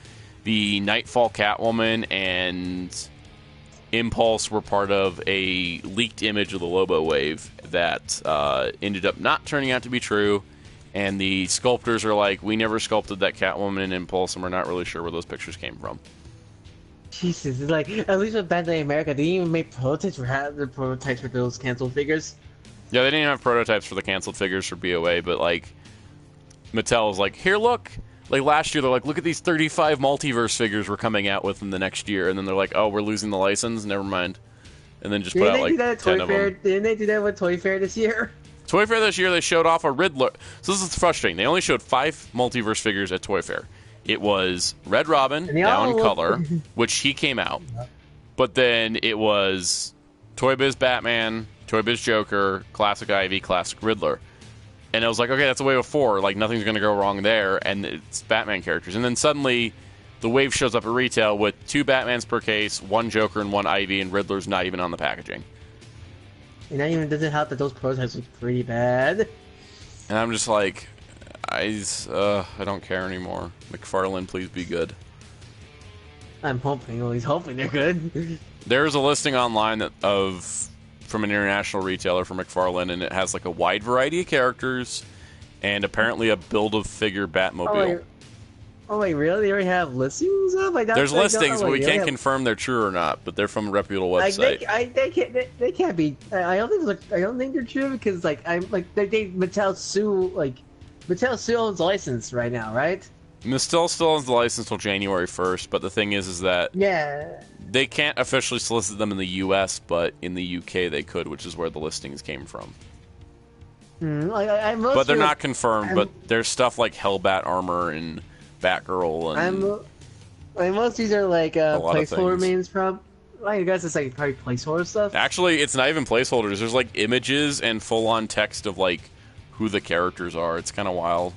S1: The Nightfall Catwoman and Impulse were part of a leaked image of the Lobo Wave that ended up not turning out to be true. And the sculptors are like, we never sculpted that Catwoman and Impulse, and we're not really sure where those pictures came from.
S2: Jesus, it's like, at least with Bandai America, they didn't even make prototypes for those canceled figures.
S1: Yeah, they didn't have prototypes for the canceled figures for BOA, but like, Mattel was like, here, look. Like last year, they're like, look at these 35 multiverse figures we're coming out with in the next year, and then they're like, oh, we're losing the license, never mind, and then just put out like 10 of them.
S2: Didn't they do that with Toy Fair this year?
S1: Toy Fair this year, they showed off a Riddler. So this is frustrating. They only showed 5 multiverse figures at Toy Fair. It was Red Robin, now in color, which he came out, but then it was Toy Biz Batman, Toy Biz Joker, Classic Ivy, Classic Riddler. And I was like, okay, that's a wave of 4. Like, nothing's going to go wrong there. And it's Batman characters. And then suddenly, the wave shows up at retail with 2 Batmans per case, 1 Joker and 1 Ivy, and Riddler's not even on the packaging.
S2: And that even doesn't help that those prototypes look pretty bad.
S1: And I'm just like, I don't care anymore. McFarlane, please be good.
S2: I'm hoping, at least hoping they're good.
S1: There's a listing online from an international retailer for McFarlane, and it has like a wide variety of characters and apparently a build-a-figure Batmobile.
S2: Oh wait, really? They already have listings up?
S1: There's listings, but we can't confirm they're true or not. But they're from a reputable website.
S2: They can't be. I don't think they're true because Mattel still owns the license right now, right?
S1: Mattel still owns the license till January 1st. But the thing is that they can't officially solicit them in the U.S., but in the UK they could, which is where the listings came from. But they're not confirmed. But there's stuff like Hellbat armor and Batgirl and
S2: most of these are like placeholder names. I guess it's like probably placeholder stuff.
S1: Actually, it's not even placeholders. There's like images and full-on text of like who the characters are. It's kind of wild.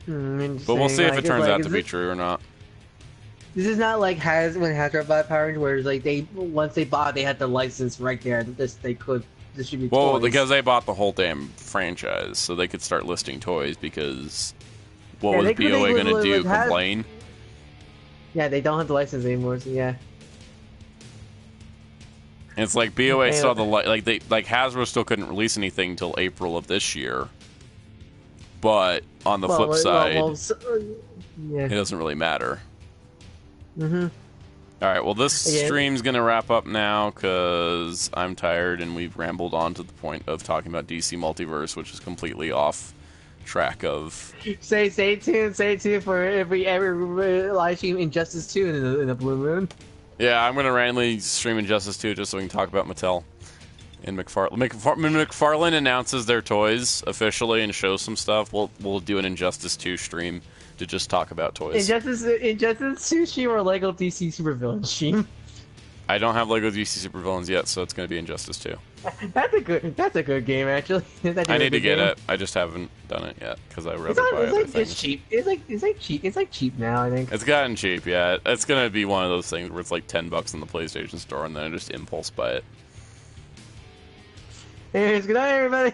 S1: But we'll see if it turns out to be true or not.
S2: This is not like when Hasbro bought Power Rangers, where it's like once they bought, they had the license right there. They could distribute.
S1: Well,
S2: toys.
S1: Because they bought the whole damn franchise, so they could start listing toys. Because what was BOA going to do? Complain?
S2: Yeah, they don't have the license anymore. So yeah.
S1: And it's like BOA saw the Hasbro still couldn't release anything until April of this year. But on the flip side, it doesn't really matter. All right, well, this stream's going to wrap up now because I'm tired and we've rambled on to the point of talking about DC Multiverse, which is completely off track of...
S2: Stay tuned for every live stream Injustice 2 in the Blue Moon.
S1: Yeah, I'm going to randomly stream Injustice 2 just so we can talk about Mattel. And McFarlane announces their toys officially and shows some stuff. We'll do an Injustice 2 stream to just talk about toys.
S2: Injustice 2 stream or Lego DC Supervillain stream?
S1: I don't have Lego DC Supervillains yet, so it's going to be Injustice 2.
S2: That's a good game actually.
S1: I need to get it. I just haven't done it yet because I rather buy other things.
S2: It's cheap. It's like cheap now. I think
S1: it's gotten cheap. Yeah, it's gonna be one of those things where it's like $10 in the PlayStation Store, and then I just impulse buy it.
S2: Anyways, good night, everybody.